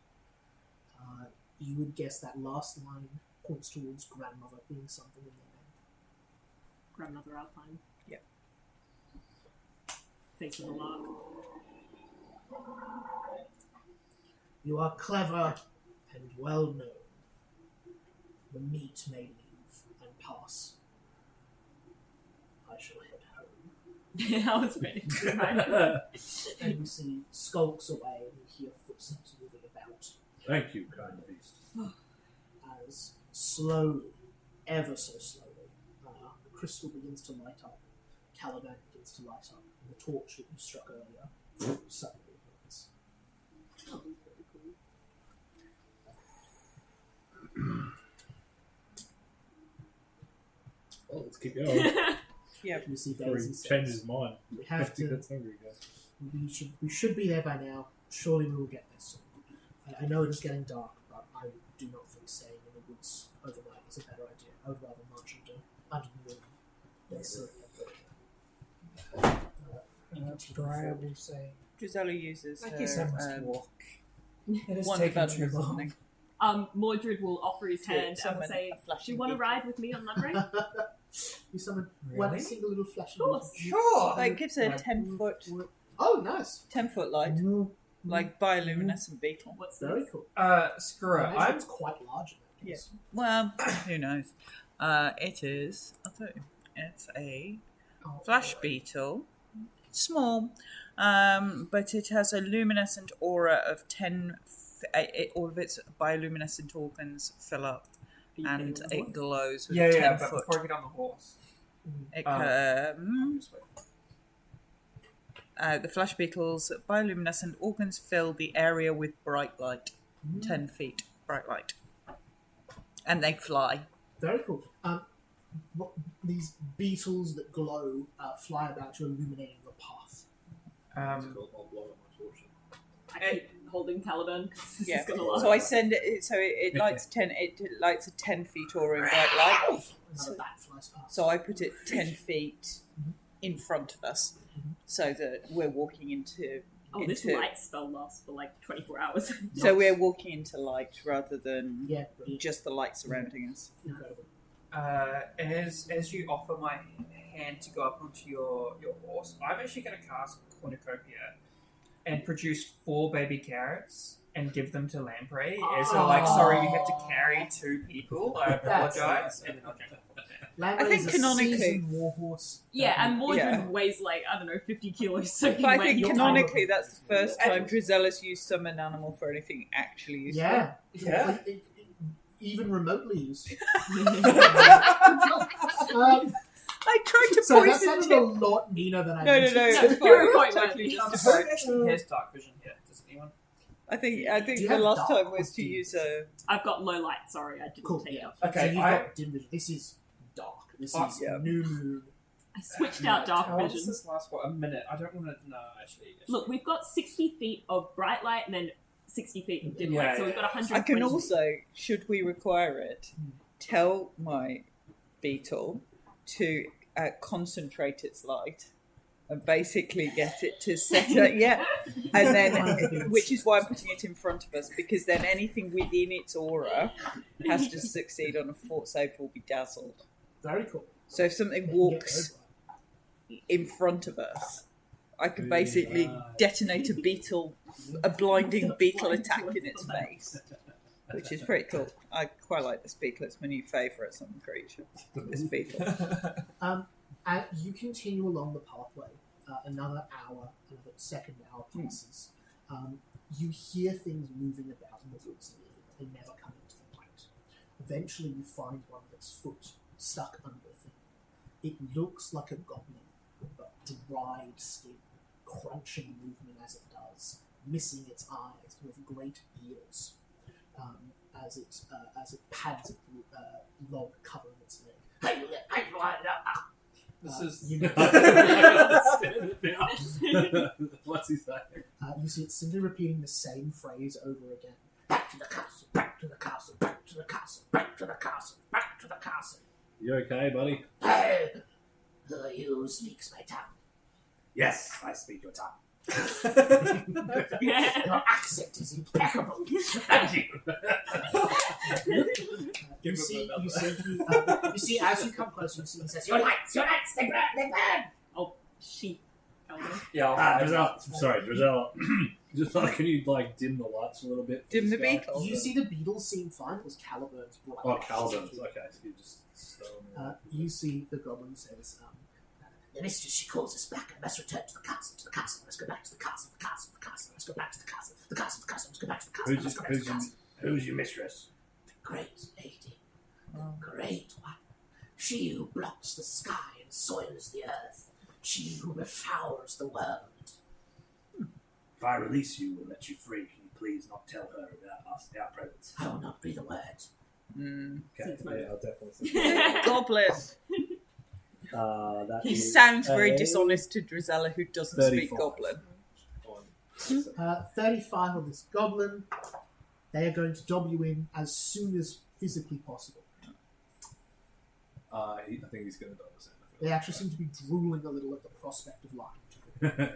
You would guess that last line points towards grandmother being something in their name. Grandmother Alpine. Yep. Face of the lark. You are clever and well known. The meat may leave and pass. I shall head home. I was ready to right. And you see skulks away and you hear footsteps moving about. Thank you, kind beast. As slowly, ever so slowly, the crystal begins to light up, Caliban begins to light up, and the torch that you struck earlier suddenly ignites. Oh, very cool. Well, let's keep going. Yeah. You see Before Daisy he says, changes his mind. we have to, That's hungry again. we should be there by now. Surely we will get there soon. I know it is getting dark, but I do not think staying in the woods overnight is a better idea. I would rather march under the moon than sit Briar will say, Gisela uses I guess I must her, walk. It has one taken button too or long. something. Mordred will offer his To hand and summon will say, a flashing "Do you want to beacon." ride with me on Lundrain?" You summon one Really? single little flash. Of course. Sure! Like, gives her a 10-foot Oh, nice. 10-foot light, like bioluminescent beetle. What's Very this? cool. Screw I it. imagine I'm it's quite large in that case. Well, who knows? It is. I'll tell you. It's a flash beetle. Small, but it has a luminescent aura of 10. All of its bioluminescent organs fill up, and it glows with yeah, 10 but foot. before I get on the horse. It Just wait. the flash beetle's bioluminescent organs fill the area with bright light, 10 feet bright light, and they fly. Very cool. These beetles that glow fly about you, illuminating your path. I'll blow up my torch. I keep holding Caliban because this Yeah. is gonna last. So I send it. So it lights 10. It lights a 10 feet aura in bright light. Another bat flies past. So I put it 10 feet in front of us, so that we're walking into. Oh, this light spell lasts for like 24 hours. So we're walking into light rather than Yeah, brilliant. just the light surrounding us. Incredible. As you offer my hand to go up onto your horse, I'm actually going to cast Cornucopia and produce 4 baby carrots and give them to Lamprey. As a, like, sorry, you have to carry 2 people. I apologize. And then I'll jump off. Lamprey I think is a canonically- seasoned warhorse. Yeah, and Mordred Yeah. weighs like, I don't know, 50 kilos. So But I think you'll canonically that's the first time Drizella's used summon animal for anything actually useful. Yeah. Yeah. Even remotely used. I tried to So that poison sounded Tim. a lot meaner than I No, meant. it's You're fine. quite It's totally right. justified. Who actually has dark vision here? Does anyone? I think Do you the have last dark time was to vision? use a. I've got low light, sorry, I didn't Cool, take yeah. it. So Okay, you've I got dim vision. This is dark. This Oh, is yeah. new moon. I switched out dark How long does vision. this last for? A minute. I don't want to. No, actually. Look, we've got 60 feet of bright light and then 60 feet of dim Yeah, light, so we've yeah. got 100. I can also, should we require it, Hmm. tell my beetle to concentrate its light and basically get it to set it. Yeah, and then which is why I'm putting it in front of us, because then anything within its aura has to succeed on a fort save will be dazzled. Very cool. So if something walks in front of us, I can basically detonate a blinding beetle attack in its face, which is pretty cool. I quite like this beetle. It's my new favourite summon creature. This beetle. And you continue along the pathway. Another hour, another second hour passes. You hear things moving about in the woods near you, but they never come into the light. Eventually, you find one of its foot stuck under a thing. It looks like a goblin, but dried skin, crunching movement as it does, missing its eyes, with great ears, as it pads a log covering its leg. This is. You know, What's he saying? you see it simply repeating the same phrase over again. Back to the castle, back to the castle, back to the castle, back to the castle, back to the castle. You okay, buddy? Hey, you speaks my tongue. Yes, I speak your tongue. Your accent is impeccable. Thank you. You see, as you come closer, you see he says, your lights, they burn, they burn. Oh, sheep. Elder. Yeah. Drizella. Sorry, Drizella. Just can you like dim the lights a little bit? for Dim this the guy? beetle. You see the beetles seem fine. It was Caliburn's bright. Oh, Calvin's. Okay, so you just. You see the goblin says, the mistress, she calls us back. I must return to the castle, Let's go back to the castle, the castle, the castle. Let's go back to the castle, the castle, the castle. Let's go back to the castle, let's go back to the castle. Who's your mistress? The great lady, the great one. She who blocks the sky and soils the earth. She who befours the world. If I release you and let you free, can you please not tell her about us, our presence? I will not breathe a word. Okay, yeah, I'll definitely. Goblin. That He is sounds very a dishonest to Drizella, who doesn't 35. speak Goblin. on- 35 on this goblin. They are going to dob you in as soon as physically possible. I think he's going to die soon. They actually seem to be drooling a little at the prospect of lying to you.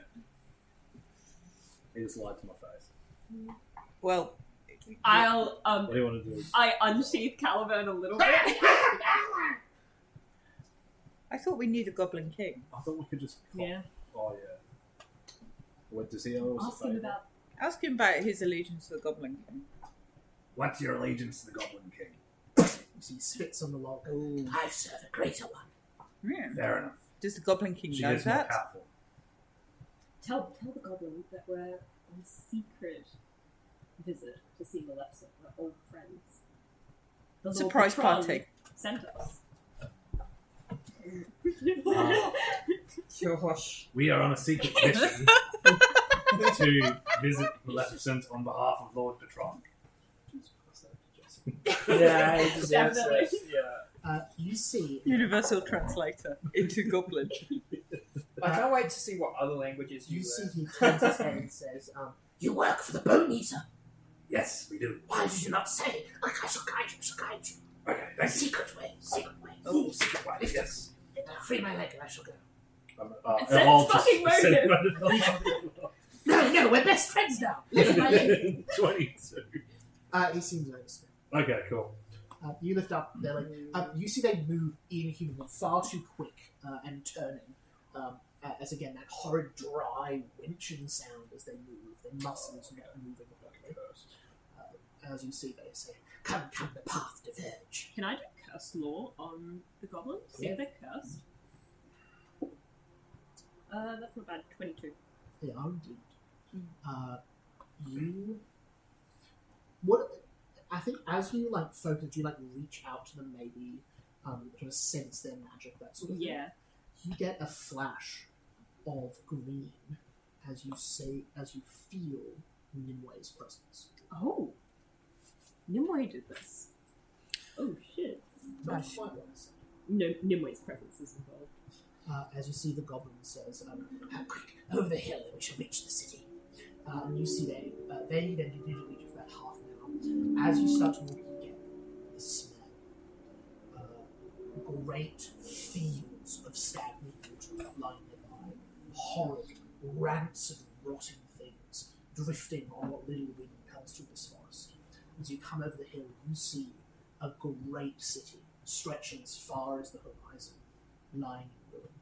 He just lied to my face. Well, I'll What do you want to do? I unsheath Caliban a little bit. I thought we need a Goblin King. I thought we could just. Yeah. Oh yeah. What does he owe us? Ask him about. Ask him about his allegiance to the Goblin King. What's your allegiance to the Goblin King? You see, he spits on the log. I serve a greater one. Yeah. Fair enough. Does the Goblin King She know is more that? powerful. Tell the goblin that we're on a secret visit to see Maleficent. We're old friends. The Lord Surprise Patron party. Sent us. Gosh. We are on a secret mission to visit Maleficent on behalf of Lord Patron. Yeah, he deserves Definitely. it. Yeah. You see, Universal translator into Goblin. I can't wait to see what other languages you you see learn. he turns his head and says, You work for the Bone Eater. Yes, we do. Why did you not say? I shall guide you. I shall guide you. Okay, thank you. Secret way. Secret way. Oh, secret way. Yes. Free my leg and I shall go. It's fucking motive. No, we're best friends now. Lift my leg. 22. He seems like this. Okay, cool. You lift up their leg. You see they move inhumanly, far too quick and turning. As again, that horrid dry winching sound as they move. Their muscles not moving properly. As you see, they say, "Come, the path diverge." Can I do curse law on the goblins? See if they're cursed. That's not bad. 22. They are indeed. You. What? I think as you focus, you reach out to them, maybe kind of sense their magic, that sort of thing. Yeah. You get a flash of green as you feel Nimwe's presence. Oh. Nimue did this. Oh shit. Not quite what I said. No, Nimwe's presence is involved. As you see, the goblin says, "Quick, over the hill, and we shall reach the city." And you see they then continue to reach for about half an hour. As you start to walk, you get the smell. Great fields of stagnant water lying nearby. Horrid, rancid, rotting things drifting on what little wind comes through this forest. As you come over the hill, you see a great city stretching as far as the horizon, lying in ruin.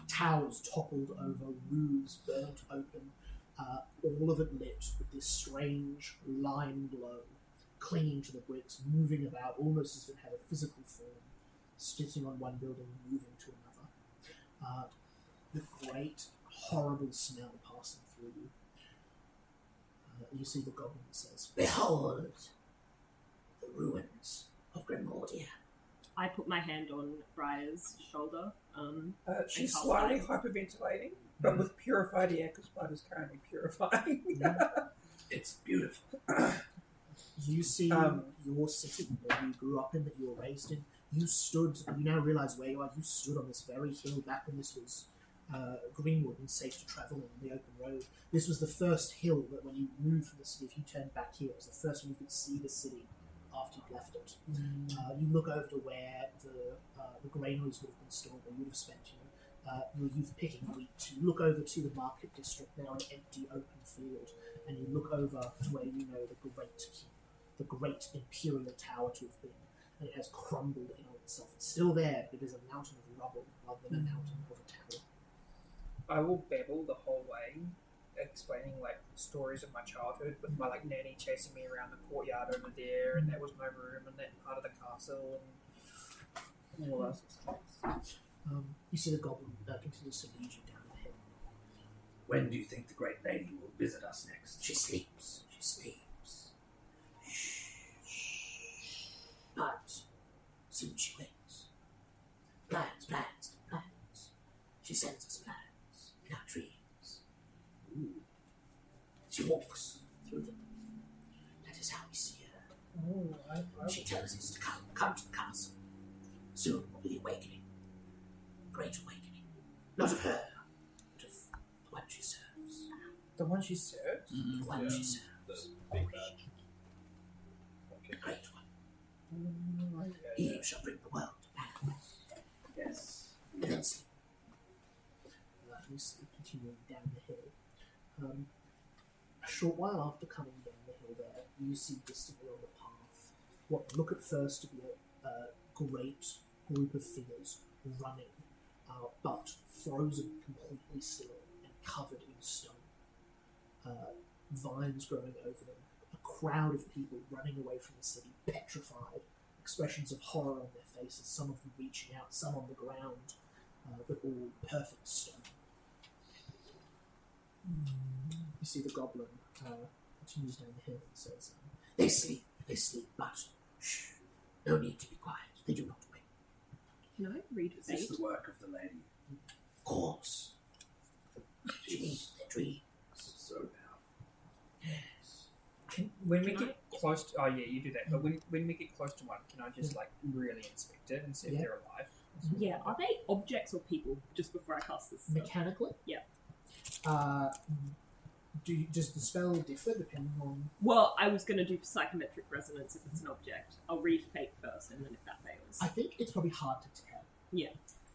Towers toppled over, roofs burnt open, all of it lit with this strange lime glow, clinging to the bricks, moving about almost as if it had a physical form, sitting on one building, moving to another. The great, horrible smell passing through you. You see the goblin says, "Behold, the ruins of Grimordia." I put my hand on Briar's shoulder. She's and slightly cast hyperventilating, but with purified air because blood is currently purifying. It's beautiful. You see your city that you grew up in, that you were raised in. You now realize where you are. You stood on this very hill back when this was Greenwood and safe to travel on the open road. This was the first hill that when you moved from the city, if you turned back here, it was the first one you could see the city after you'd left it. You look over to where the granaries would have been stored, where you would have spent your youth picking wheat. You look over to the market district, now an empty open field, and you look over to where you know the great keep, the great imperial tower to have been, and it has crumbled in on itself. It's still there, but it is a mountain of rubble rather than a mountain of a tower. I will babble the whole way, explaining stories of my childhood with my nanny chasing me around the courtyard over there, and that was my room, and that part of the castle, and all those sorts of things. You see the goblin continues to lead you down the hill. When do you think the great lady will visit us next? She sleeps. But soon she wakes. Plans. She sends us plans in our dreams. She walks through them. That is how we see her. She tells us to come to the castle. Soon will be the awakening. Great awakening. Not of her, but of the one she serves. The one she serves? The one she serves. The big bad. The great one. He shall bring the world to paradise. Yes. And then sleep. You see, continuing down the hill. A short while after coming down the hill there, you see distantly on the path what look at first to be a great group of figures running, but frozen completely still and covered in stone. Vines growing over them, a crowd of people running away from the city, petrified, expressions of horror on their faces, some of them reaching out, some on the ground, but all perfect stone. You see the goblin continues down the hill and says, they sleep, but shh, no need to be quiet, they do not wake. Can I read Is this fate? the work of the lady? Of course. She needs their dreams. So powerful. Yes. When we Can get close to... Oh, yeah, you do that. But when we get close to one, can I just, really inspect it and see if Yeah. they're alive? Yeah, are they objects or people? Just before I cast this. Mechanically? Yeah. Does the spell differ depending on? Well, I was going to do psychometric resonance if it's an object. I'll read fate first, and then if that fails, I think it's probably hard to tell.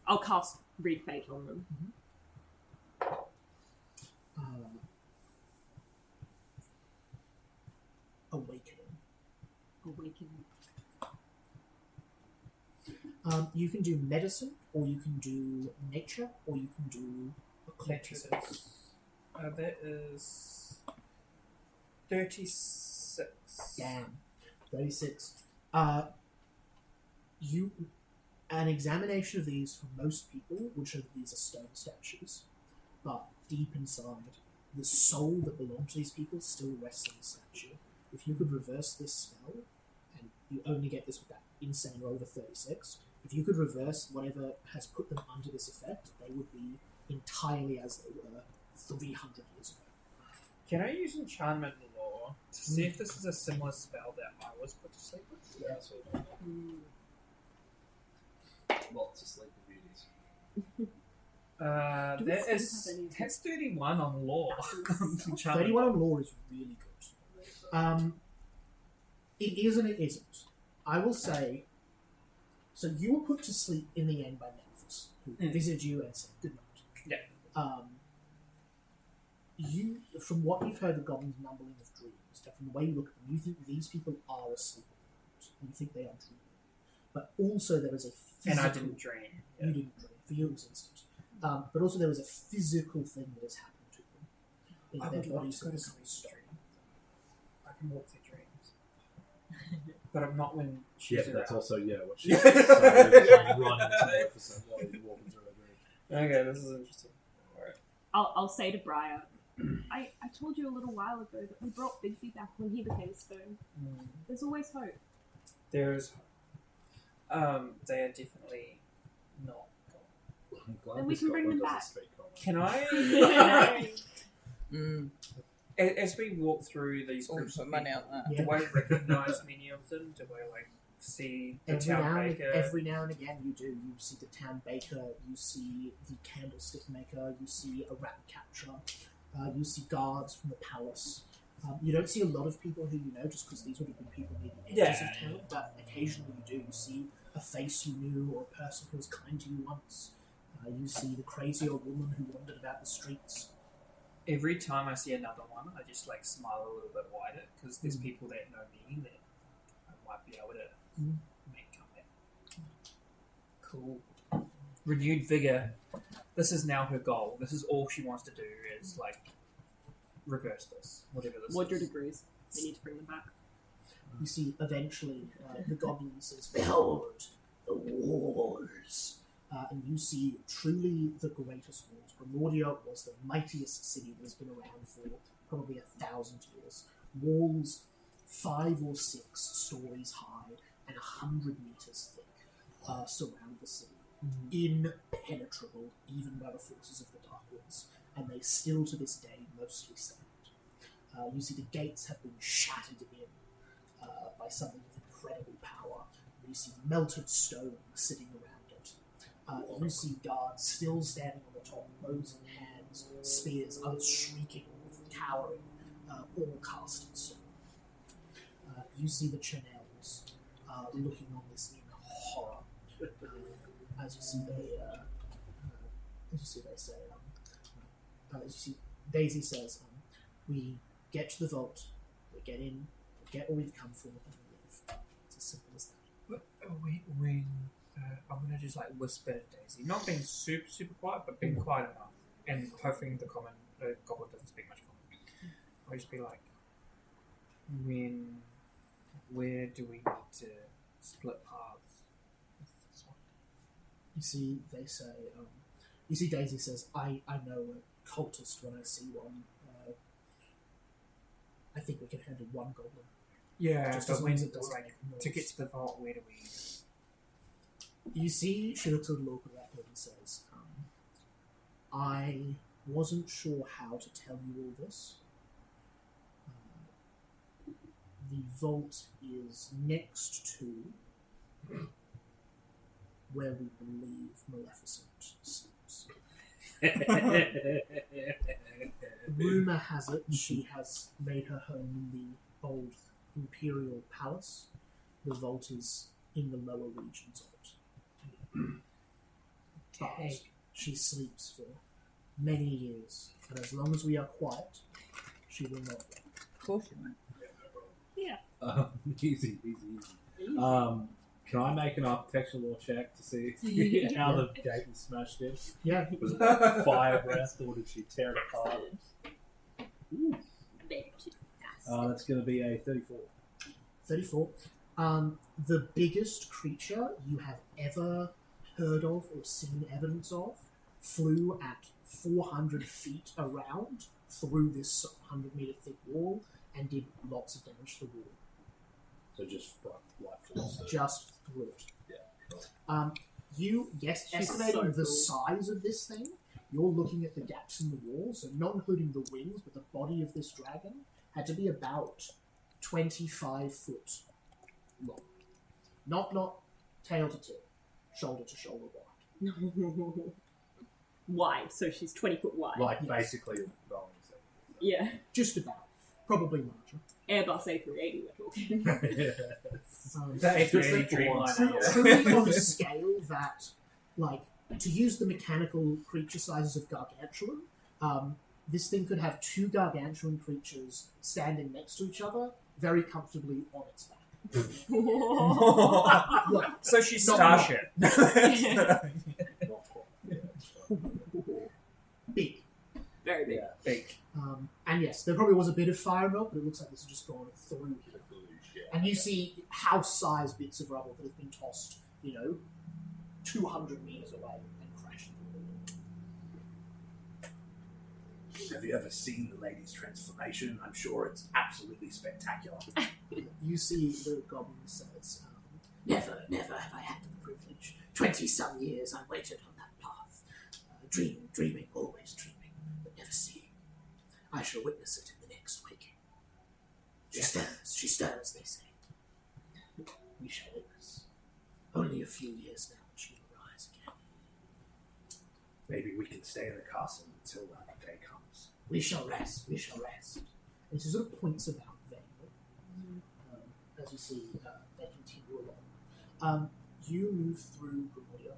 I'll cast read fate on them. Awakening. Awakening. You can do medicine, or you can do nature, or you can do occultism. That is 36. Damn. 36. An examination of these for most people would show that these are stone statues, but deep inside, the soul that belonged to these people still rests in the statue. If you could reverse this spell, and you only get this with that insane roll of a 36, if you could reverse whatever has put them under this effect, they would be entirely as they were 300 years ago. Can I use enchantment law to see if this is a similar spell that I was put to sleep with? Yeah, that's what lots of sleeping beauties. Do we That still is have any of that's 31 on law. Enchantment 31 on law is really good. It is and it isn't. I will say, so you were put to sleep in the end by Memphis, who visited you and said good night. You, from what you've heard of goblins mumbling of dreams, and from the way you look at them, you think these people are asleep. And you think they are dreaming. But also there is a physical... And I didn't dream. You didn't dream. For you it was instant. But also there was a physical thing that has happened to them. I would Their love bodies to go to have sleep stopped. dream. I can walk through dreams. But I'm not when she's Yeah, around. that's also what she Yeah. said. So it's like running to Maleficent while you're walking through her dream. Okay, this is interesting. Alright. I'll say to Briar, I told you a little while ago that we brought Bigby back when he became stone. There's always hope. There's they are definitely not gone. I'm glad Then we this can bring goblin them doesn't back. speak common. Can I as we walk through these groups Also of money people, on that. Yeah. do I recognise many of them? Do I see the town baker? Every now and again you do. You see the town baker, you see the candlestick maker, you see a rat catcher, you see guards from the palace. You don't see a lot of people who you know, just because these would have been people near the edges of town, but occasionally you do. You see a face you knew, or a person who was kind to you once. You see the crazy old woman who wandered about the streets. Every time I see another one, I just smile a little bit wider because there's people that know me that I might be able to make come back. Cool. Renewed vigor. This is now her goal. This is all she wants to do is reverse this, whatever this Wardred is. agrees. We need to bring them back. You see, eventually, the goblin says, "Behold, the wars." And you see truly the greatest wars. Primordia was the mightiest city that has been around for probably 1,000 years. Walls 5 or 6 stories high and 100 meters thick surround the city. Impenetrable even by the forces of the Dark Ones. And they still to this day mostly stand. You see the gates have been shattered in by something with incredible power. You see melted stone sitting around it. You see guards still standing on the top, bows in hands, spears, others shrieking, cowering, all cast in stone. You see the Chanels looking on this in horror. As you see Daisy says, we get to the vault, we get in, we get what we've come for, and we leave. It's as simple as that. I'm gonna just whisper to Daisy, not being super quiet, but being quiet enough, and hoping the goblin doesn't speak much common. I'll just be like, where do we need to split paths? You see, Daisy says, I know a cultist when I see one. I think we can handle one goblin. Yeah, Just but as long as it doesn't make noise. to get to the vault, where do we? You see, she looks at Lorca and says, I wasn't sure how to tell you all this. The vault is next to where we believe Maleficent sleeps. rumor has it she has made her home in the old Imperial Palace. The vault is in the lower regions of it. But she sleeps for many years, and as long as we are quiet, she will not wake. Of course you won't. Easy. Can I make an architectural law check to see how the gate is smashed in? Yeah. Was it fire breath or did she tear it apart? That's going to be a 34. 34. The biggest creature you have ever heard of or seen evidence of flew at 400 feet around through this 100-meter thick wall and did lots of damage to the wall. So just light force. Just through it. Yeah. Estimating so the cool. size of this thing, you're looking at the gaps in the wall, so not including the wings, but the body of this dragon had to be about 25 foot long. Not tail to tail, shoulder to shoulder wide. Wide, so she's 20 foot wide. Like Yes. basically rolling. Yeah. Just about. Probably larger. Airbus A380 we're talking. The A380 Dreamliner. Truly on a scale that, like, to use the mechanical creature sizes of Gargantuan, this thing could have two Gargantuan creatures standing next to each other very comfortably on its back. Like, So she's Not Starship. big. Very big. Yeah. Big. And yes, there probably was a bit of fire melt, but it looks like this has just gone through here. And you see house-sized bits of rubble that have been tossed, 200 meters away and crashed into the wall. Have you ever seen the lady's transformation? I'm sure it's absolutely spectacular. You see the goblin says, never have I had the privilege. 20-some years I waited on that path. Dreaming, always dreaming, but never seeing. I shall witness it in the next waking. She stirs, they say. We shall witness. Only a few years now and she will rise again. Maybe we can stay in the castle until that day comes. We shall rest. And she sort of points about vaguely. As you see, they continue along. You move through Grimoria.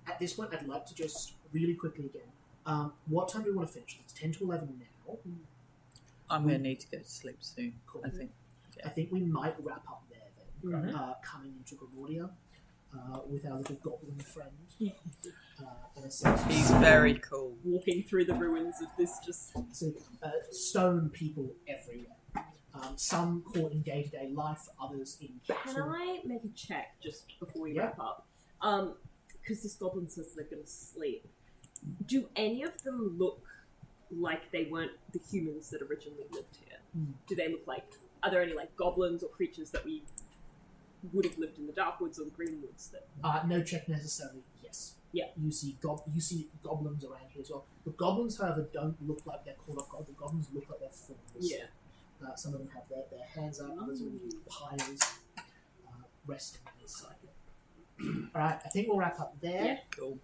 At this point, I'd like to just really quickly again. What time do we want to finish? It's 10 to 11 now. I'm going to need to go to sleep soon, Cool. I think. I think we might wrap up there then. Mhm. Coming into Grimoria with our little goblin friend. In a sense. He's very cool. Walking through the ruins of this just... So, stone people everywhere. Some caught in day-to-day life, others in Can battle. I make a check just before we Yeah. wrap up? Because this goblin says they're going to sleep. Do any of them look like they weren't the humans that originally lived here? Do they look like... Are there any, goblins or creatures that we would have lived in the Dark Woods or the Green Woods that... No check necessarily, yes. Yeah. You see goblins around here as well. The goblins, however, don't look like they're caught off guard. The goblins look like they're formless. Yeah. Some of them have their hands up, others are in these piles, resting on this side. Alright, I think we'll wrap up there. Yeah. Cool.